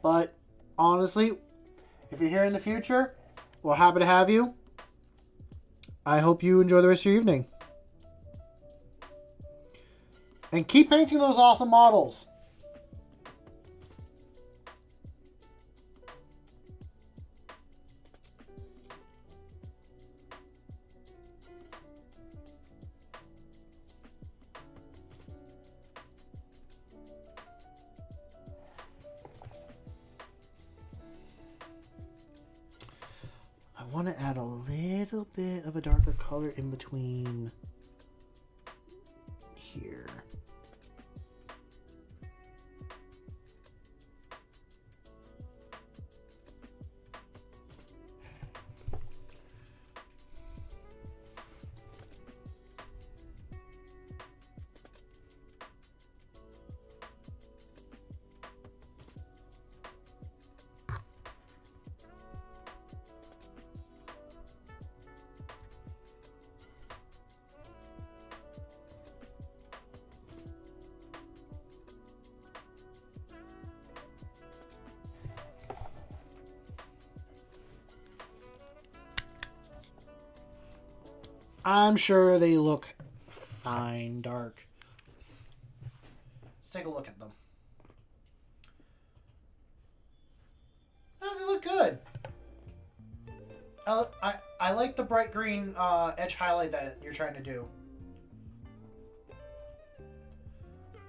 But honestly, if you're here in the future, we're happy to have you. I hope you enjoy the rest of your evening. And keep painting those awesome models. I want to add a little bit of a darker color in between here. I'm sure they look fine dark. Let's take a look at them. Oh, they look good. I like the bright green edge highlight that you're trying to do.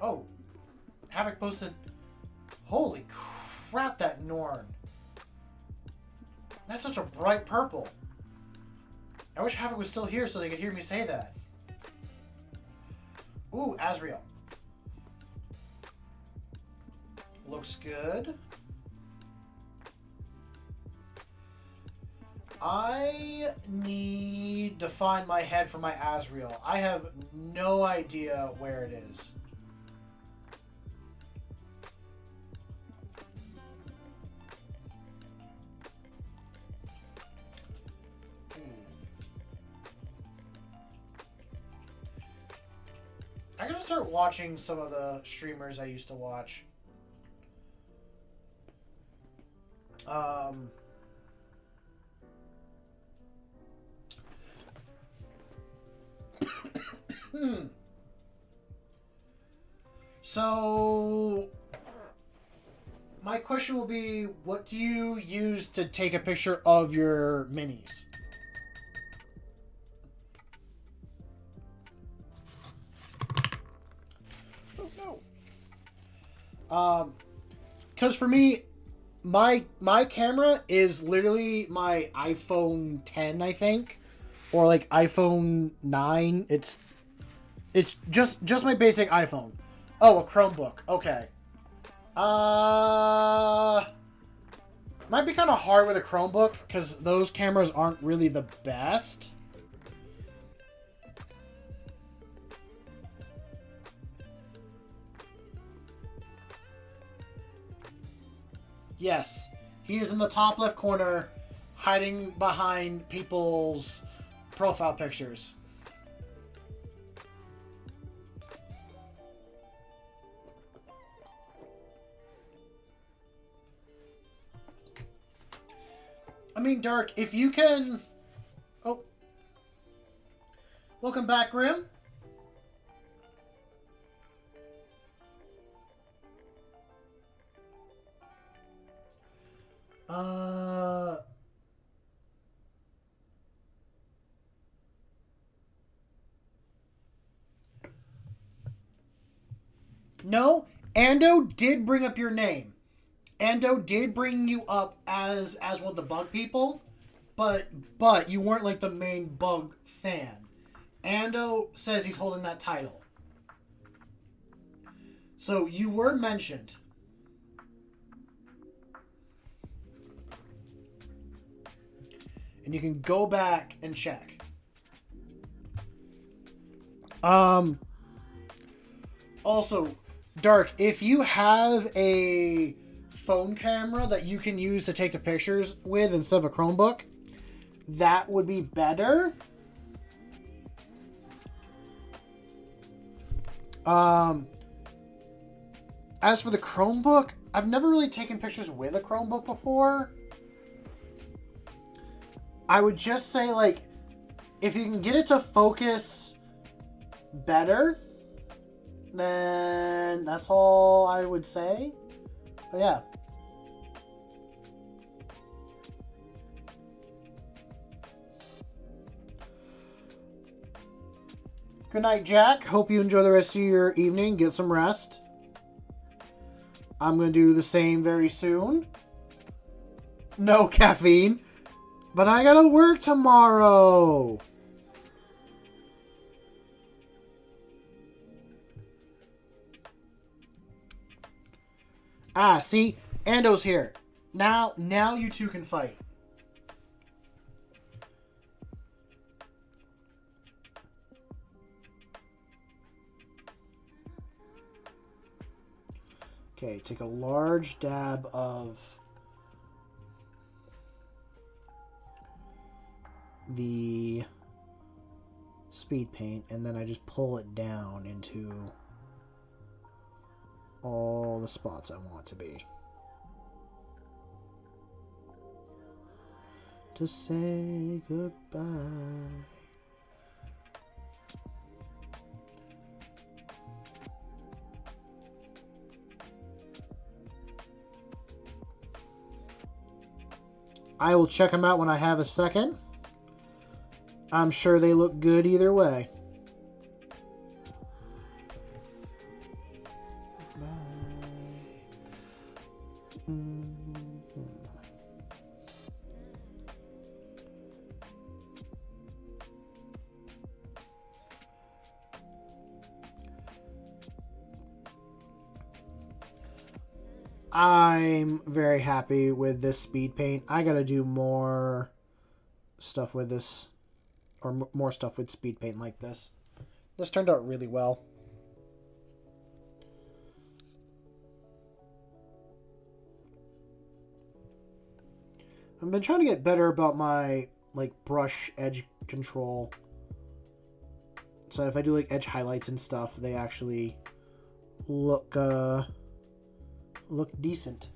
Oh, Havoc posted. Holy crap, that Norn. That's such a bright purple. I wish Havoc was still here so they could hear me say that. Ooh, Azrael. Looks good. I need to find my head for my Azrael. I have no idea where it is. I'm gonna start watching some of the streamers I used to watch. So, my question will be, what do you use to take a picture of your minis? Oh, no. Because for me, my camera is literally my iPhone 10, I think, or like iPhone 9. It's just my basic iPhone. Oh, a Chromebook. Okay. Might be kind of hard with a Chromebook because those cameras aren't really the best. Yes. He is in the top left corner, hiding behind people's profile pictures. I mean, Dark, if you can... Oh. Welcome back, Grim. No, Ando did bring up your name. Ando did bring you up as one of the bug people, but you weren't like the main bug fan. Ando says he's holding that title. So you were mentioned. And you can go back and check. Also, Dark, if you have a phone camera that you can use to take the pictures with instead of a Chromebook, that would be better. As for the Chromebook, I've never really taken pictures with a Chromebook before. I would just say, like, if you can get it to focus better, then that's all I would say. But yeah. Good night, Jack. Hope you enjoy the rest of your evening. Get some rest. I'm going to do the same very soon. No caffeine. But I gotta work tomorrow. Ah, see? Ando's here. Now you two can fight. Okay, take a large dab of the speed paint, and then I just pull it down into all the spots I want it to be. To say goodbye. I will check them out when I have a second. I'm sure they look good either way. I'm very happy with this speed paint. I gotta do more stuff with this, or more stuff with speed paint like this. This turned out really well. I've been trying to get better about my like brush edge control, so that if I do like edge highlights and stuff, they actually look decent.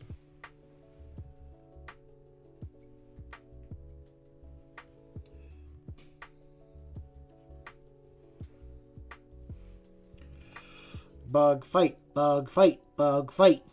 Bug fight, bug fight, bug fight.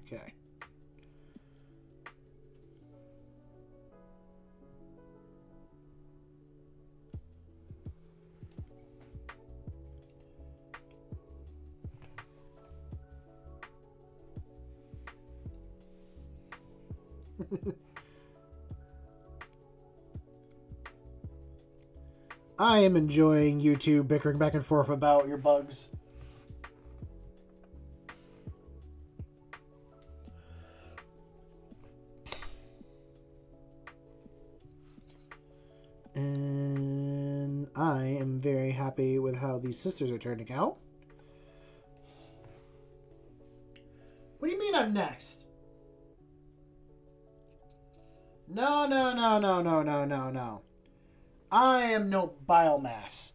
Okay. I am enjoying you two bickering back and forth about your bugs. And I am very happy with how these sisters are turning out. What do you mean I'm next? No, no, no, no, no, no, no, no. I am no biomass.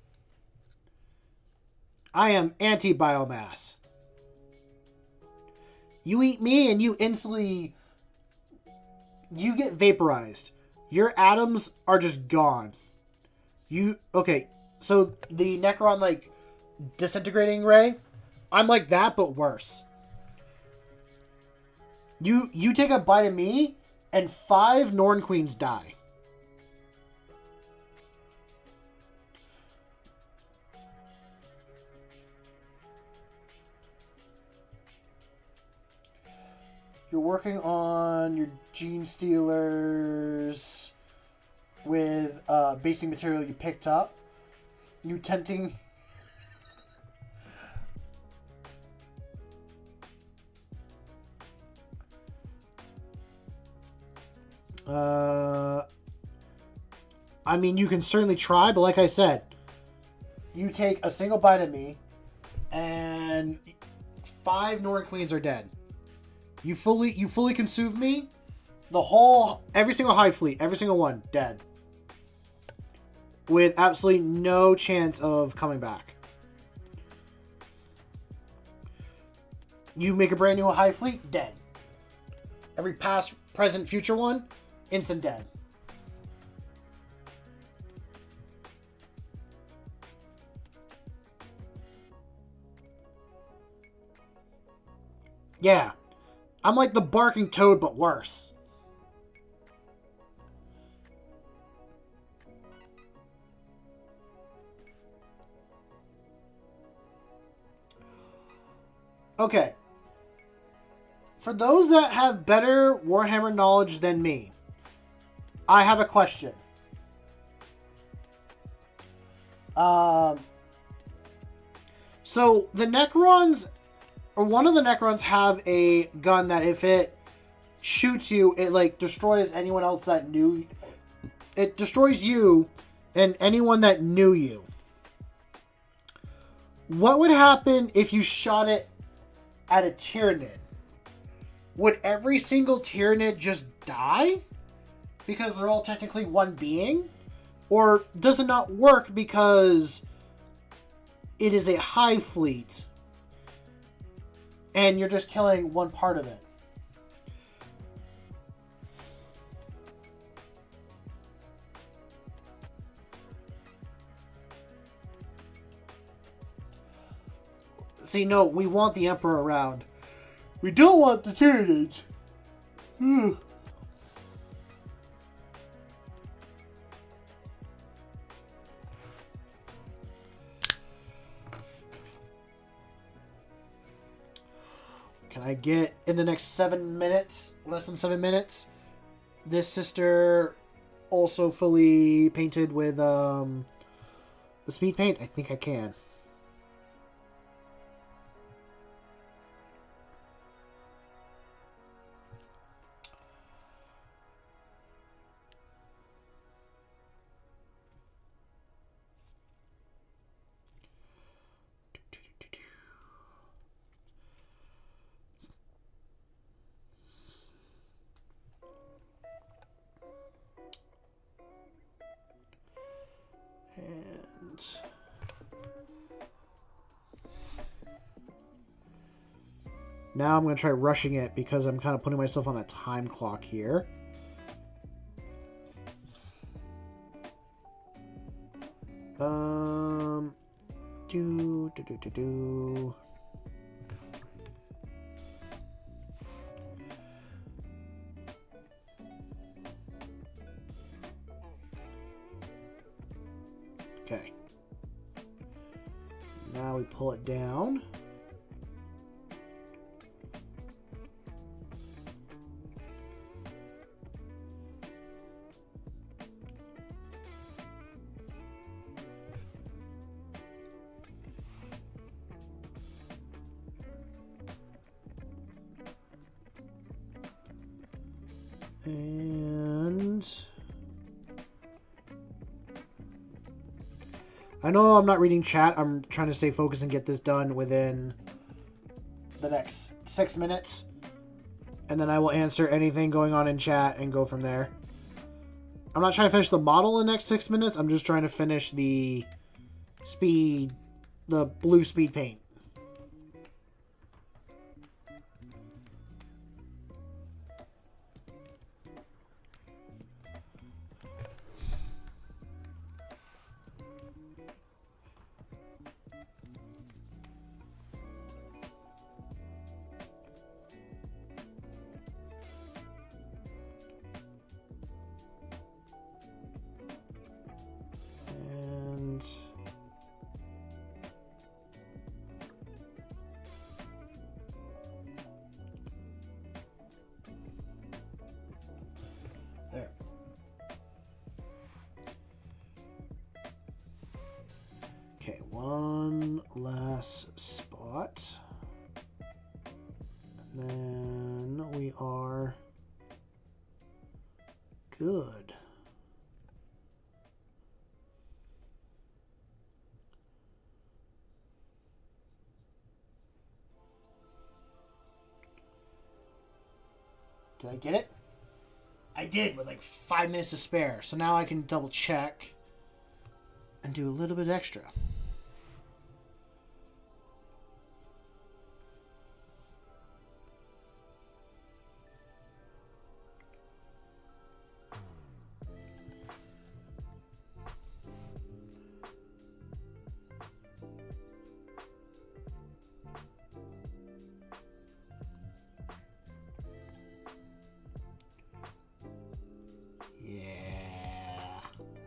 I am anti-biomass. You eat me and you instantly... You get vaporized. Your atoms are just gone. Okay, so the Necron, like, disintegrating ray, I'm like that, but worse. You take a bite of me, and 5 Norn Queens die. You're working on your gene stealers with basic material you picked up. You tempting... I mean, you can certainly try, but like I said, you take a single bite of me, and 5 Norn Queens are dead. You fully consume me. Every single Hive fleet, every single one, dead. With absolutely no chance of coming back. You make a brand new Hive fleet, dead. Every past, present, future one, instant dead. Yeah. I'm like the barking toad, but worse. Okay. For those that have better Warhammer knowledge than me, I have a question. So the Necrons, or one of the Necrons, have a gun that if it shoots you, it like destroys anyone else that knew. It destroys you and anyone that knew you. What would happen if you shot it at a Tyranid? Would every single Tyranid just die? Because they're all technically one being? Or does it not work because it is a Hive fleet and you're just killing one part of it? See, no, we want the Emperor around. We don't want the Tyranids. Can I get, in the next 7 minutes, less than 7 minutes, this sister also fully painted with the speed paint? I think I can. And now I'm going to try rushing it because I'm kind of putting myself on a time clock here. Okay. Now we pull it down. And I know I'm not reading chat. I'm trying to stay focused and get this done within the next 6 minutes. And then I will answer anything going on in chat and go from there. I'm not trying to finish the model in the next 6 minutes. I'm just trying to finish the speed, the blue speed paint. There. Okay, one last spot. And then we are good. Did I get it? I did, with like 5 minutes to spare. So now I can double check and do a little bit extra.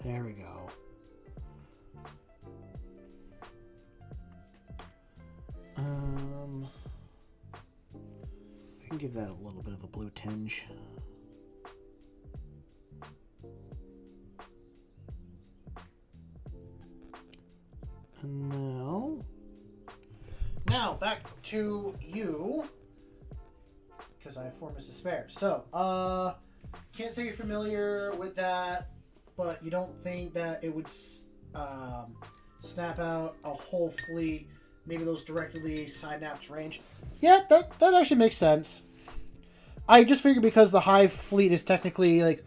There we go. I can give that a little bit of a blue tinge. And now back to you, because I have 4 minutes to spare. So, can't say you're familiar with that, but you don't think that it would snap out a whole fleet, maybe those directly side naps range? Yeah, that actually makes sense. I just figured because the Hive fleet is technically, like,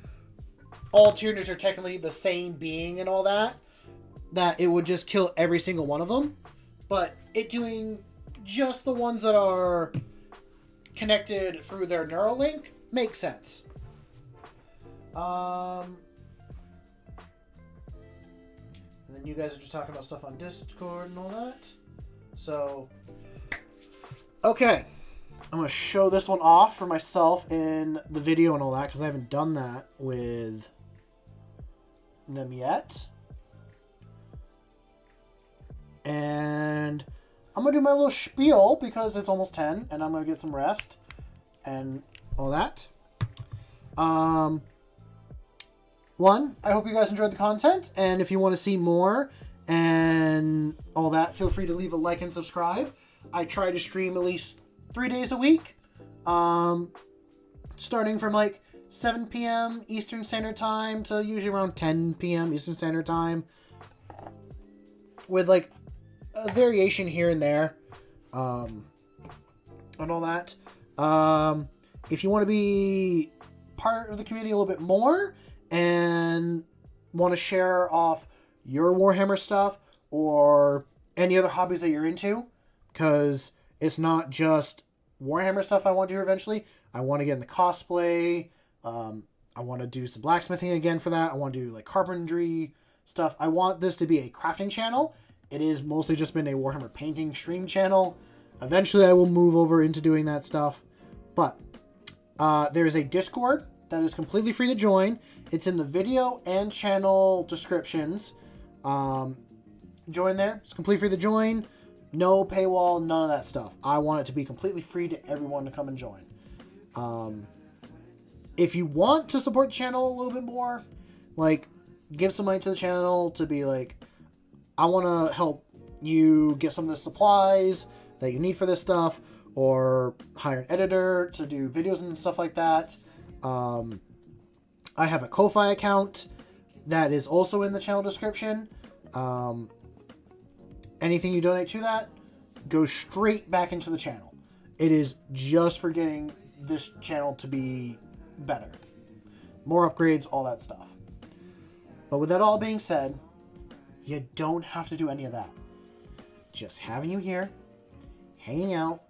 all Tyranids are technically the same being and all that, that it would just kill every single one of them. But it doing just the ones that are connected through their Neuralink makes sense. And then you guys are just talking about stuff on Discord and all that. So, okay. I'm going to show this one off for myself in the video and all that, because I haven't done that with them yet. And I'm going to do my little spiel because it's almost 10 and I'm going to get some rest and all that. One, I hope you guys enjoyed the content, and if you want to see more and all that, feel free to leave a like and subscribe. I try to stream at least 3 days a week, starting from like 7 p.m. Eastern Standard Time to usually around 10 p.m. Eastern Standard Time, with like a variation here and there, and all that. If you want to be part of the community a little bit more and want to share off your Warhammer stuff or any other hobbies that you're into, because it's not just Warhammer stuff I want to do eventually. I want to get into cosplay. I want to do some blacksmithing again for that. I want to do like carpentry stuff. I want this to be a crafting channel. It is mostly just been a Warhammer painting stream channel. Eventually I will move over into doing that stuff. But there is a Discord that is completely free to join. It's in the video and channel descriptions. Join there. It's completely free to join. No paywall, none of that stuff. I want it to be completely free to everyone to come and join. If you want to support the channel a little bit more, like, give some money to the channel to be like, I want to help you get some of the supplies that you need for this stuff, or hire an editor to do videos and stuff like that. I have a Ko-Fi account that is also in the channel description. Anything you donate to that goes straight back into the channel. It is just for getting this channel to be better. More upgrades, all that stuff. But with that all being said, you don't have to do any of that. Just having you here, hanging out,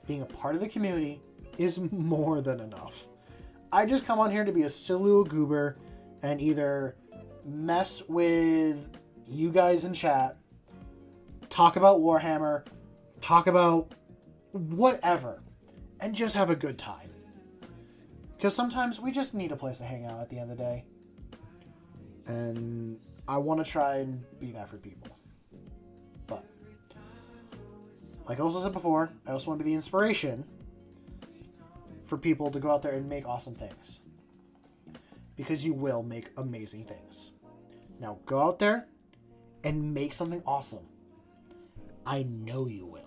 being a part of the community is more than enough. I just come on here to be a silly little goober and either mess with you guys in chat, talk about Warhammer, talk about whatever, and just have a good time. Because sometimes we just need a place to hang out at the end of the day. And I want to try and be that for people. But, like I also said before, I also want to be the inspiration for people to go out there and make awesome things. Because you will make amazing things. Now go out there and make something awesome. I know you will.